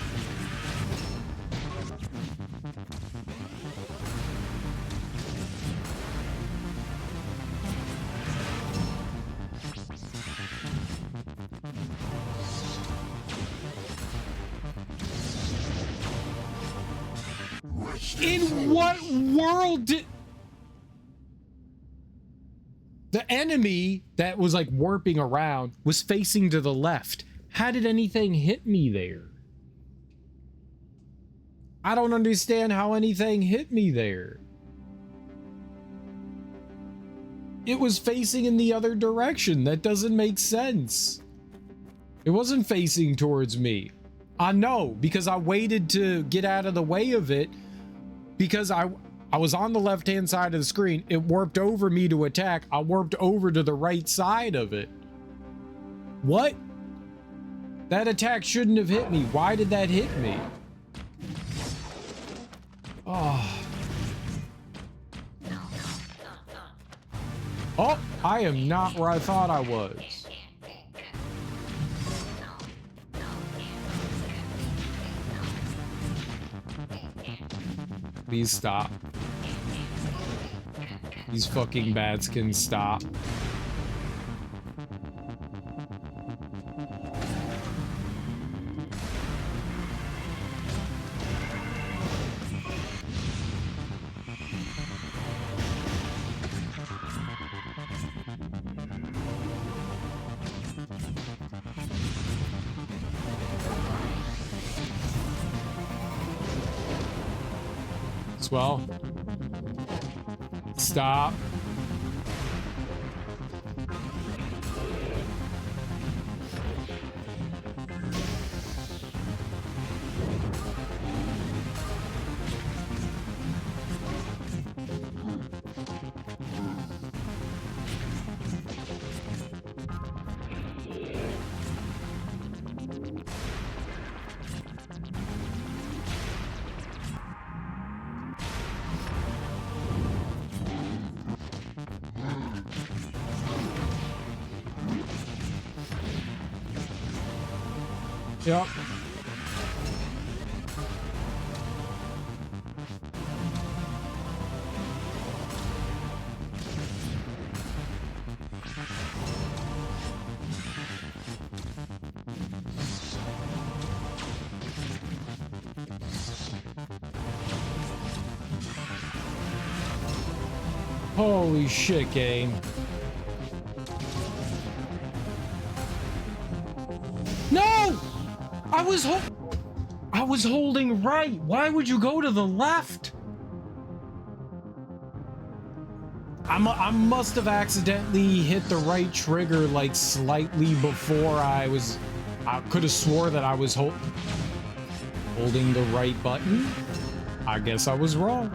Speaker 1: In what world did... The enemy that was like warping around was facing to the left. How did anything hit me there? I don't understand how anything hit me there. It was facing in the other direction. That doesn't make sense. It wasn't facing towards me. I know, because I waited to get out of the way of it, because I was on the left-hand side of the screen. It warped over me to attack. I warped over to the right side of it. What? That attack shouldn't have hit me. Why did that hit me? Oh. Oh, I am not where I thought I was. Please stop. These fucking bats can stop. Swell. Stop. Yep. Holy shit, game. No! I was holding right. Why would you go to the left? I must have accidentally hit the right trigger like slightly before I could have swore that I was holding the right button. I guess I was wrong.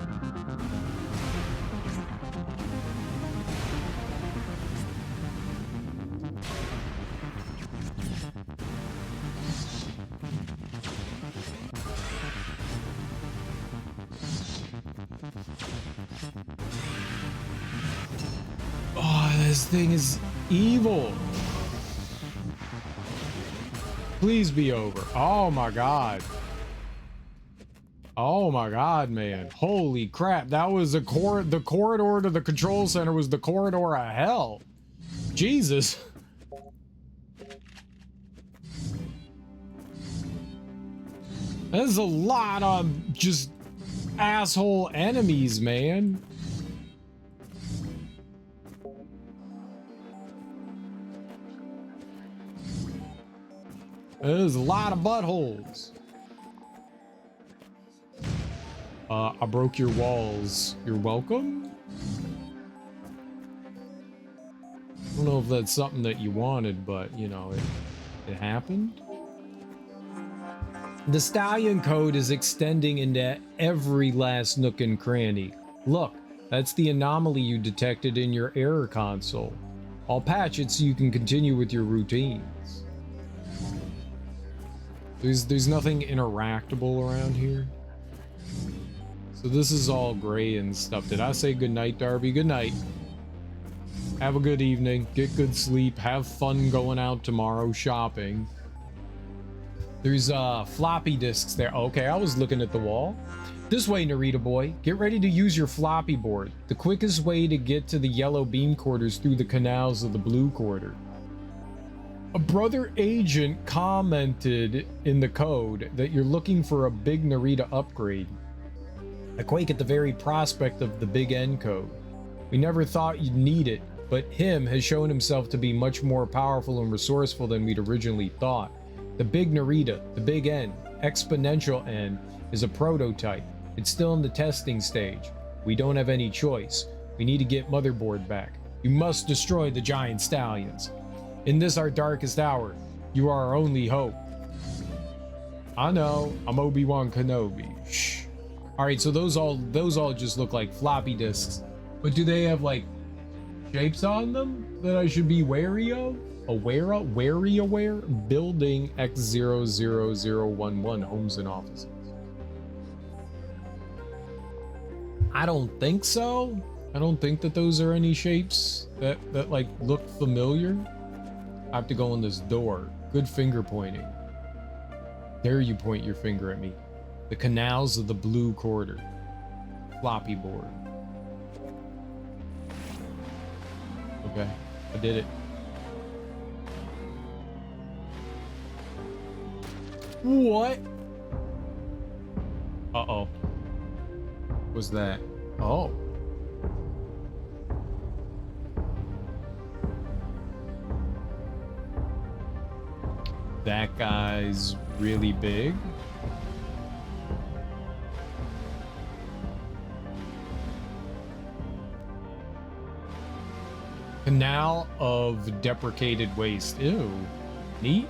Speaker 1: This thing is evil. Please be over. Oh my god. Oh my god, man. Holy crap. That was the corridor to the control center was the corridor of hell. Jesus. There's a lot of just asshole enemies, man. There's a lot of buttholes. I broke your walls. You're welcome? I don't know if that's something that you wanted, but, you know, it happened. The Stallion code is extending into every last nook and cranny. Look, that's the anomaly you detected in your error console. I'll patch it so you can continue with your routines. There's nothing interactable around here. So this is all gray and stuff. Did I say good night, Darby? Good night. Have a good evening. Get good sleep. Have fun going out tomorrow shopping. There's floppy disks there. Okay, I was looking at the wall. This way, Narita boy. Get ready to use your floppy board. The quickest way to get to the yellow beam quarters through the canals of the blue quarter. A brother agent commented in the code that you're looking for a big Narita upgrade. I quake at the very prospect of the big N code. We never thought you'd need it, but him has shown himself to be much more powerful and resourceful than we'd originally thought. The big Narita, the big N, exponential N, is a prototype. It's still in the testing stage. We don't have any choice. We need to get Motherboard back. You must destroy the giant stallions. In this our darkest hour, you are our only hope. I know, I'm Obi-Wan Kenobi. Shh. Alright, so those all just look like floppy disks. But do they have like shapes on them that I should be wary of? Aware? Building X00011 homes and offices. I don't think so. I don't think that those are any shapes that like look familiar. I have to go in this door. Good finger pointing. Dare you point your finger at me. The canals of the blue quarter. Floppy board. Okay, I did it. What? Uh-oh. Was that? Oh. That guy's really big. Canal of deprecated waste. Ew. Neat.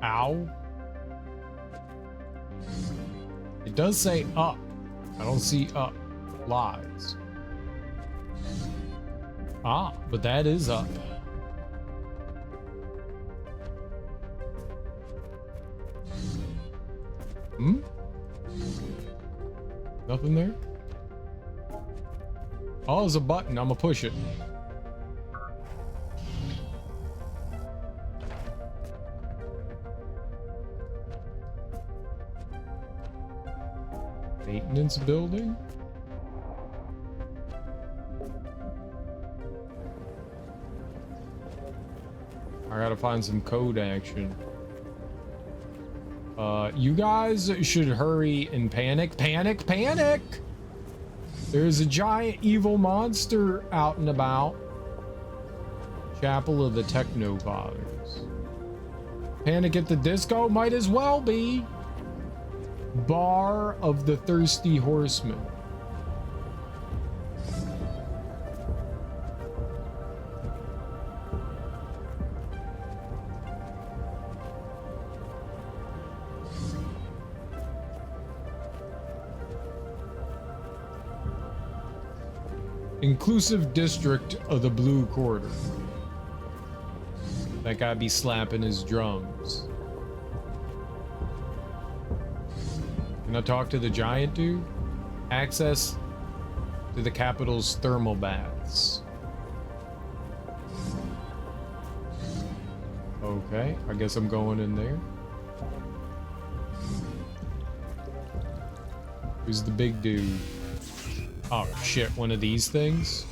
Speaker 1: Ow. It does say up. I don't see up. Lies. Ah, but that is up. Hmm? Nothing there? Oh, there's a button. I'm gonna push it. Maintenance building? I gotta find some code action. You guys should hurry and panic. Panic, panic! There's a giant evil monster out and about. Chapel of the Techno Fathers. Panic at the Disco might as well be. Bar of the Thirsty Horseman. Inclusive district of the Blue Quarter. That guy be slapping his drums. Can I talk to the giant dude? Access to the capital's thermal baths. Okay, I guess I'm going in there. Who's the big dude? Oh shit, one of these things?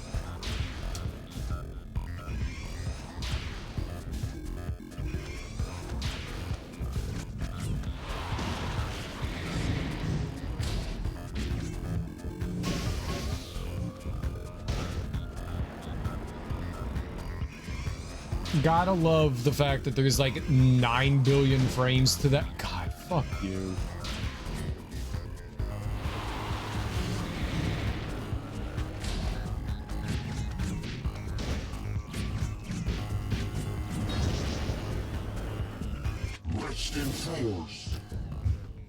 Speaker 1: Gotta love the fact that there's like 9 billion frames to that. God, fuck you.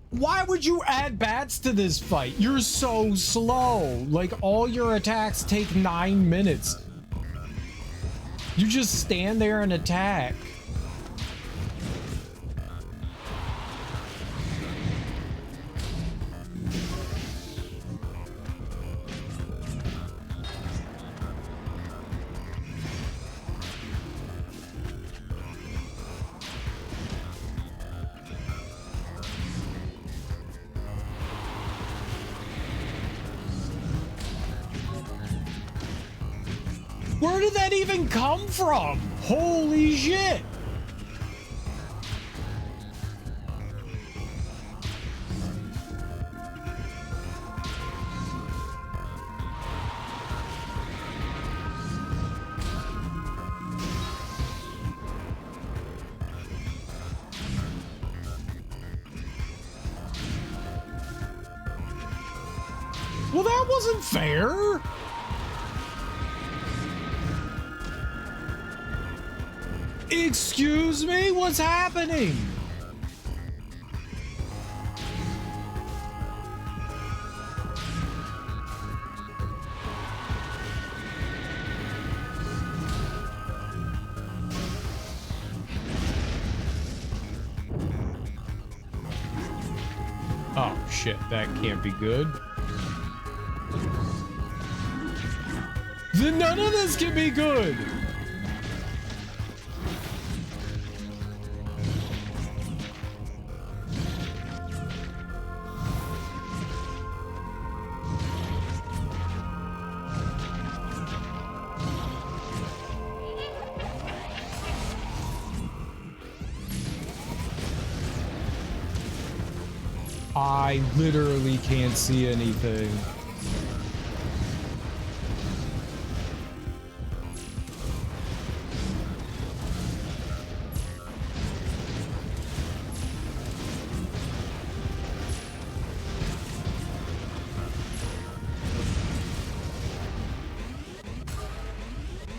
Speaker 1: Why would you add bats to this fight? You're so slow. Like, all your attacks take 9 minutes. You just stand there and attack. Where did that even come from? Holy shit! Well, that wasn't fair. Excuse me? What's happening? Oh shit, that can't be good. Then none of this can be good. I literally can't see anything.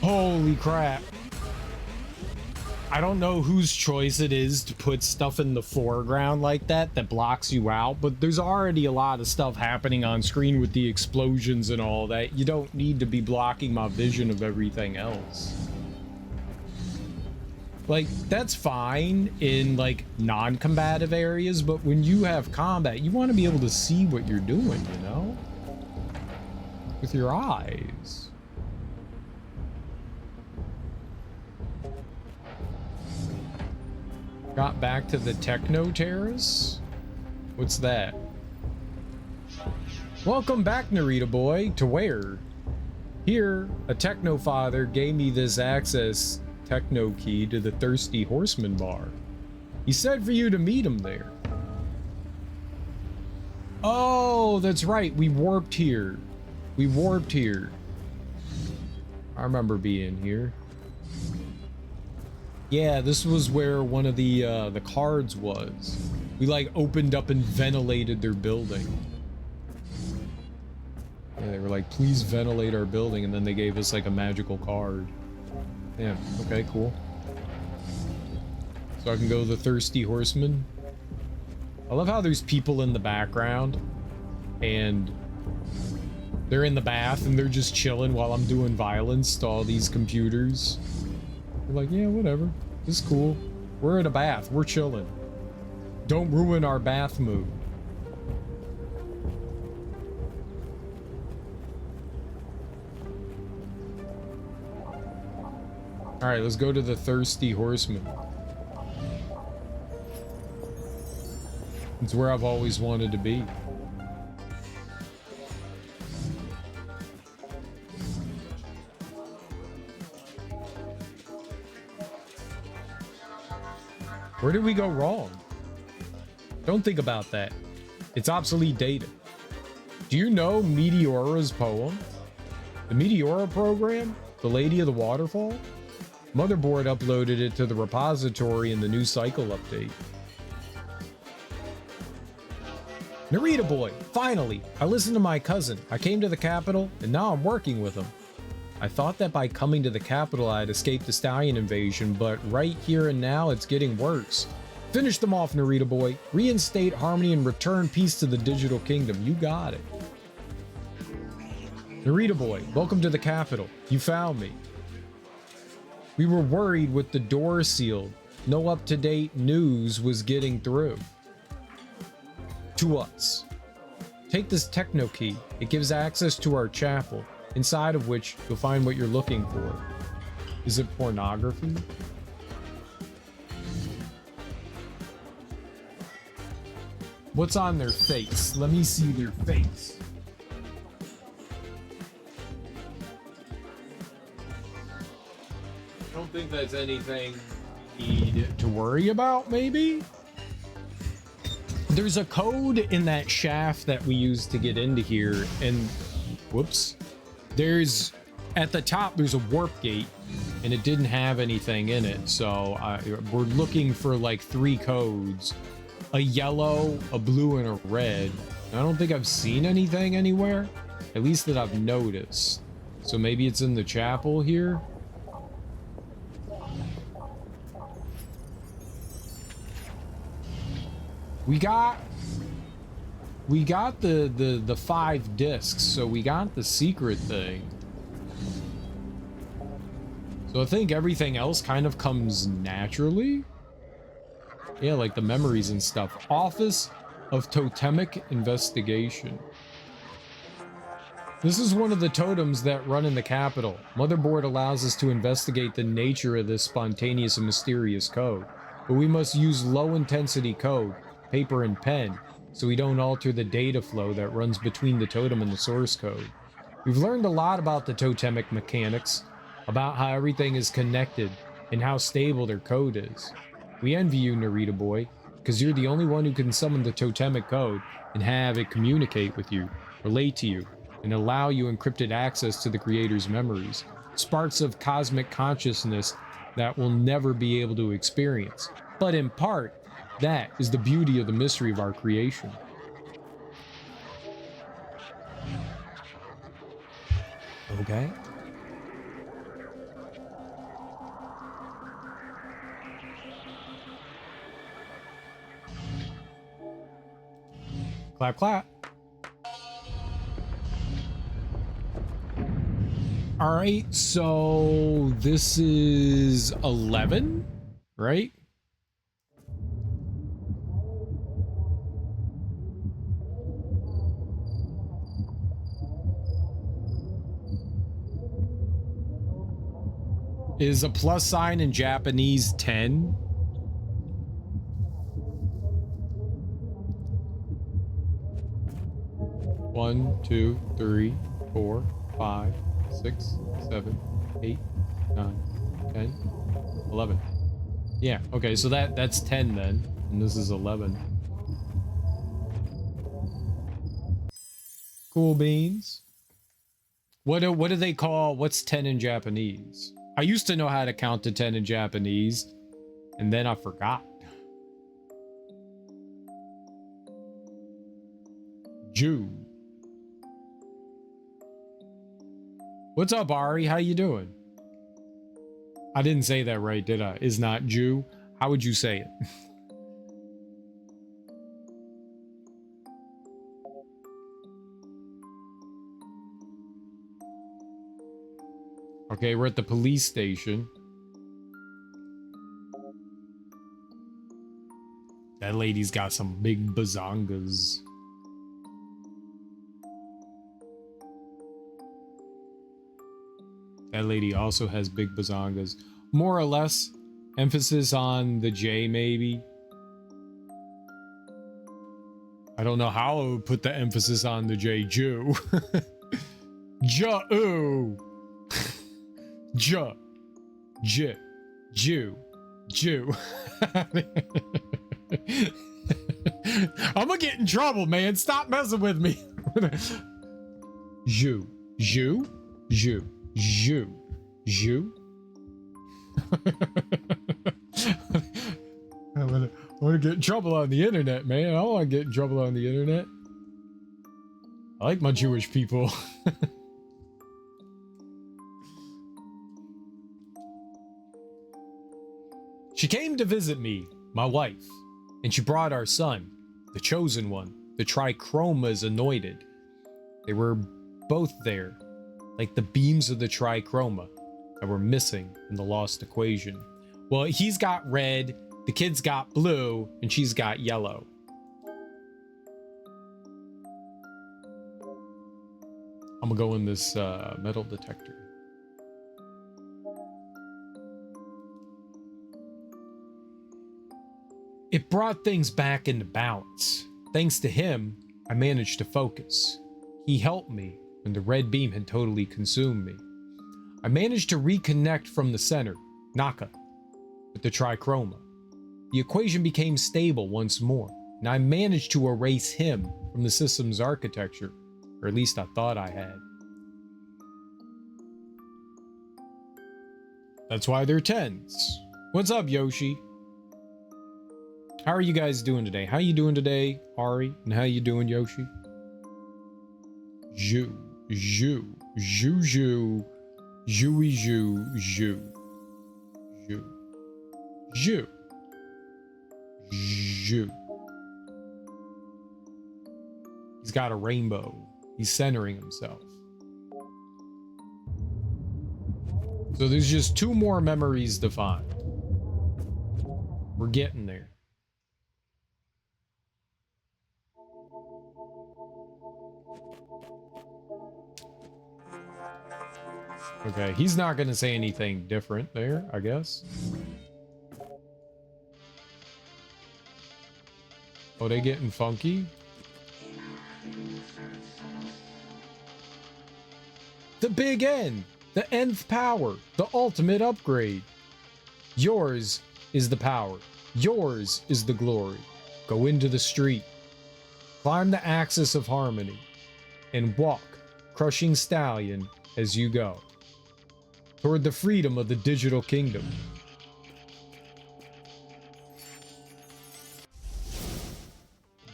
Speaker 1: Holy crap. I don't know whose choice it is to put stuff in the foreground like that blocks you out, but there's already a lot of stuff happening on screen with the explosions and all that. You don't need to be blocking my vision of everything else. Like, that's fine in, like, non-combative areas, but when you have combat, you want to be able to see what you're doing, you know? With your eyes. Got back to the Techno Terrace? What's that? Welcome back, Narita boy. To where? Here, a Techno Father gave me this access Techno key to the Thirsty Horseman bar. He said for you to meet him there. Oh, that's right. We warped here. We warped here. I remember being here. Yeah, this was where one of the cards was. We like opened up and ventilated their building. Yeah, they were like, please ventilate our building, and then they gave us like a magical card. Yeah, okay, cool. So I can go the Thirsty Horseman. I love how there's people in the background and they're in the bath and they're just chilling while I'm doing violence to all these computers. They're like, yeah, whatever. It's cool. We're in a bath. We're chilling. Don't ruin our bath mood. All right, let's go to the Thirsty Horseman. It's where I've always wanted to be. Where did we go wrong? Don't think about that. It's obsolete data. Do you know Meteora's poem? The Meteora program? The Lady of the Waterfall? Motherboard uploaded it to the repository in the new cycle update. Narita boy, finally! I listened to my cousin. I came to the capital, and now I'm working with him. I thought that by coming to the capital I'd escape the stallion invasion, but right here and now it's getting worse. Finish them off, Narita boy. Reinstate harmony and return peace to the digital kingdom. You got it. Narita boy, welcome to the capital. You found me. We were worried with the door sealed. No up-to-date news was getting through. To us. Take this techno key. It gives access to our chapel, inside of which you'll find what you're looking for. Is it pornography? What's on their face? Let me see their face. I don't think that's anything you need to worry about, maybe? There's a code in that shaft that we used to get into here, and whoops. There's, at the top, there's a warp gate, and it didn't have anything in it, so we're looking for like 3 codes. A yellow, a blue, and a red. I don't think I've seen anything anywhere, at least that I've noticed. So maybe it's in the chapel here? We got the 5 discs, so we got the secret thing. So I think everything else kind of comes naturally. Yeah, like the memories and stuff. Office of Totemic Investigation. This is one of the totems that run in the capital. Motherboard allows us to investigate the nature of this spontaneous and mysterious code. But we must use low-intensity code, paper and pen, so we don't alter the data flow that runs between the totem and the source code. We've learned a lot about the totemic mechanics, about how everything is connected, and how stable their code is. We envy you, Narita boy. because you're the only one who can summon the totemic code and have it communicate with you, relate to you, and allow you encrypted access to the creator's memories. Sparks of cosmic consciousness that we'll never be able to experience. But in part, that is the beauty of the mystery of our creation. Okay. Clap, clap. All right, so this is 11, right? Is a plus sign in Japanese 10? One, two, three, 4, 5, 6, 7, 8, 9, 10, 11. Yeah, okay, so that's 10 then, and this is 11. Cool beans. What do they call, what's 10 in Japanese? I used to know how to count to 10 in Japanese, and then I forgot. Jew. What's up, Ari? How you doing? I didn't say that right, did I? Is not Jew. How would you say it? Okay, we're at the police station. That lady's got some big bazongas. That lady also has big bazongas. More or less, emphasis on the J, maybe. I don't know how I would put the emphasis on the J. Jew. Jew. J. J. Jew. Jew. I'm gonna get in trouble, man. Stop messing with me. Jew. Jew. Jew. Jew. Jew. I want to get in trouble on the internet, man. I don't want to get in trouble on the internet. I like my Jewish people. She came to visit me, my wife, and she brought our son, the chosen one, the Trichroma's anointed. They were both there, like the beams of the Trichroma that were missing in the lost equation. Well, he's got red, the kid's got blue, and she's got yellow. I'm gonna go in this metal detector. It brought things back into balance. Thanks to him, I managed to focus. He helped me when the red beam had totally consumed me. I managed to reconnect from the center, Naka, with the Trichroma. The equation became stable once more, and I managed to erase him from the system's architecture, or at least I thought I had. That's why they're 10s. What's up, Yoshi? How are you guys doing today? How you doing today, Ari? And how you doing, Yoshi? Jew, Jew, Jew, Jew, Jewy, Jew, Jew, Jew, Jew, Jew. He's got a rainbow. He's centering himself. So there's just 2 more memories to find. We're getting there. Okay, he's not gonna say anything different there, I guess. Oh, they getting funky? The big N! The nth power! The ultimate upgrade! Yours is the power. Yours is the glory. Go into the street. Climb the axis of harmony. And walk, crushing stallion, as you go. Toward the freedom of the digital kingdom.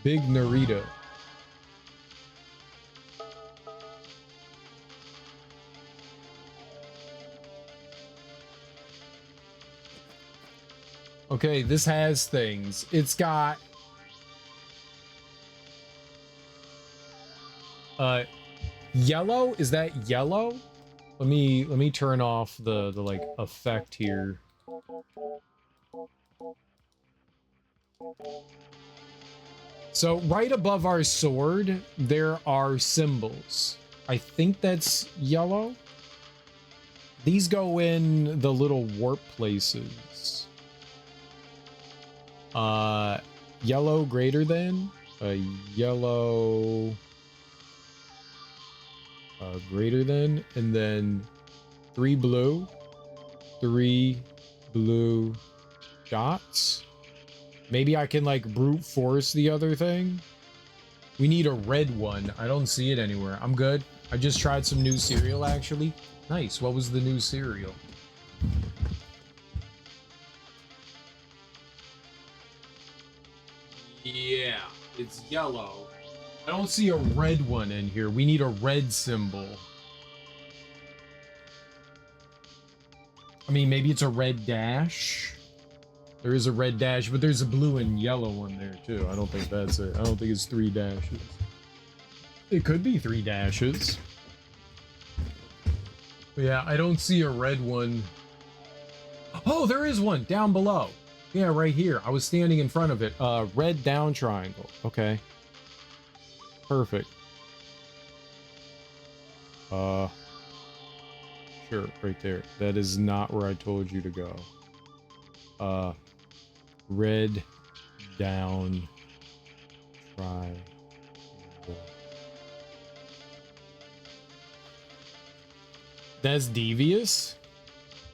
Speaker 1: Big Narita. Okay, this has things. It's got yellow. Is that yellow? Let me turn off the like effect here. So right above our sword, there are symbols. I think that's yellow. These go in the little warp places. Yellow greater than yellow greater than, and then 3 blue dots. Maybe I can like brute force the other thing. We need a red one. I don't see it anywhere. I'm good. I just tried some new cereal actually. Nice. What was the new cereal? Yeah, it's yellow. I don't see a red one in here. We need a red symbol. I mean, maybe it's a red dash. There is a red dash, but there's a blue and yellow one there too. I don't think that's it. I don't think it's 3 dashes. It could be 3 dashes. But yeah, I don't see a red one. Oh, there is one down below. Yeah, right here. I was standing in front of it. Red down triangle. Okay. Perfect. Sure, right there. That is not where I told you to go. Red down triangle. That's devious.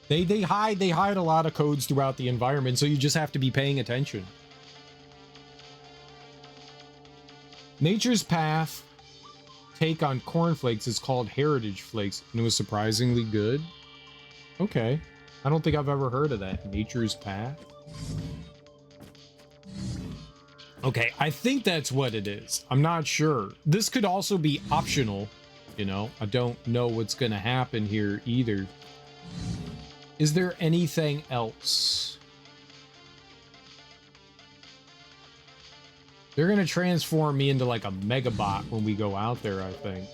Speaker 1: They hide a lot of codes throughout the environment, so you just have to be paying attention. Nature's Path take on cornflakes is called Heritage Flakes, and it was surprisingly good. Okay. I don't think I've ever heard of that. Nature's Path. Okay, I think that's what it is. I'm not sure. This could also be optional, you know. I don't know what's gonna happen here either. Is there anything else? They're gonna transform me into like a Megabot when we go out there, I think.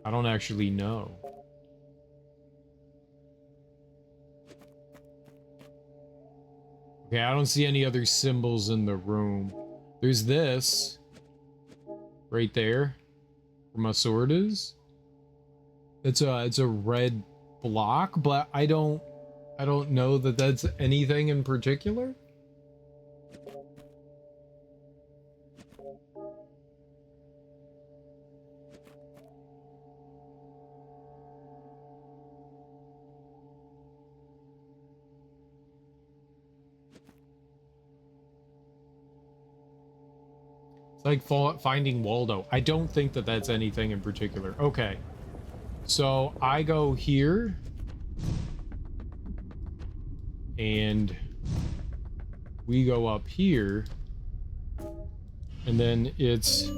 Speaker 1: I don't actually know. Okay, I don't see any other symbols in the room. There's this. Right there. Where my sword is. It's a red block, but I don't know that that's anything in particular. It's like finding Waldo. I don't think that that's anything in particular. Okay. So I go here. And we go up here. And then it's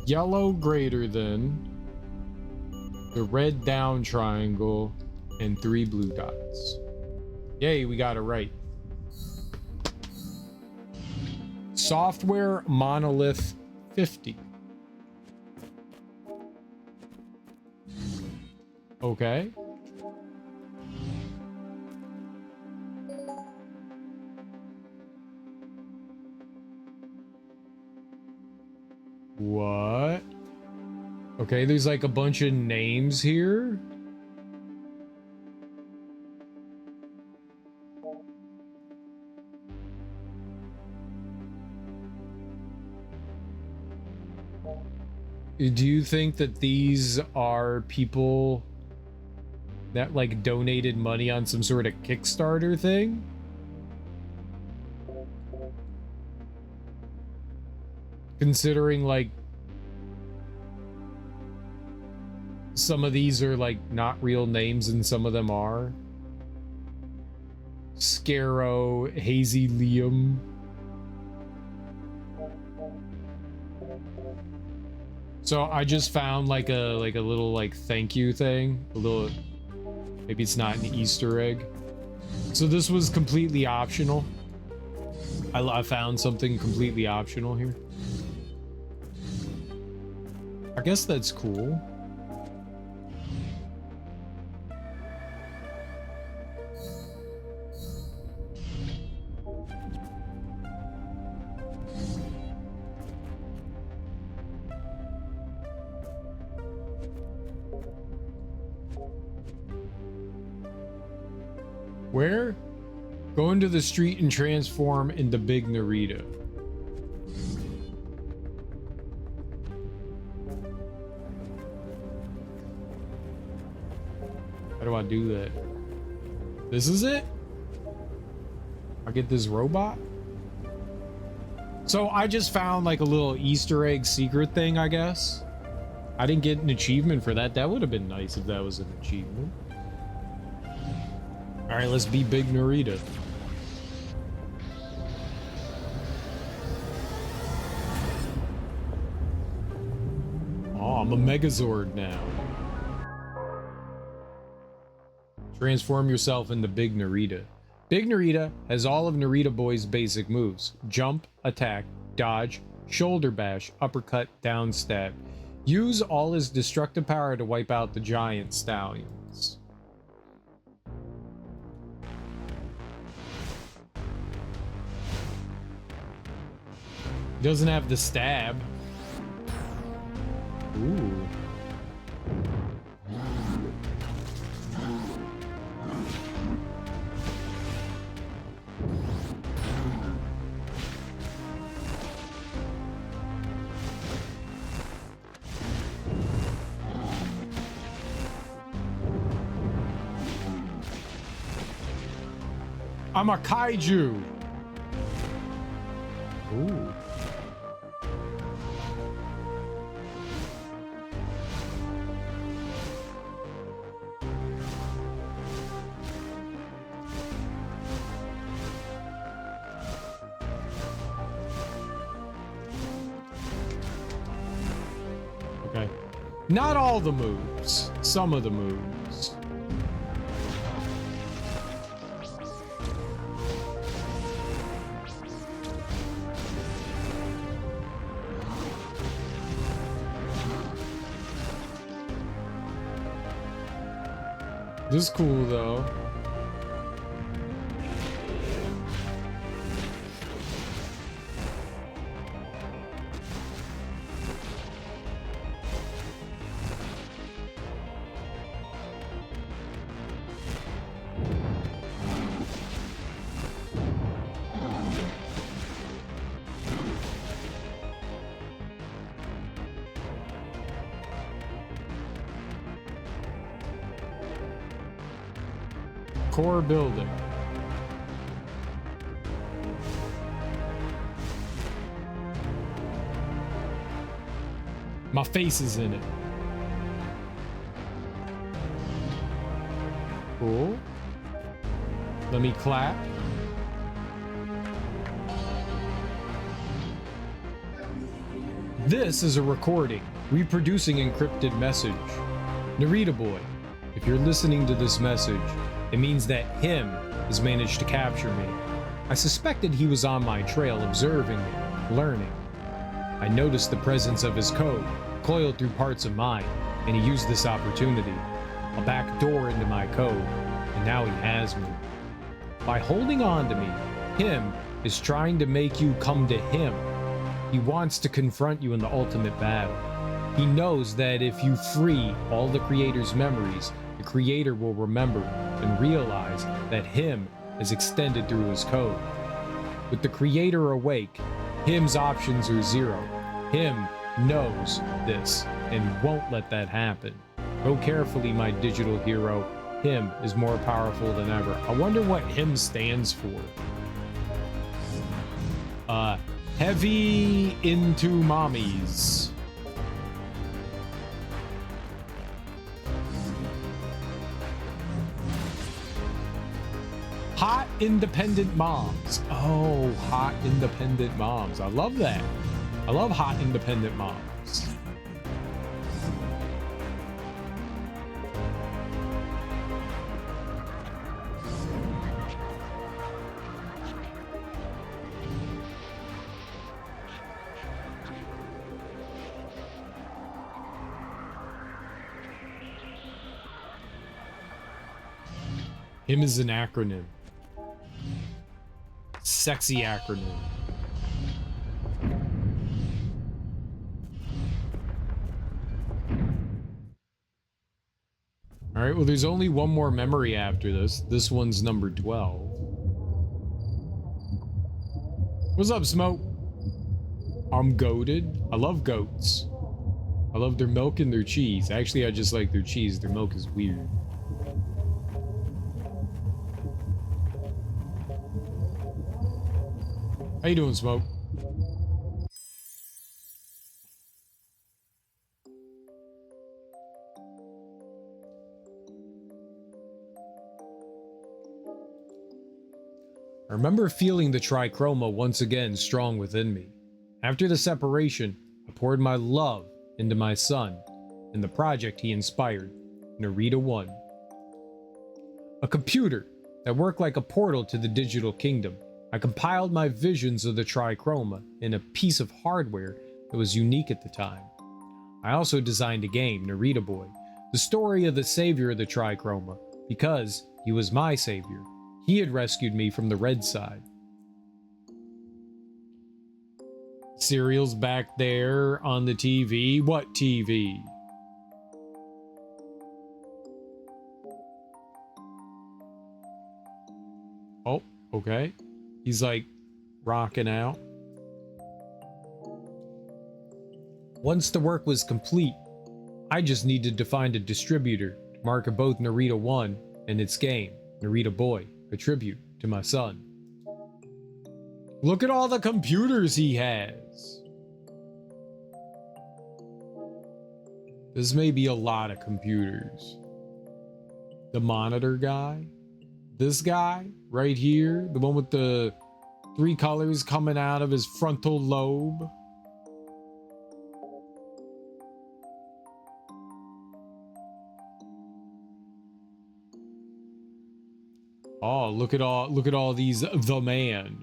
Speaker 1: yellow greater than, the red down triangle, and 3 blue dots. Yay, we got it right. Software monolith 50. Okay. What? Okay, there's like a bunch of names here. Do you think that these are people that like donated money on some sort of Kickstarter thing? Considering, like, some of these are, like, not real names and some of them are. Scarrow, Hazy Liam. So I just found like a little like thank you thing. A little, maybe it's not an Easter egg. So this was completely optional. I found something completely optional here. I guess that's cool. Where? Go into the street and transform into Big Narita. How do I do that? This is it? I get this robot? So I just found like a little Easter egg secret thing, I guess. I didn't get an achievement for that. That would have been nice if that was an achievement. All right, let's be Big Narita. Oh, I'm a Megazord now. Transform yourself into Big Narita. Big Narita has all of Narita Boy's basic moves. Jump, attack, dodge, shoulder bash, uppercut, down stab. Use all his destructive power to wipe out the giant stallions. Doesn't have the stab. Ooh. I'm a kaiju. Ooh. Okay. Not all the moves. Some of the moves. This is cool though. Core building. My face is in it. Cool. Let me clap. This is a recording, reproducing encrypted message. Narita Boy, if you're listening to this message, it means that him has managed to capture me. I suspected he was on my trail, observing me, learning. I noticed the presence of his code, coiled through parts of mine, and he used this opportunity. A back door into my code, and now he has me. By holding on to me, him is trying to make you come to him. He wants to confront you in the ultimate battle. He knows that if you free all the Creator's memories, the Creator will remember and realize that him is extended through his code. With the Creator awake, him's options are zero. Him knows this and won't let that happen. Go carefully, my digital hero. Him is more powerful than ever. I wonder what him stands for. Heavy into mommies. Hot independent moms. Oh, hot independent moms. I love that. I love hot independent moms. Him is an acronym. Sexy acronym. All right, well, there's only one more memory after this. This one's number 12. What's up, Smoke? I'm goated. I love goats. I love their milk and their cheese. Actually, I just like their cheese. Their milk is weird. How you doing, Smoke? I remember feeling the trichroma once again strong within me. After the separation, I poured my love into my son and the project he inspired, Narita 1. A computer that worked like a portal to the digital kingdom. I compiled my visions of the trichroma in a piece of hardware that was unique at the time. I also designed a game, Narita Boy, the story of the savior of the trichroma, because he was my savior. He had rescued me from the red side. Cereal's back there on the TV. What TV? Oh, okay. He's like rocking out. Once the work was complete, I just needed to find a distributor to market both Narita 1 and its game, Narita Boy, a tribute to my son. Look at all the computers he has. This may be a lot of computers. The monitor guy. This guy right here, the one with the 3 colors coming out of his frontal lobe. Oh, look at all these the man.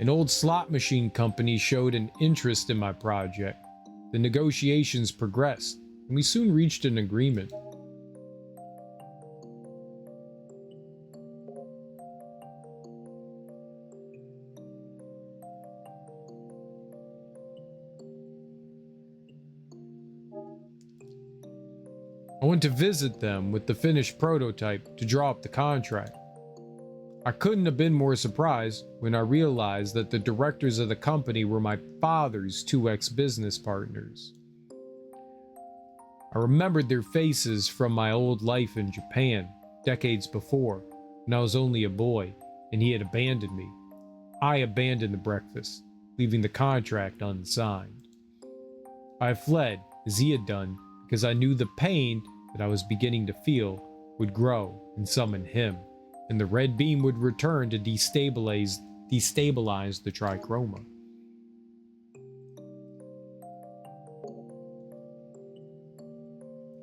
Speaker 1: An old slot machine company showed an interest in my project. The negotiations progressed, and we soon reached an agreement. I went to visit them with the finished prototype to draw up the contract. I couldn't have been more surprised when I realized that the directors of the company were my father's 2 ex-business partners. I remembered their faces from my old life in Japan, decades before, when I was only a boy, and he had abandoned me. I abandoned the breakfast, leaving the contract unsigned. I fled, as he had done, because I knew the pain that I was beginning to feel would grow and summon him, and the red beam would return to destabilize the trichroma.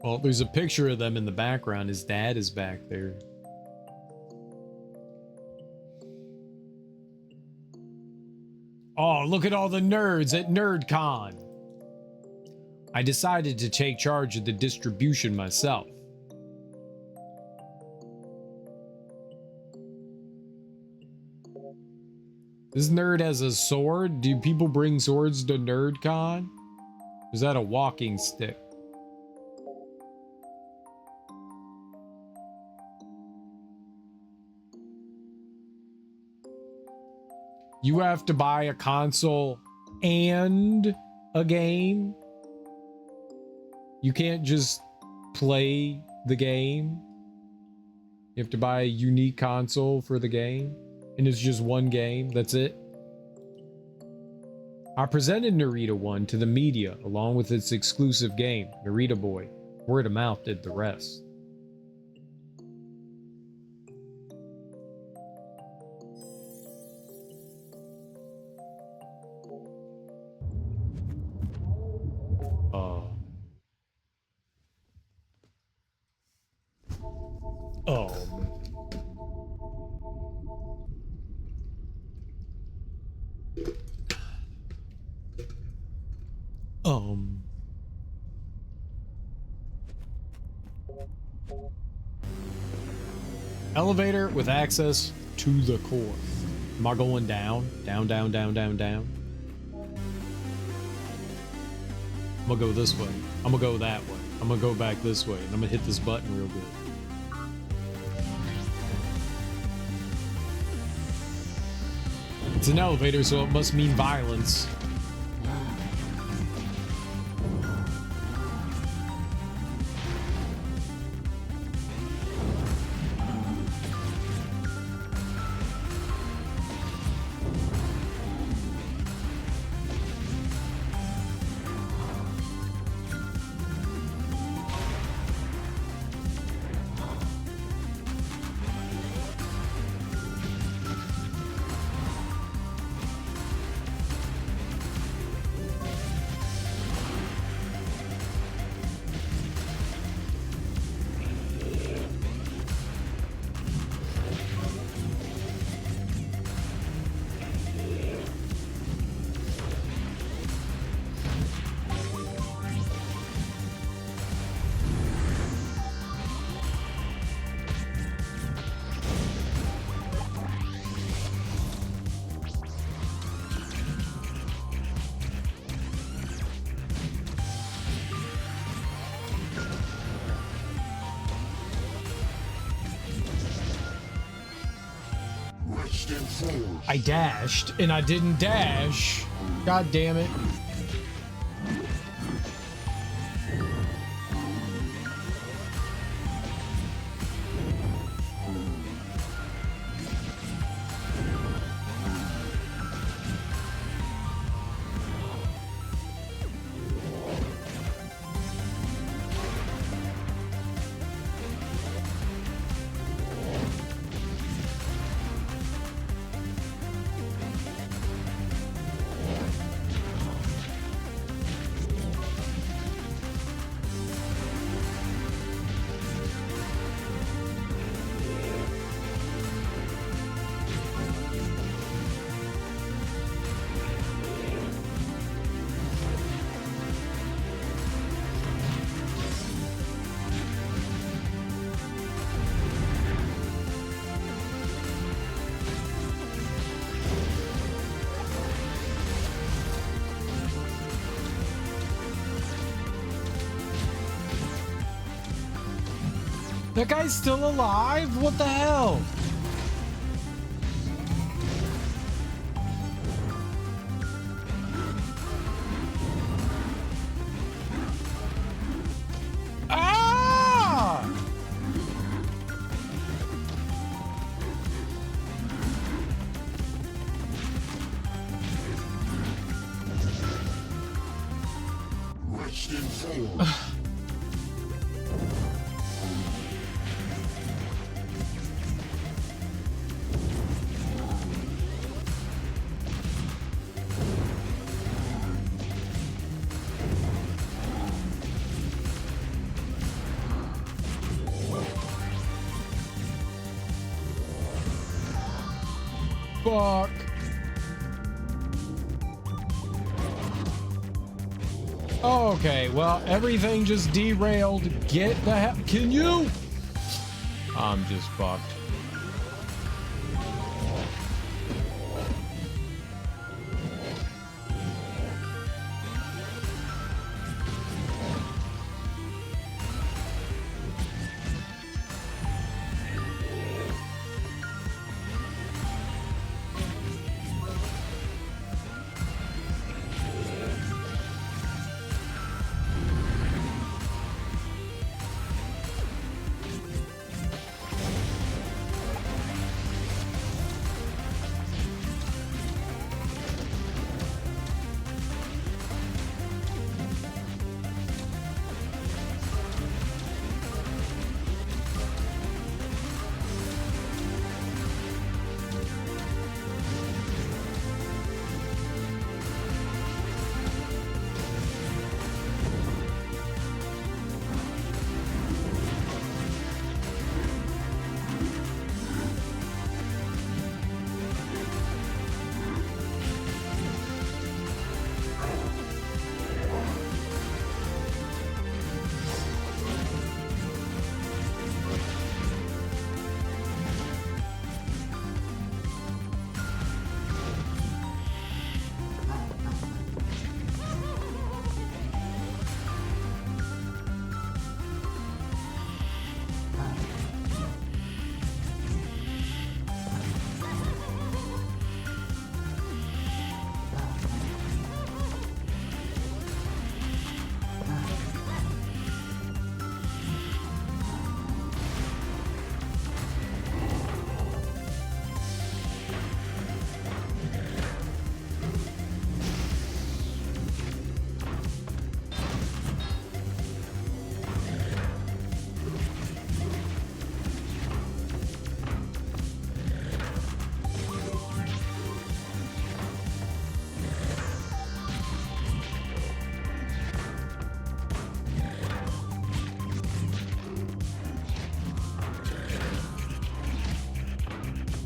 Speaker 1: Well, there's a picture of them in the background. His dad is back there. Oh, look at all the nerds at NerdCon. I decided to take charge of the distribution myself. This nerd has a sword? Do people bring swords to NerdCon? Or is that a walking stick? You have to buy a console and a game? You can't just play the game? You have to buy a unique console for the game? and it's just one game. That's it. I presented Narita 1 to the media along with its exclusive game, Narita Boy. Word of mouth did the rest. Um. Elevator with access to the core. Am I going down? Down, down, down, down, down? I'm gonna go this way. I'm gonna go that way. I'm gonna go back this way. And I'm gonna hit this button real good. It's an elevator, so it must mean violence. I dashed and I didn't dash. God damn it. That guy's still alive? What the hell? Ah!
Speaker 4: Rest in form.
Speaker 1: Fuck. Okay, well, everything just derailed. Get the hell. Can you? I'm just fucked.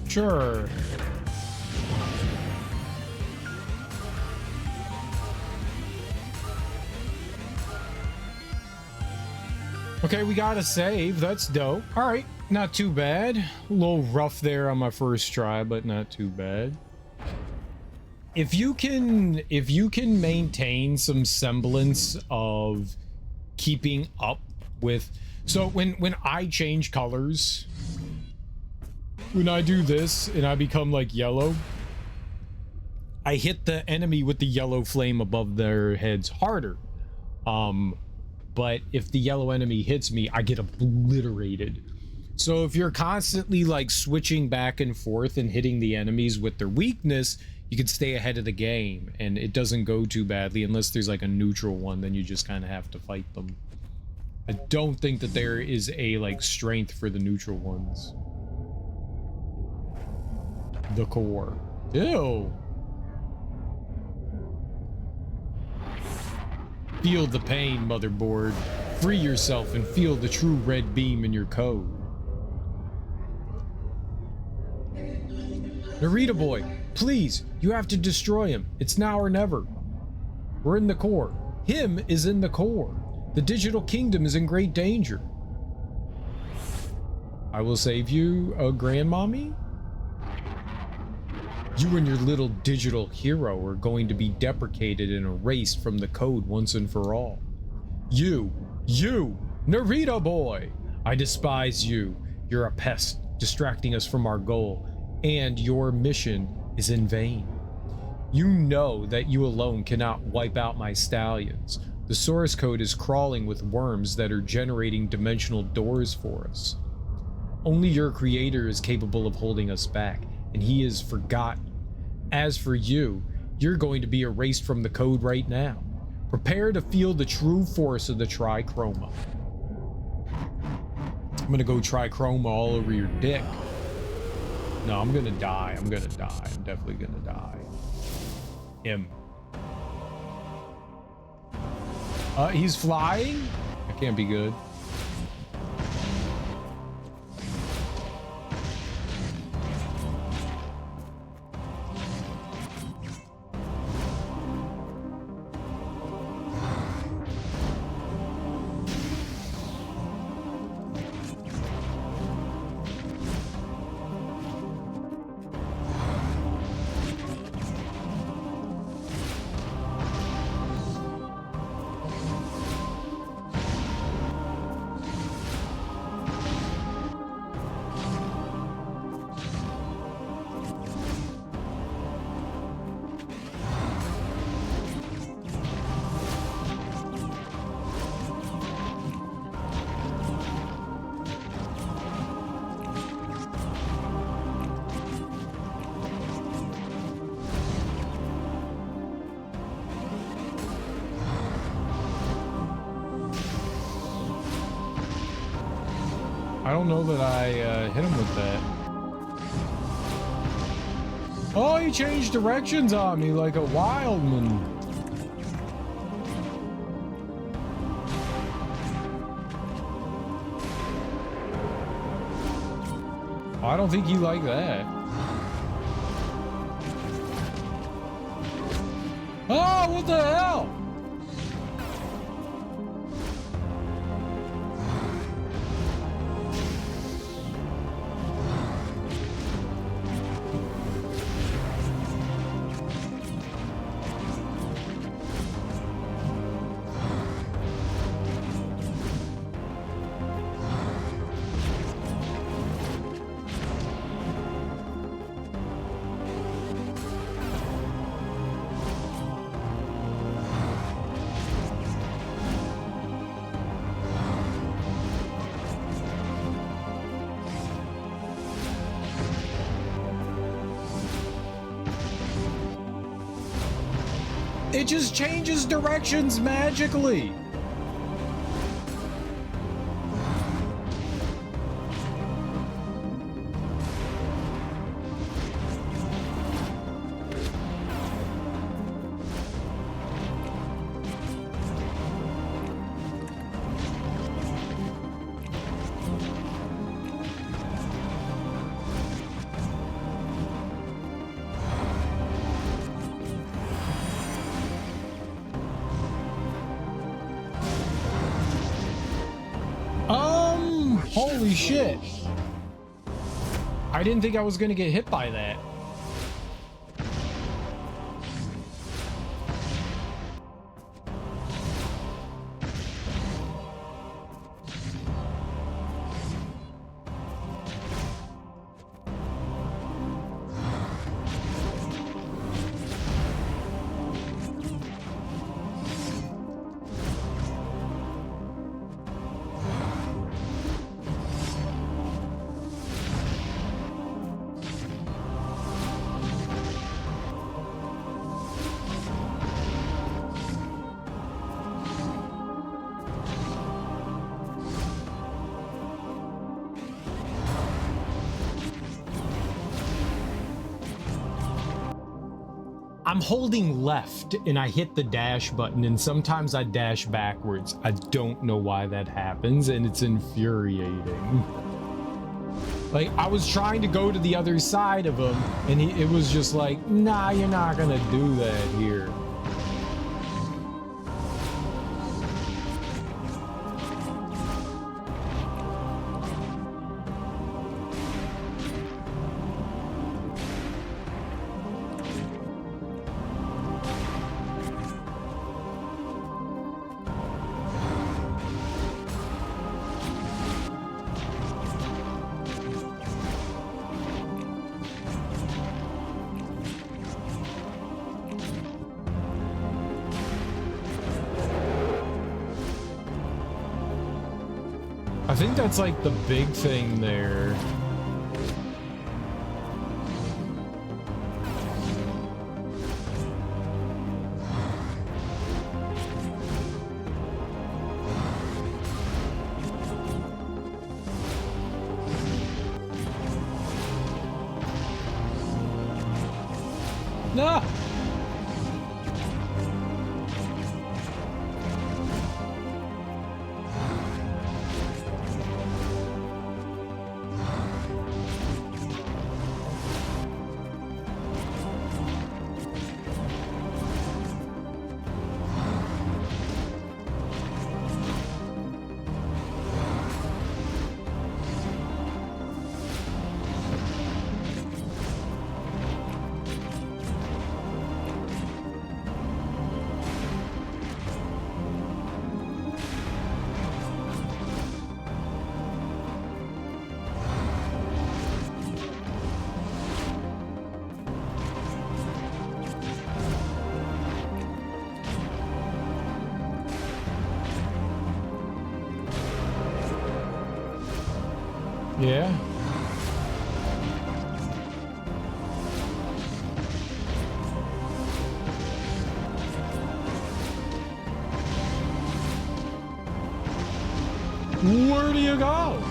Speaker 1: Sure. Okay, we got a save. That's dope. All right, not too bad. A little rough there on my first try, but not too bad. If you can maintain some semblance of keeping up with, so when I change colors, when I do this and I become like yellow, I hit the enemy with the yellow flame above their heads harder. But if the yellow enemy hits me, I get obliterated. So if you're constantly like switching back and forth and hitting the enemies with their weakness, you can stay ahead of the game and it doesn't go too badly unless there's like a neutral one, then you just kind of have to fight them. I don't think that there is a like strength for the neutral ones. The core. Ew. Feel the pain, motherboard. Free yourself and feel the true red beam in your code. Narita boy, please, you have to destroy him. It's now or never. We're in the core. Him is in the core. The digital kingdom is in great danger. I will save you, grandmommy. You and your little digital hero are going to be deprecated and erased from the code once and for all. You, Narita boy! I despise you. You're a pest, distracting us from our goal, and your mission is in vain. You know that you alone cannot wipe out my stallions. The source code is crawling with worms that are generating dimensional doors for us. Only your creator is capable of holding us back, and he is forgotten. As for you, you're going to be erased from the code right now. Prepare to feel the true force of the trichroma. I'm gonna go trichroma all over your dick. No, I'm gonna die. I'm definitely gonna die. Him. He's flying? That can't be good. I don't know that I hit him with that. Oh, he changed directions on me like a wildman. I don't think he liked that. Oh, what the hell? It just changes directions magically. Holy shit. I didn't think I was gonna get hit by that. I'm holding left and I hit the dash button, and sometimes I dash backwards. I don't know why that happens, and it's infuriating. Like, I was trying to go to the other side of him, and it was just like, nah, you're not gonna do that here. I think that's like the big thing there. No. Yeah. Where do you go?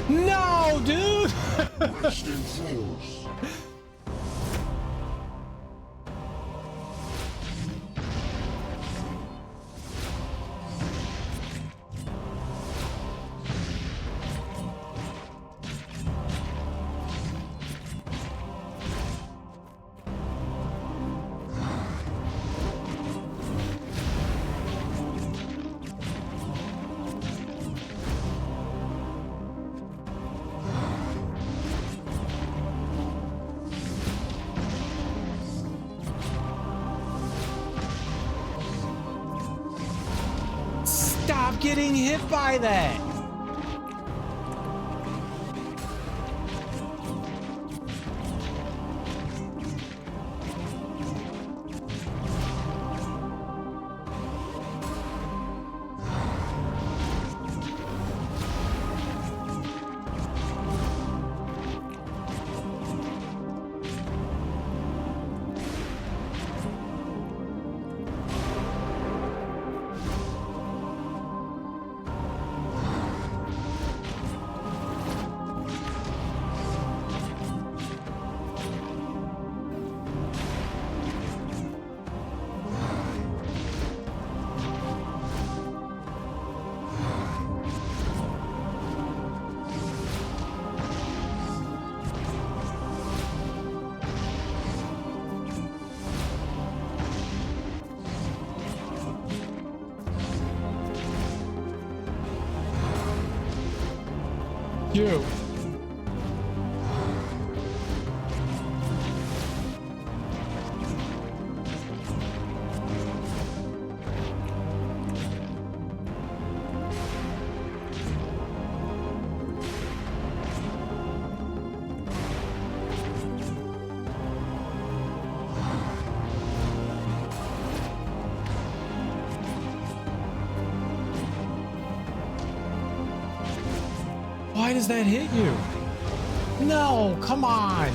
Speaker 1: No, dude!
Speaker 4: Western force.
Speaker 1: getting hit by that? You. Why does that hit you? No, come on.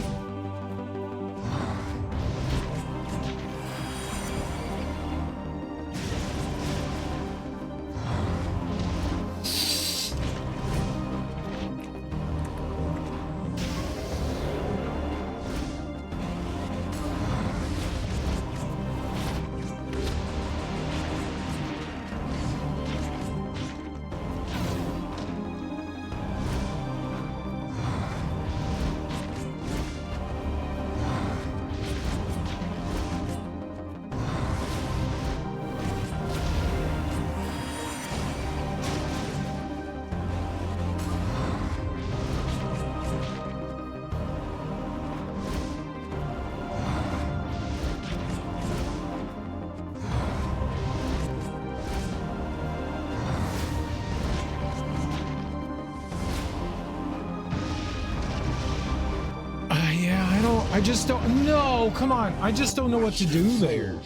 Speaker 1: I just don't. No, come on. I just don't know what to do there.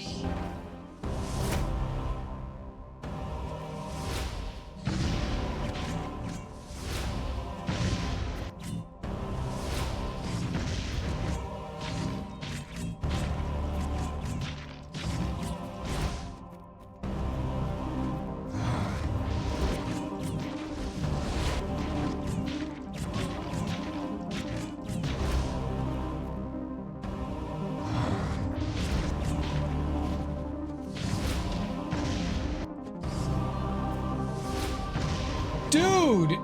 Speaker 1: Dude,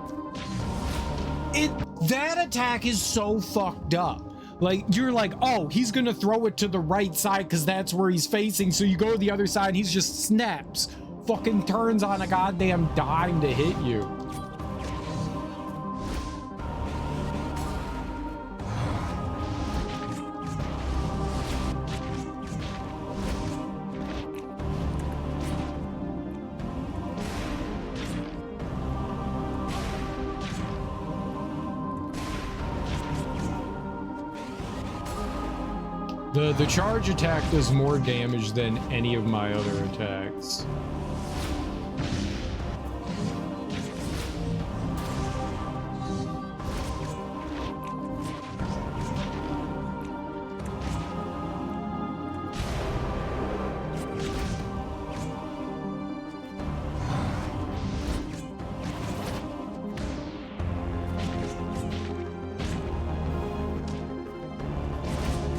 Speaker 1: that attack is so fucked up. Like, you're like, oh, he's gonna throw it to the right side because that's where he's facing. So you go to the other side, and he's just snaps, fucking turns on a goddamn dime to hit you. The charge attack does more damage than any of my other attacks.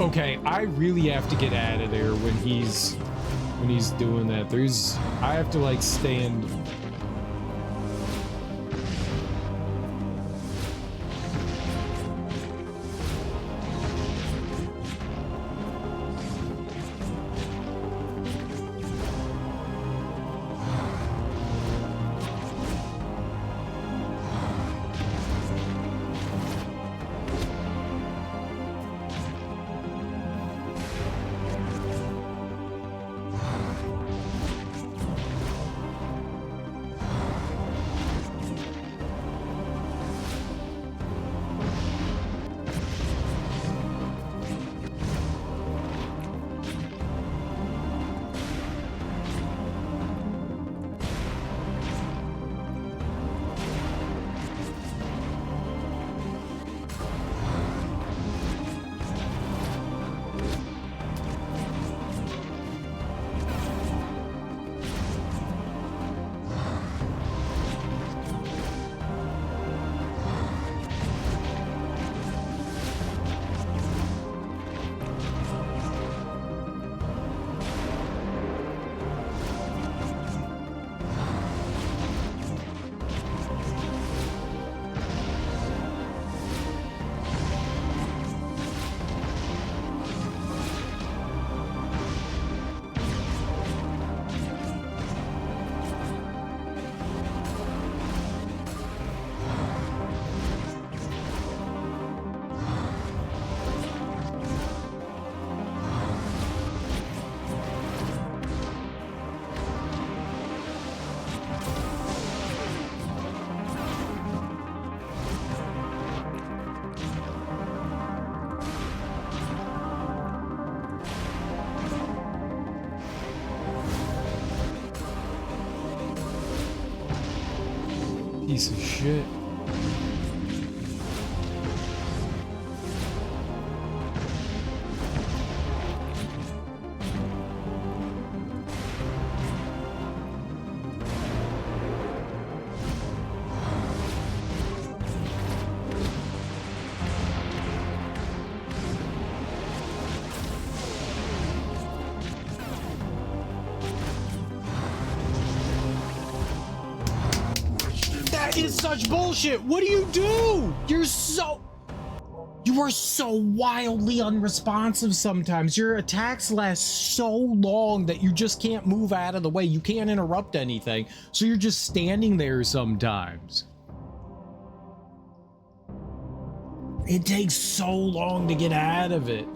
Speaker 1: Okay, I really have to get out of there when he's doing that. I have to like stand. piece of shit. That is such bullshit. What do? You are so wildly unresponsive sometimes. Your attacks last so long that you just can't move out of the way. You can't interrupt anything. So you're just standing there sometimes. It takes so long to get out of it.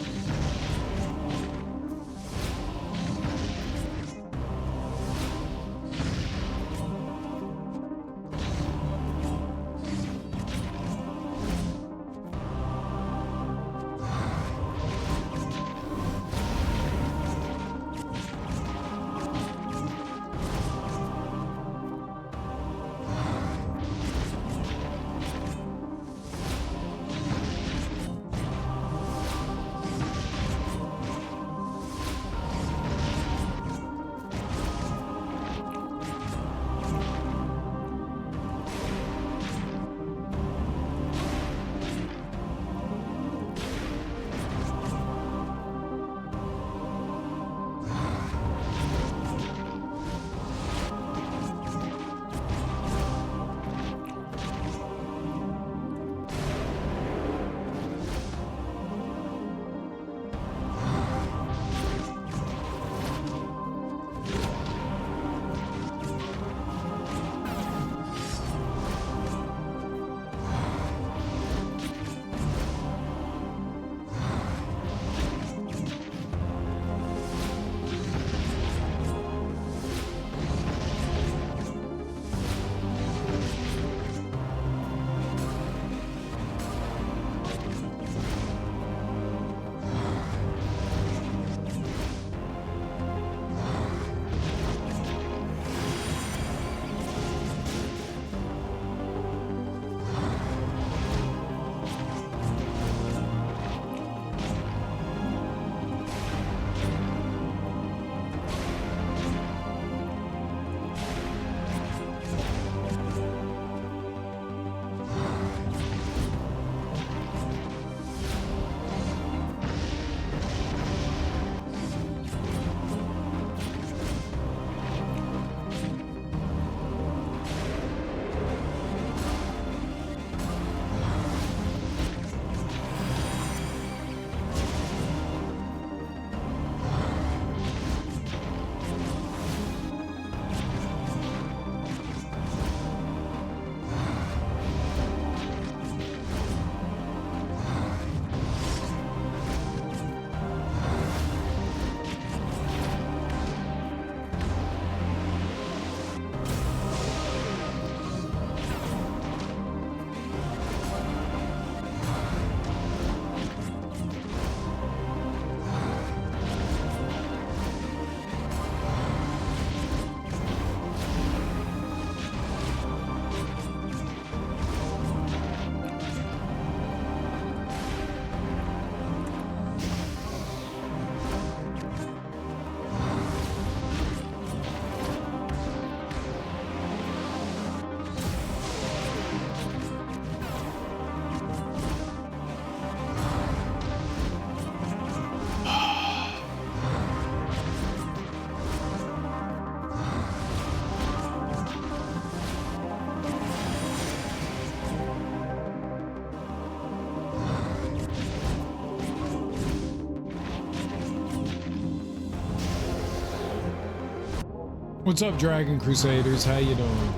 Speaker 1: What's up, Dragon Crusaders? How you doing?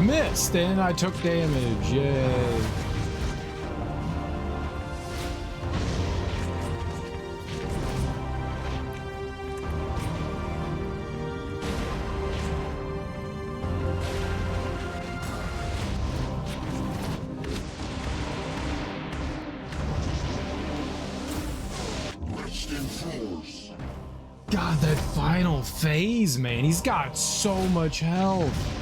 Speaker 1: missed and I took damage. Yay.
Speaker 4: Rest in force.
Speaker 1: God, that final phase, man. He's got so much health.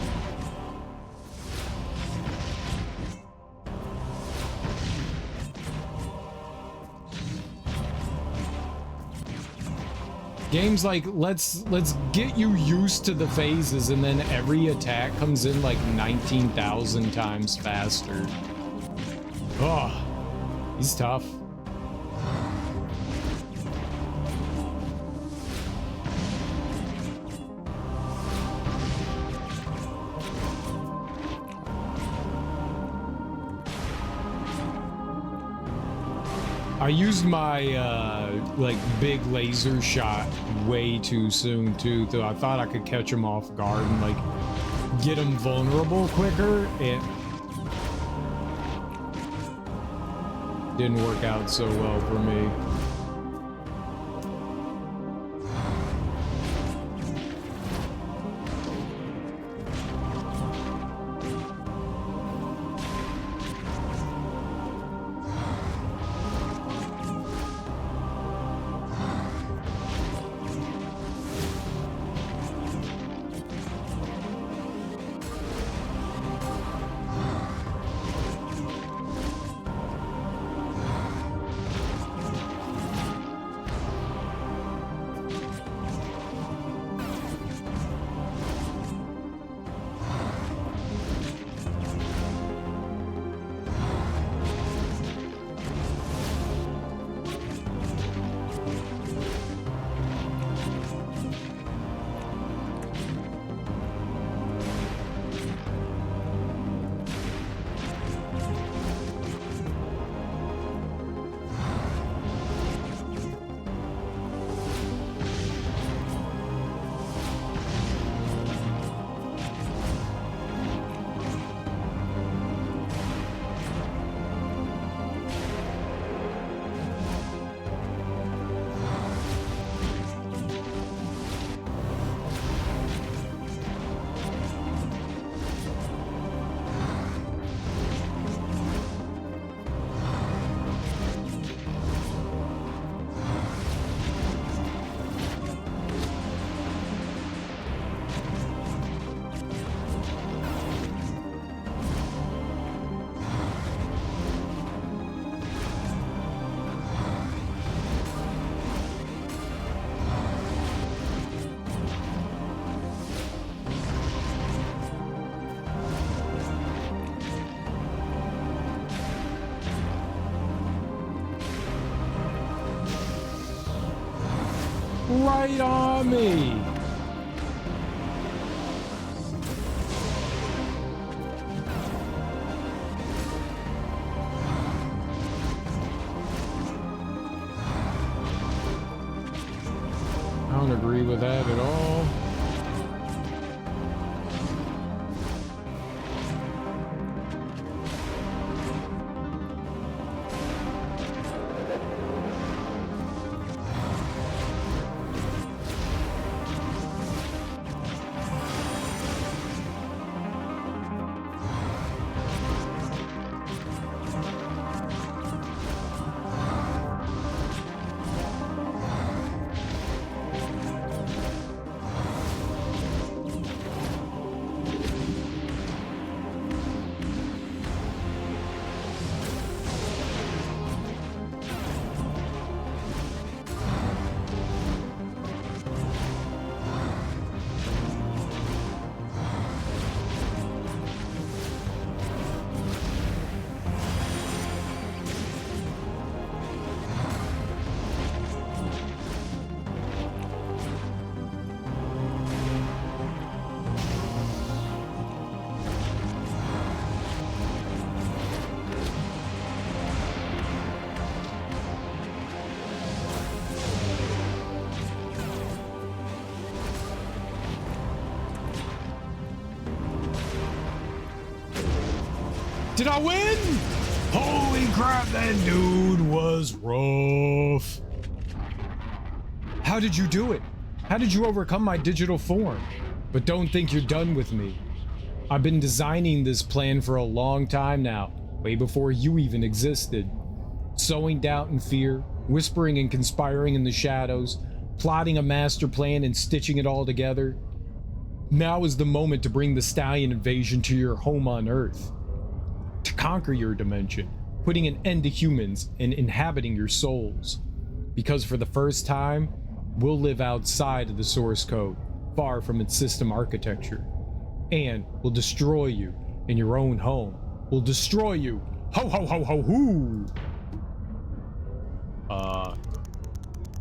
Speaker 1: Games like let's get you used to the phases and then every attack comes in like 19,000 times faster. Oh, he's tough. I used my like big laser shot way too soon too, though I thought I could catch him off guard and like get him vulnerable quicker. It didn't work out so well for me. Right on me. I don't agree with that at all. Did I win? Holy crap, that dude was rough. How did you do it? How did you overcome my digital form? But don't think you're done with me. I've been designing this plan for a long time now, way before you even existed. Sowing doubt and fear, whispering and conspiring in the shadows, plotting a master plan and stitching it all together. Now is the moment to bring the stallion invasion to your home on Earth. To conquer your dimension, putting an end to humans and inhabiting your souls. Because for the first time, we'll live outside of the source code, far from its system architecture. And we'll destroy you in your own home. We'll destroy you. Ho ho ho ho hoo!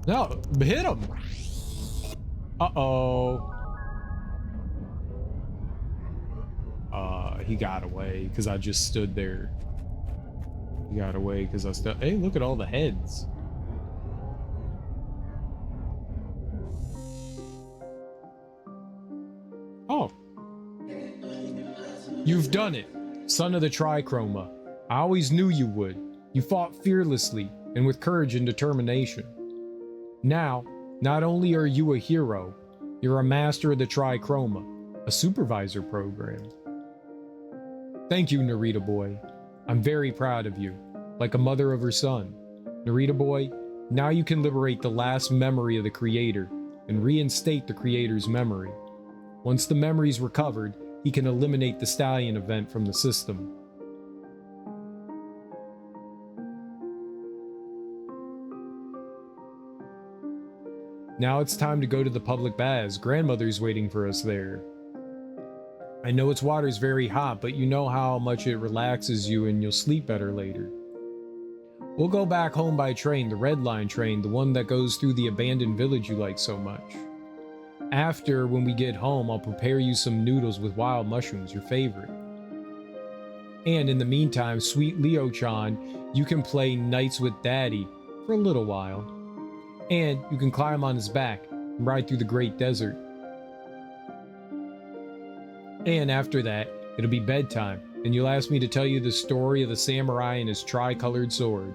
Speaker 1: No, hit him! Uh-oh. He got away because I just stood there. He got away because I stood. Hey, look at all the heads. Oh. You've done it, son of the Trichroma. I always knew you would. You fought fearlessly and with courage and determination. Now, not only are you a hero, you're a master of the Trichroma, a supervisor program. Thank you, Narita boy. I'm very proud of you, like a mother of her son. Narita boy, now you can liberate the last memory of the Creator and reinstate the Creator's memory. Once the memory's recovered, he can eliminate the Stallion event from the system. Now it's time to go to the public baths. Grandmother's waiting for us there. I know its water's very hot, but you know how much it relaxes you and you'll sleep better later. We'll go back home by train, the Red Line train, the one that goes through the abandoned village you like so much. After, when we get home, I'll prepare you some noodles with wild mushrooms, your favorite. And in the meantime, sweet Leo-chan, you can play Nights with Daddy for a little while. And you can climb on his back and ride through the great desert. And after that, it'll be bedtime, and you'll ask me to tell you the story of the samurai and his tri-colored sword.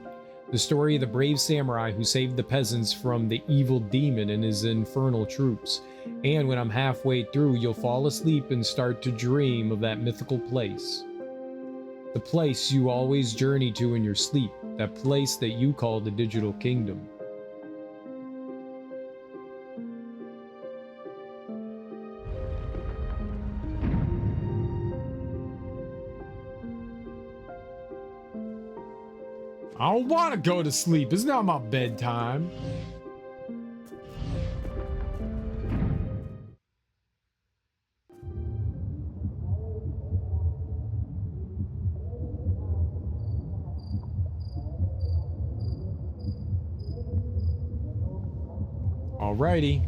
Speaker 1: The story of the brave samurai who saved the peasants from the evil demon and his infernal troops. And when I'm halfway through, you'll fall asleep and start to dream of that mythical place. The place you always journey to in your sleep, that place that you call the digital kingdom. I don't want to go to sleep. It's not my bedtime. Alrighty.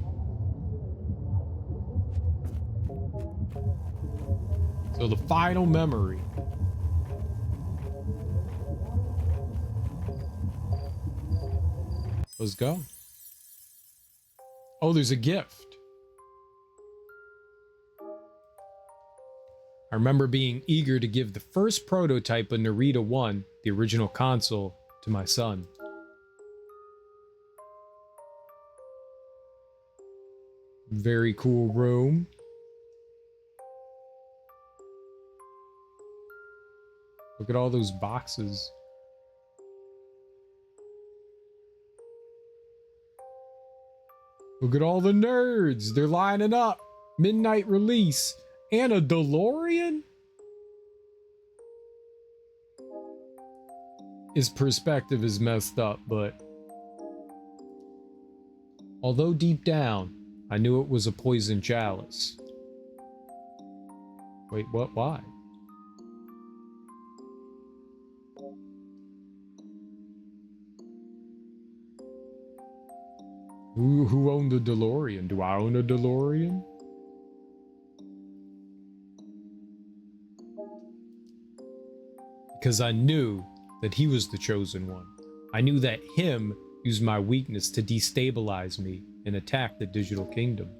Speaker 1: So the final memory. Let's go. Oh, there's a gift. I remember being eager to give the first prototype of Narita 1, the original console, to my son. Very cool room. Look at all those boxes. Look at all the nerds. They're lining up. Midnight release. And a DeLorean? His perspective is messed up, but... although deep down, I knew it was a poison chalice. Wait, what? Why? Who owned the DeLorean? Do I own a DeLorean? Because I knew that he was the chosen one. I knew that him used my weakness to destabilize me and attack the digital kingdom.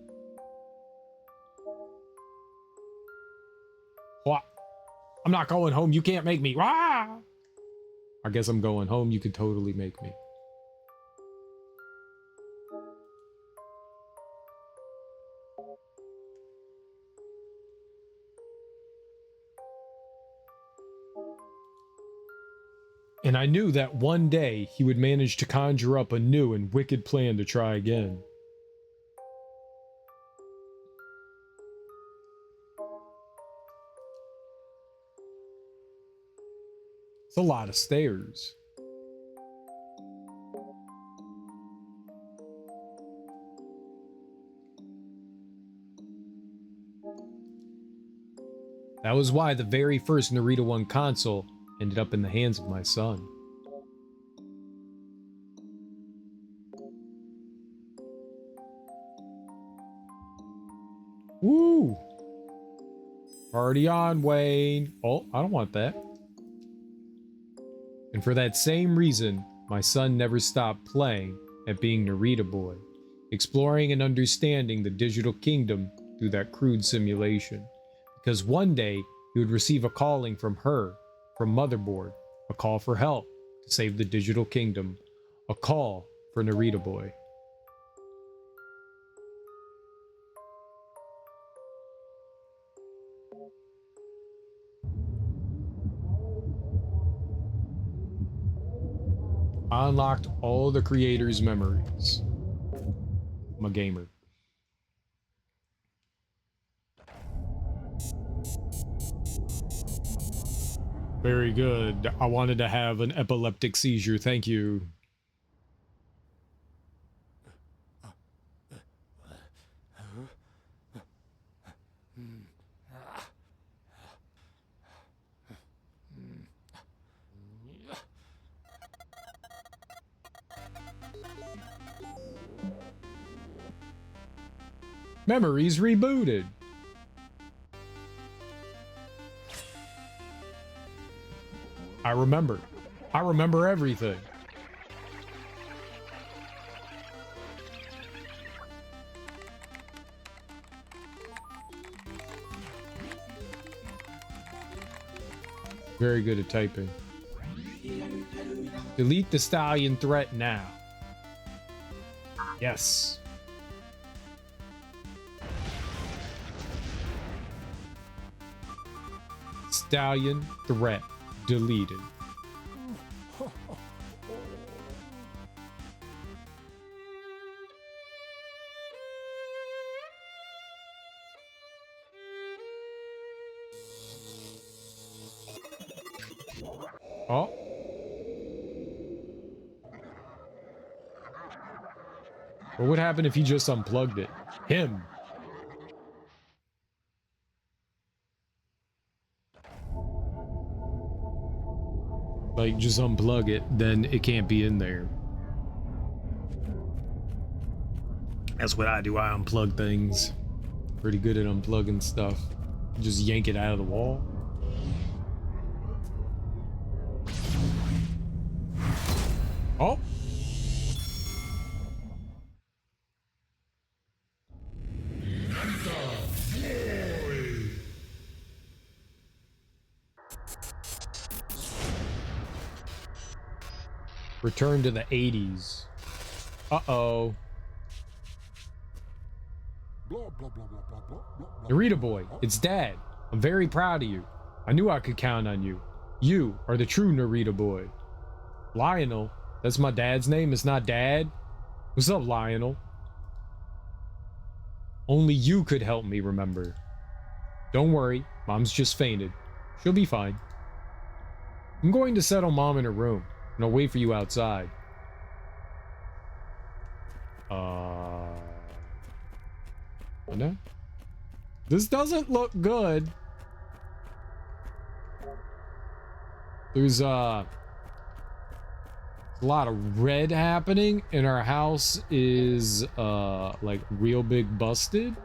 Speaker 1: What? I'm not going home. You can't make me. Rah! I guess I'm going home. You could totally make me. And I knew that one day he would manage to conjure up a new and wicked plan to try again. It's a lot of stairs. That was why the very first Narita 1 console ended up in the hands of my son. Woo! Party on, Wayne. Oh, I don't want that. And for that same reason, my son never stopped playing at being Narita Boy, exploring and understanding the digital kingdom through that crude simulation. Because one day, he would receive a calling from her, from Motherboard, a call for help to save the digital kingdom, a call for Narita Boy. I unlocked all the creator's memories. I'm a gamer. Very good. I wanted to have an epileptic seizure. Thank you. Memories rebooted. I remember. I remember everything. Very good at typing. Delete the stallion threat now. Yes. Stallion threat deleted. Oh. What would happen if he just unplugged it? Him. Like, just unplug it, then it can't be in there. That's what I do. I unplug things. Pretty good at unplugging stuff. Just yank it out of the wall. Oh. Return to the 80s. Uh-oh. Narita Boy, it's Dad. I'm very proud of you. I knew I could count on you. You are the true Narita Boy. Lionel, that's my dad's name. It's not Dad. What's up, Lionel? Only you could help me remember. Don't worry, Mom's just fainted. She'll be fine. I'm going to settle Mom in her room, and I'll wait for you outside. No? This doesn't look good. There's a lot of red happening, and our house is like real big busted.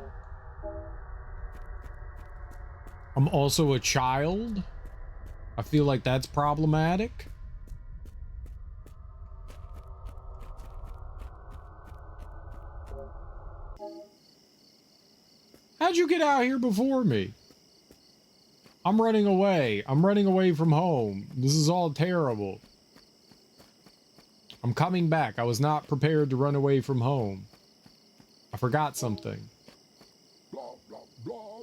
Speaker 1: I'm also a child. I feel like that's problematic. How'd you get out here before me? I'm running away. I'm running away from home. This is all terrible. I'm coming back. I was not prepared to run away from home. I forgot something.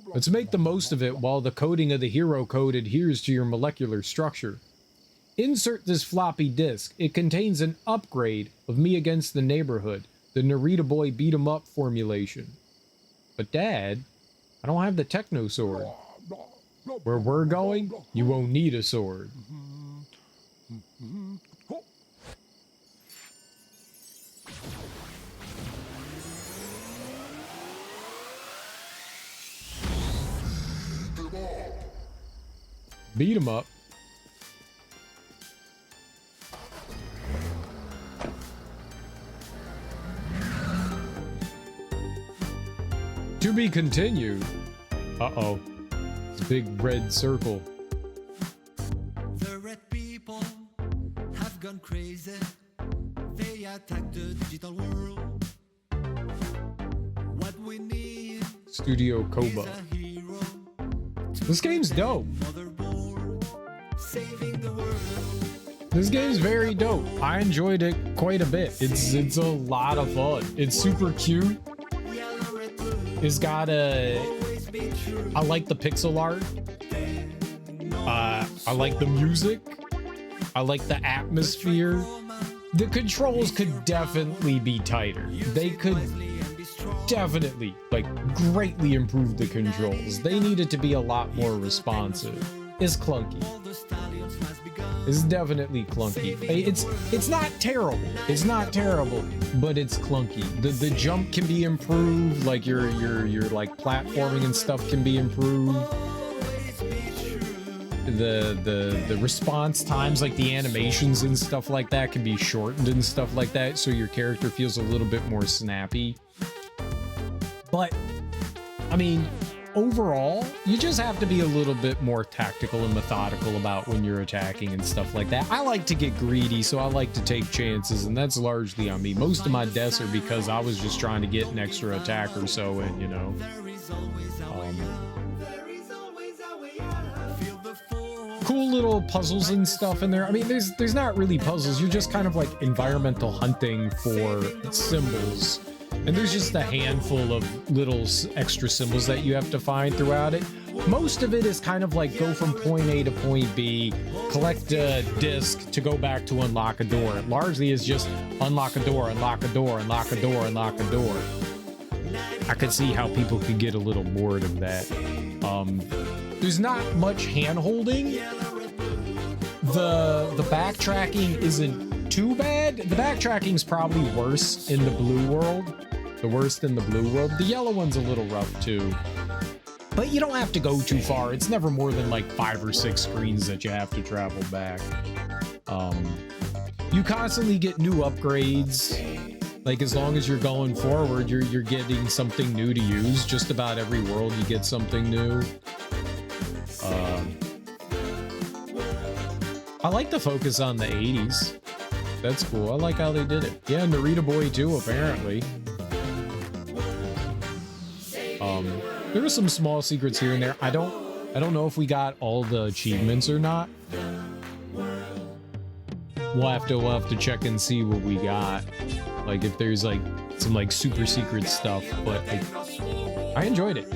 Speaker 1: Let's make the most of it while the coding of the hero code adheres to your molecular structure. Insert this floppy disk. It contains an upgrade of Me Against the Neighborhood, the Narita Boy beat 'em up formulation. But Dad, I don't have the techno sword. Where we're going, you won't need a sword. Beat 'em up. To be continued. Uh-oh. It's a big red circle.
Speaker 5: The red people have gone crazy. They attack the digital world. What we need
Speaker 1: Studio Koba.
Speaker 5: is a hero.
Speaker 1: This game's dope.
Speaker 5: Motherboard, saving the world.
Speaker 1: This game's very dope. I enjoyed it quite a bit. It's a lot of fun. It's super cute.
Speaker 5: Yellow, red, blue,
Speaker 1: It's got a...
Speaker 5: always be true.
Speaker 1: I like the pixel art. I like the music. I like the atmosphere. The controls could definitely be tighter. They could definitely, like, greatly improve the controls. They needed to be a lot more responsive. It's clunky.
Speaker 5: The stallions has begun.
Speaker 1: It's definitely clunky. It's not terrible. It's not terrible, but it's clunky. The jump can be improved, like your like platforming and stuff can be improved. The response times, like the animations and stuff like that, can be shortened and stuff like that, so your character feels a little bit more snappy. But I mean, overall, you just have to be a little bit more tactical and methodical about when you're attacking and stuff like that. I like to get greedy, so I like to take chances, and that's largely on me. Most of my deaths are because I was just trying to get an extra attack or so in, you know.
Speaker 5: There is always a way out. There is always a way out. Feel the force.
Speaker 1: Cool little puzzles and stuff in there. I mean, there's not really puzzles. You're just kind of like environmental hunting for symbols. And there's just a handful of little extra symbols that you have to find throughout it. Most of it is kind of like go from point A to point B, collect a disc to go back to unlock a door. It largely is just unlock a door, unlock a door, unlock a door, unlock a door. I could see how people could get a little bored of that. There's not much hand-holding. The backtracking isn't too bad. The backtracking's probably worse in the blue world. The worst in the blue world. The yellow one's a little rough too. But you don't have to go too far. It's never more than like 5 or 6 screens that you have to travel back. You constantly get new upgrades. Like, as long as you're going forward, you're getting something new to use. Just about every world you get something new. I like the focus on the 80s. That's cool. I like how they did it. Yeah, Narita Boy too, apparently. There were some small secrets here and there. I don't know if we got all the achievements or not. We'll have to check and see what we got. Like, if there's like some like super secret stuff, but I enjoyed it.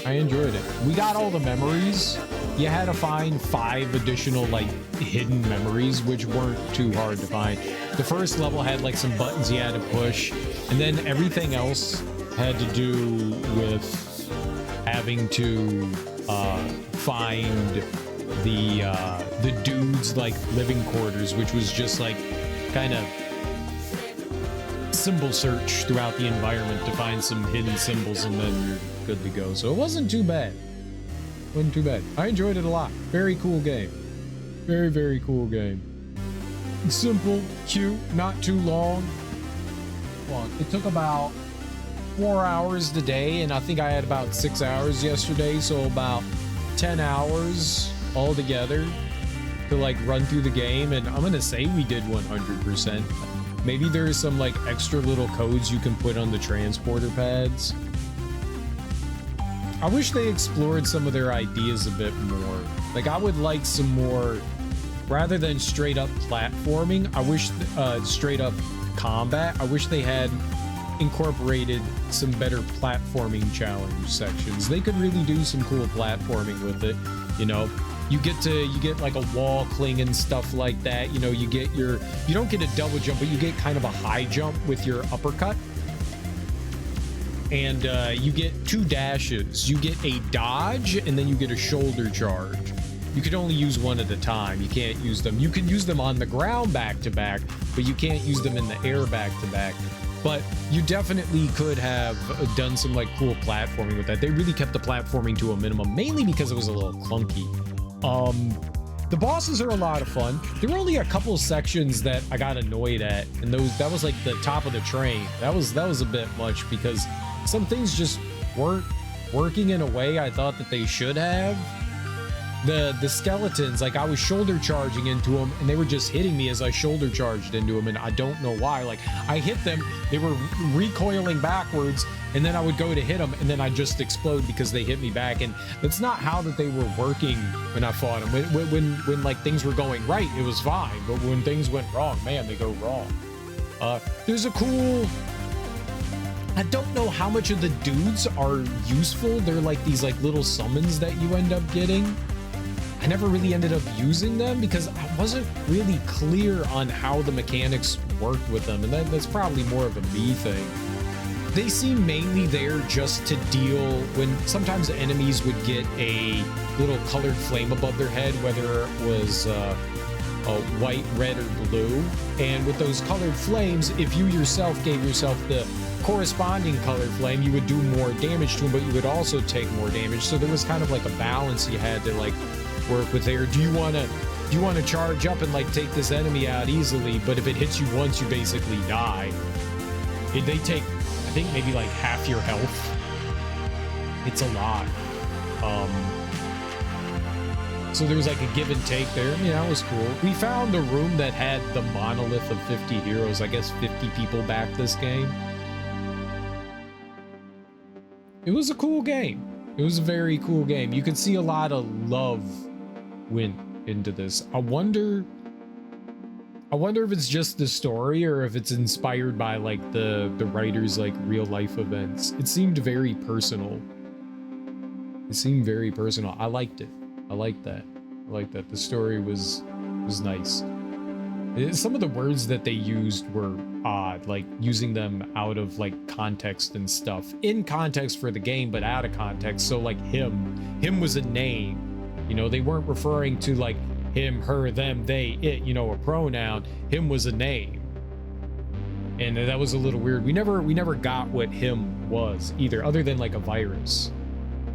Speaker 1: I enjoyed it. We got all the memories. You had to find 5 additional like hidden memories, which weren't too hard to find. The first level had like some buttons you had to push, and then everything else had to do with having to find the dude's like living quarters, which was just like kind of symbol search throughout the environment to find some hidden symbols, and then you're good to go. So it wasn't too bad. Wasn't too bad. I enjoyed it a lot. Very cool game. Very, very cool game. Simple, cute, not too long. Well, it took about 4 hours today, and I think I had about 6 hours yesterday, so about 10 hours altogether to like run through the game, and I'm gonna say we did 100%. Maybe there's some like extra little codes you can put on the transporter pads. I wish they explored some of their ideas a bit more. Like, I would like some more, rather than straight up platforming, I wish straight up combat, I wish they had incorporated some better platforming challenge sections. They could really do some cool platforming with it, you know. You get like a wall cling and stuff like that. You know, you don't get a double jump, but you get kind of a high jump with your uppercut. And you get 2 dashes. You get a dodge, and then you get a shoulder charge. You can only use one at a time. You can't use them. You can use them on the ground back to back, but you can't use them in the air back to back. But you definitely could have done some like cool platforming with that. They really kept the platforming to a minimum, mainly because it was a little clunky. The bosses are a lot of fun. There were only a couple sections that I got annoyed at, and that was like the top of the train. That was a bit much because some things just weren't working in a way I thought that they should have. The skeletons, like I was shoulder charging into them and they were just hitting me as I shoulder charged into them, and I don't know why. Like I hit them, they were recoiling backwards, and then I would go to hit them and then I just explode because they hit me back. And that's not how that they were working when I fought them. When like things were going right, it was fine, but when things went wrong, man, they go wrong. There's a cool, I don't know how much of the dudes are useful. They're like these like little summons that you end up getting. I never really ended up using them because I wasn't really clear on how the mechanics worked with them, and that's probably more of a me thing. They seem mainly there just to deal when sometimes enemies would get a little colored flame above their head, whether it was a white, red, or blue. And with those colored flames, if you yourself gave yourself the corresponding colored flame, you would do more damage to them, but you would also take more damage. So there was kind of like a balance you had to like work with there. Do you want to charge up and like take this enemy out easily, but if it hits you once, you basically die. They take, I think, maybe like half your health. It's a lot. So there was like a give and take there. I mean, that was cool. We found a room that had the monolith of 50 heroes. I guess 50 people backed this game. It was a cool game. It was a very cool game. You could see a lot of love went into this. I wonder if it's just the story or if it's inspired by like the writers' like real life events. It seemed very personal. It seemed very personal. I liked it. I liked that. I liked that. The story was nice. Some of the words that they used were odd, like using them out of like context and stuff. In context for the game, but out of context. So like him was a name. You know, they weren't referring to like him, her, them, they, it, you know, a pronoun. Him was a name. And that was a little weird. We never got what him was either, other than like a virus.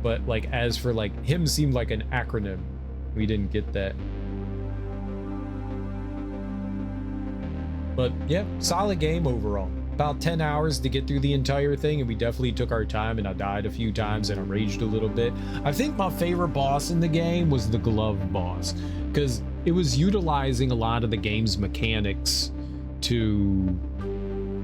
Speaker 1: But like as for like him seemed like an acronym. We didn't get that. But yeah, solid game overall. About 10 hours to get through the entire thing, and we definitely took our time, and I died a few times and I raged a little bit. I think my favorite boss in the game was the glove boss, because it was utilizing a lot of the game's mechanics to,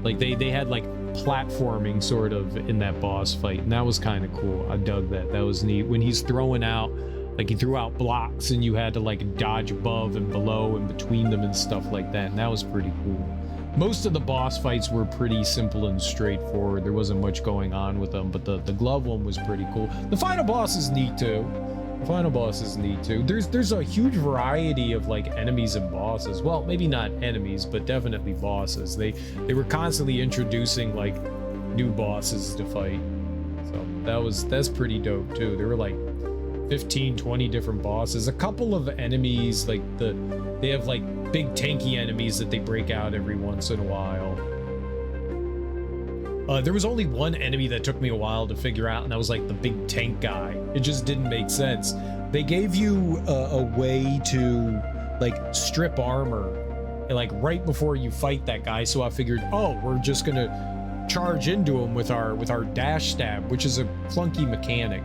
Speaker 1: like, they had like platforming sort of in that boss fight, and that was kind of cool. I dug that. That was neat. When he's throwing out, like he threw out blocks and you had to like dodge above and below and between them and stuff like that, and that was pretty cool. Most of the boss fights were pretty simple and straightforward. There wasn't much going on with them, but the glove one was pretty cool. The final boss is neat too. The final boss is neat too. There's a huge variety of like enemies and bosses. Well, maybe not enemies, but definitely bosses. They were constantly introducing like new bosses to fight. So that's pretty dope too. There were like 15-20 different bosses. A couple of enemies, like they have like big tanky enemies that they break out every once in a while. There was only one enemy that took me a while to figure out, and that was like the big tank guy. It just didn't make sense. They gave you a way to like strip armor, and like right before you fight that guy. So I figured, oh, we're just gonna charge into him with our dash stab, which is a clunky mechanic.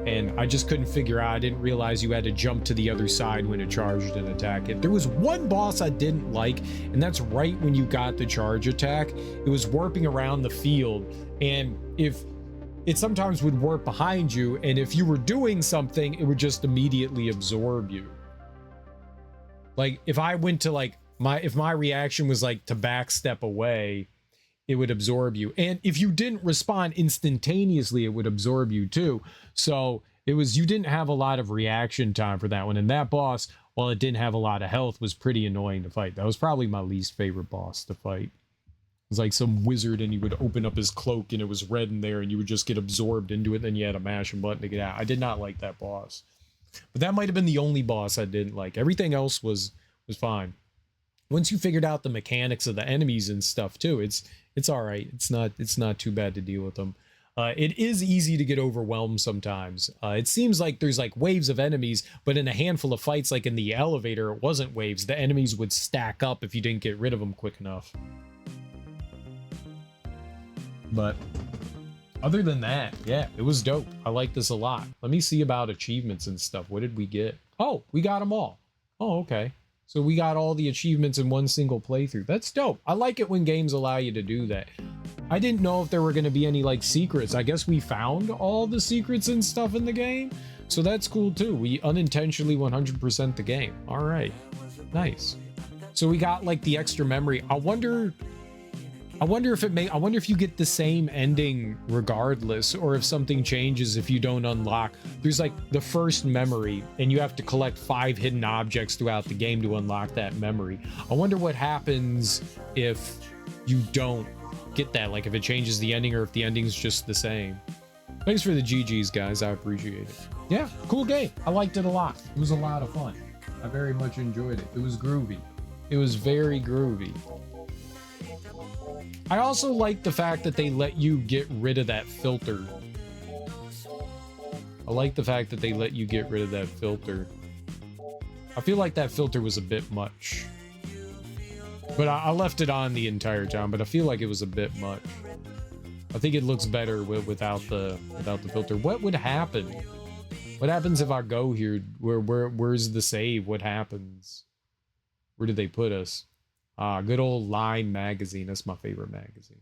Speaker 1: And I just couldn't figure out. I didn't realize you had to jump to the other side when it charged and attack it. There was one boss I didn't like, and that's right when you got the charge attack. It was warping around the field, and if it sometimes would warp behind you, and if you were doing something, it would just immediately absorb you. Like if I went to like if my reaction was like to back step away, it would absorb you. And if you didn't respond instantaneously, it would absorb you too. So it was, you didn't have a lot of reaction time for that one. And that boss, while it didn't have a lot of health, was pretty annoying to fight. That was probably my least favorite boss to fight. It was like some wizard and he would open up his cloak and it was red in there and you would just get absorbed into it. And then you had to mash a button to get out. I did not like that boss. But that might have been the only boss I didn't like. Everything else was fine. Once you figured out the mechanics of the enemies and stuff too, it's all right. It's not too bad to deal with them. It is easy to get overwhelmed sometimes. It seems like there's like waves of enemies, but in a handful of fights, like in the elevator, it wasn't waves. The enemies would stack up if you didn't get rid of them quick enough. But other than that, yeah, it was dope. I like this a lot. Let me see about achievements and stuff. What did we get? Oh, we got them all. Oh, okay. So we got all the achievements in one single playthrough. That's dope. I like it when games allow you to do that. I didn't know if there were going to be any like secrets. I guess we found all the secrets and stuff in the game. So that's cool too. We unintentionally 100% the game. All right. Nice. So we got like the extra memory. I wonder if you get the same ending regardless, or if something changes if you don't unlock. There's like the first memory and you have to collect 5 hidden objects throughout the game to unlock that memory. I wonder what happens if you don't get that, like if it changes the ending or if the ending's just the same. Thanks for the GGs, guys. I appreciate it. Yeah, cool game. I liked it a lot. It was a lot of fun. I very much enjoyed it. It was groovy. It was very groovy. I also like the fact that they let you get rid of that filter. I like the fact that they let you get rid of that filter. I feel like that filter was a bit much. But I left it on the entire time, but I feel like it was a bit much. I think it looks better without the filter. What would happen? What happens if I go here? Where's the save? What happens? Where did they put us? Ah, good old Line magazine. That's my favorite magazine.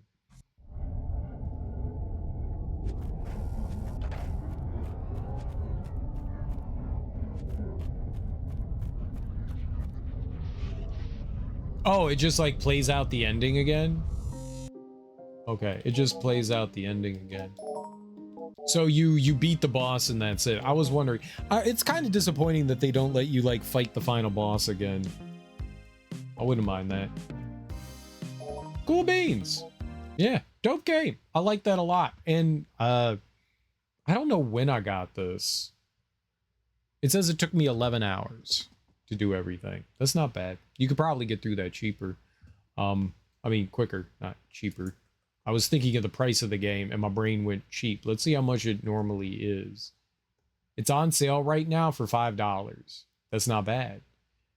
Speaker 1: Oh, it just like plays out the ending again? Okay, it just plays out the ending again. So you beat the boss and that's it. I was wondering. It's kind of disappointing that they don't let you like fight the final boss again. I wouldn't mind that. Cool beans. Yeah, dope game. I like that a lot. And I don't know when I got this. It says it took me 11 hours to do everything. That's not bad. You could probably get through that cheaper. I mean quicker, not cheaper. I was thinking of the price of the game and my brain went cheap. Let's see how much it normally is. It's on sale right now for $5. That's not bad.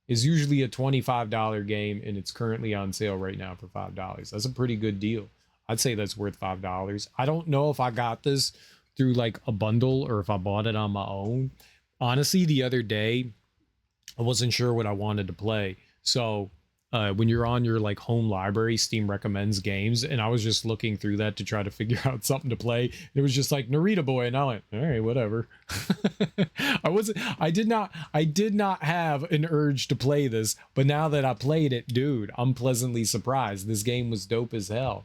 Speaker 1: Is usually a $25 game and it's currently on sale right now for $5. That's a pretty good deal. I'd say that's worth $5. I don't know if I got this through like a bundle or if I bought it on my own. Honestly, the other day, I wasn't sure what I wanted to play. So when you're on your like home library, Steam recommends games, and I was just looking through that to try to figure out something to play. It was just like Narita Boy, and I went, all right, whatever. I did not have an urge to play this, but now that I played it, dude, I'm pleasantly surprised. This game was dope as hell.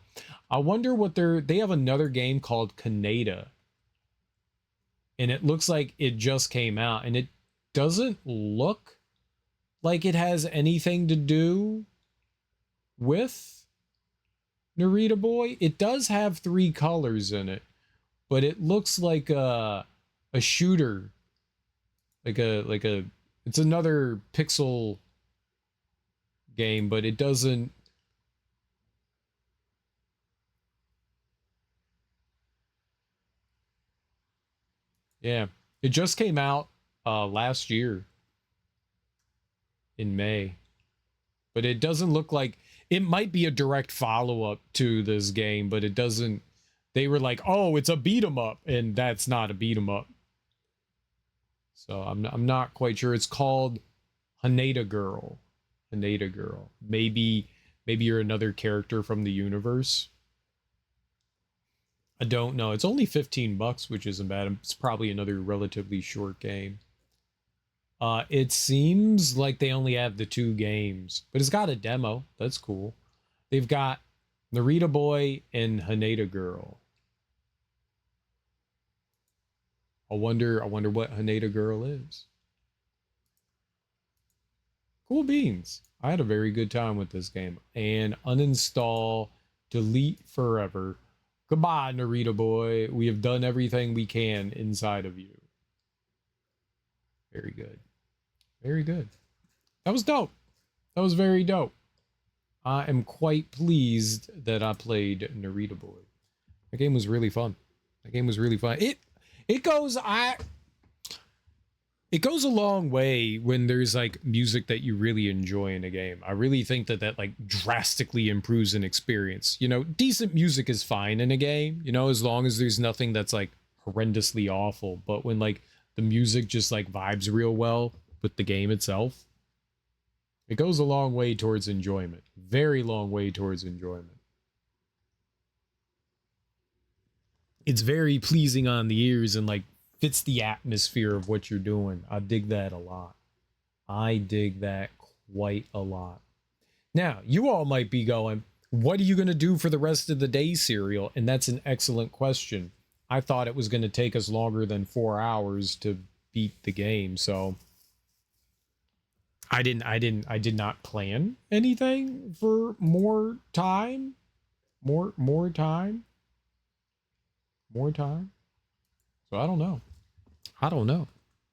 Speaker 1: I wonder what they have another game called Kaneda, and it looks like it just came out, and it doesn't look like it has anything to do with Narita Boy. It does have 3 colors in it, but it looks like a shooter, it's another pixel game, but it doesn't. Yeah, it just came out last year in May, but it doesn't look like it might be a direct follow-up to this game, but it doesn't. They were like, oh, it's a beat 'em up, and that's not a beat 'em up. So I'm not quite sure. It's called Haneda Girl. Haneda Girl. Maybe you're another character from the universe. I don't know. It's only 15 bucks, which isn't bad. It's probably another relatively short game. It seems like they only have the 2 games, but it's got a demo. That's cool. They've got Narita Boy and Haneda Girl. I wonder what Haneda Girl is. Cool beans. I had a very good time with this game. And uninstall, delete forever. Goodbye, Narita Boy. We have done everything we can inside of you. Very good. Very good. That was dope. That was very dope. I am quite pleased that I played Narita Boy. That game was really fun. That game was really fun. It goes a long way when there's like music that you really enjoy in a game. I really think that like drastically improves an experience. You know, decent music is fine in a game, you know, as long as there's nothing that's like horrendously awful. But when like the music just like vibes real well with the game itself, it goes a long way towards enjoyment. Very long way towards enjoyment. It's very pleasing on the ears and like fits the atmosphere of what you're doing. I dig that a lot. I dig that quite a lot. Now, you all might be going, what are you going to do for the rest of the day, Serial? And that's an excellent question. I thought it was going to take us longer than 4 hours to beat the game, so I did not plan anything for more time. More time. So I don't know.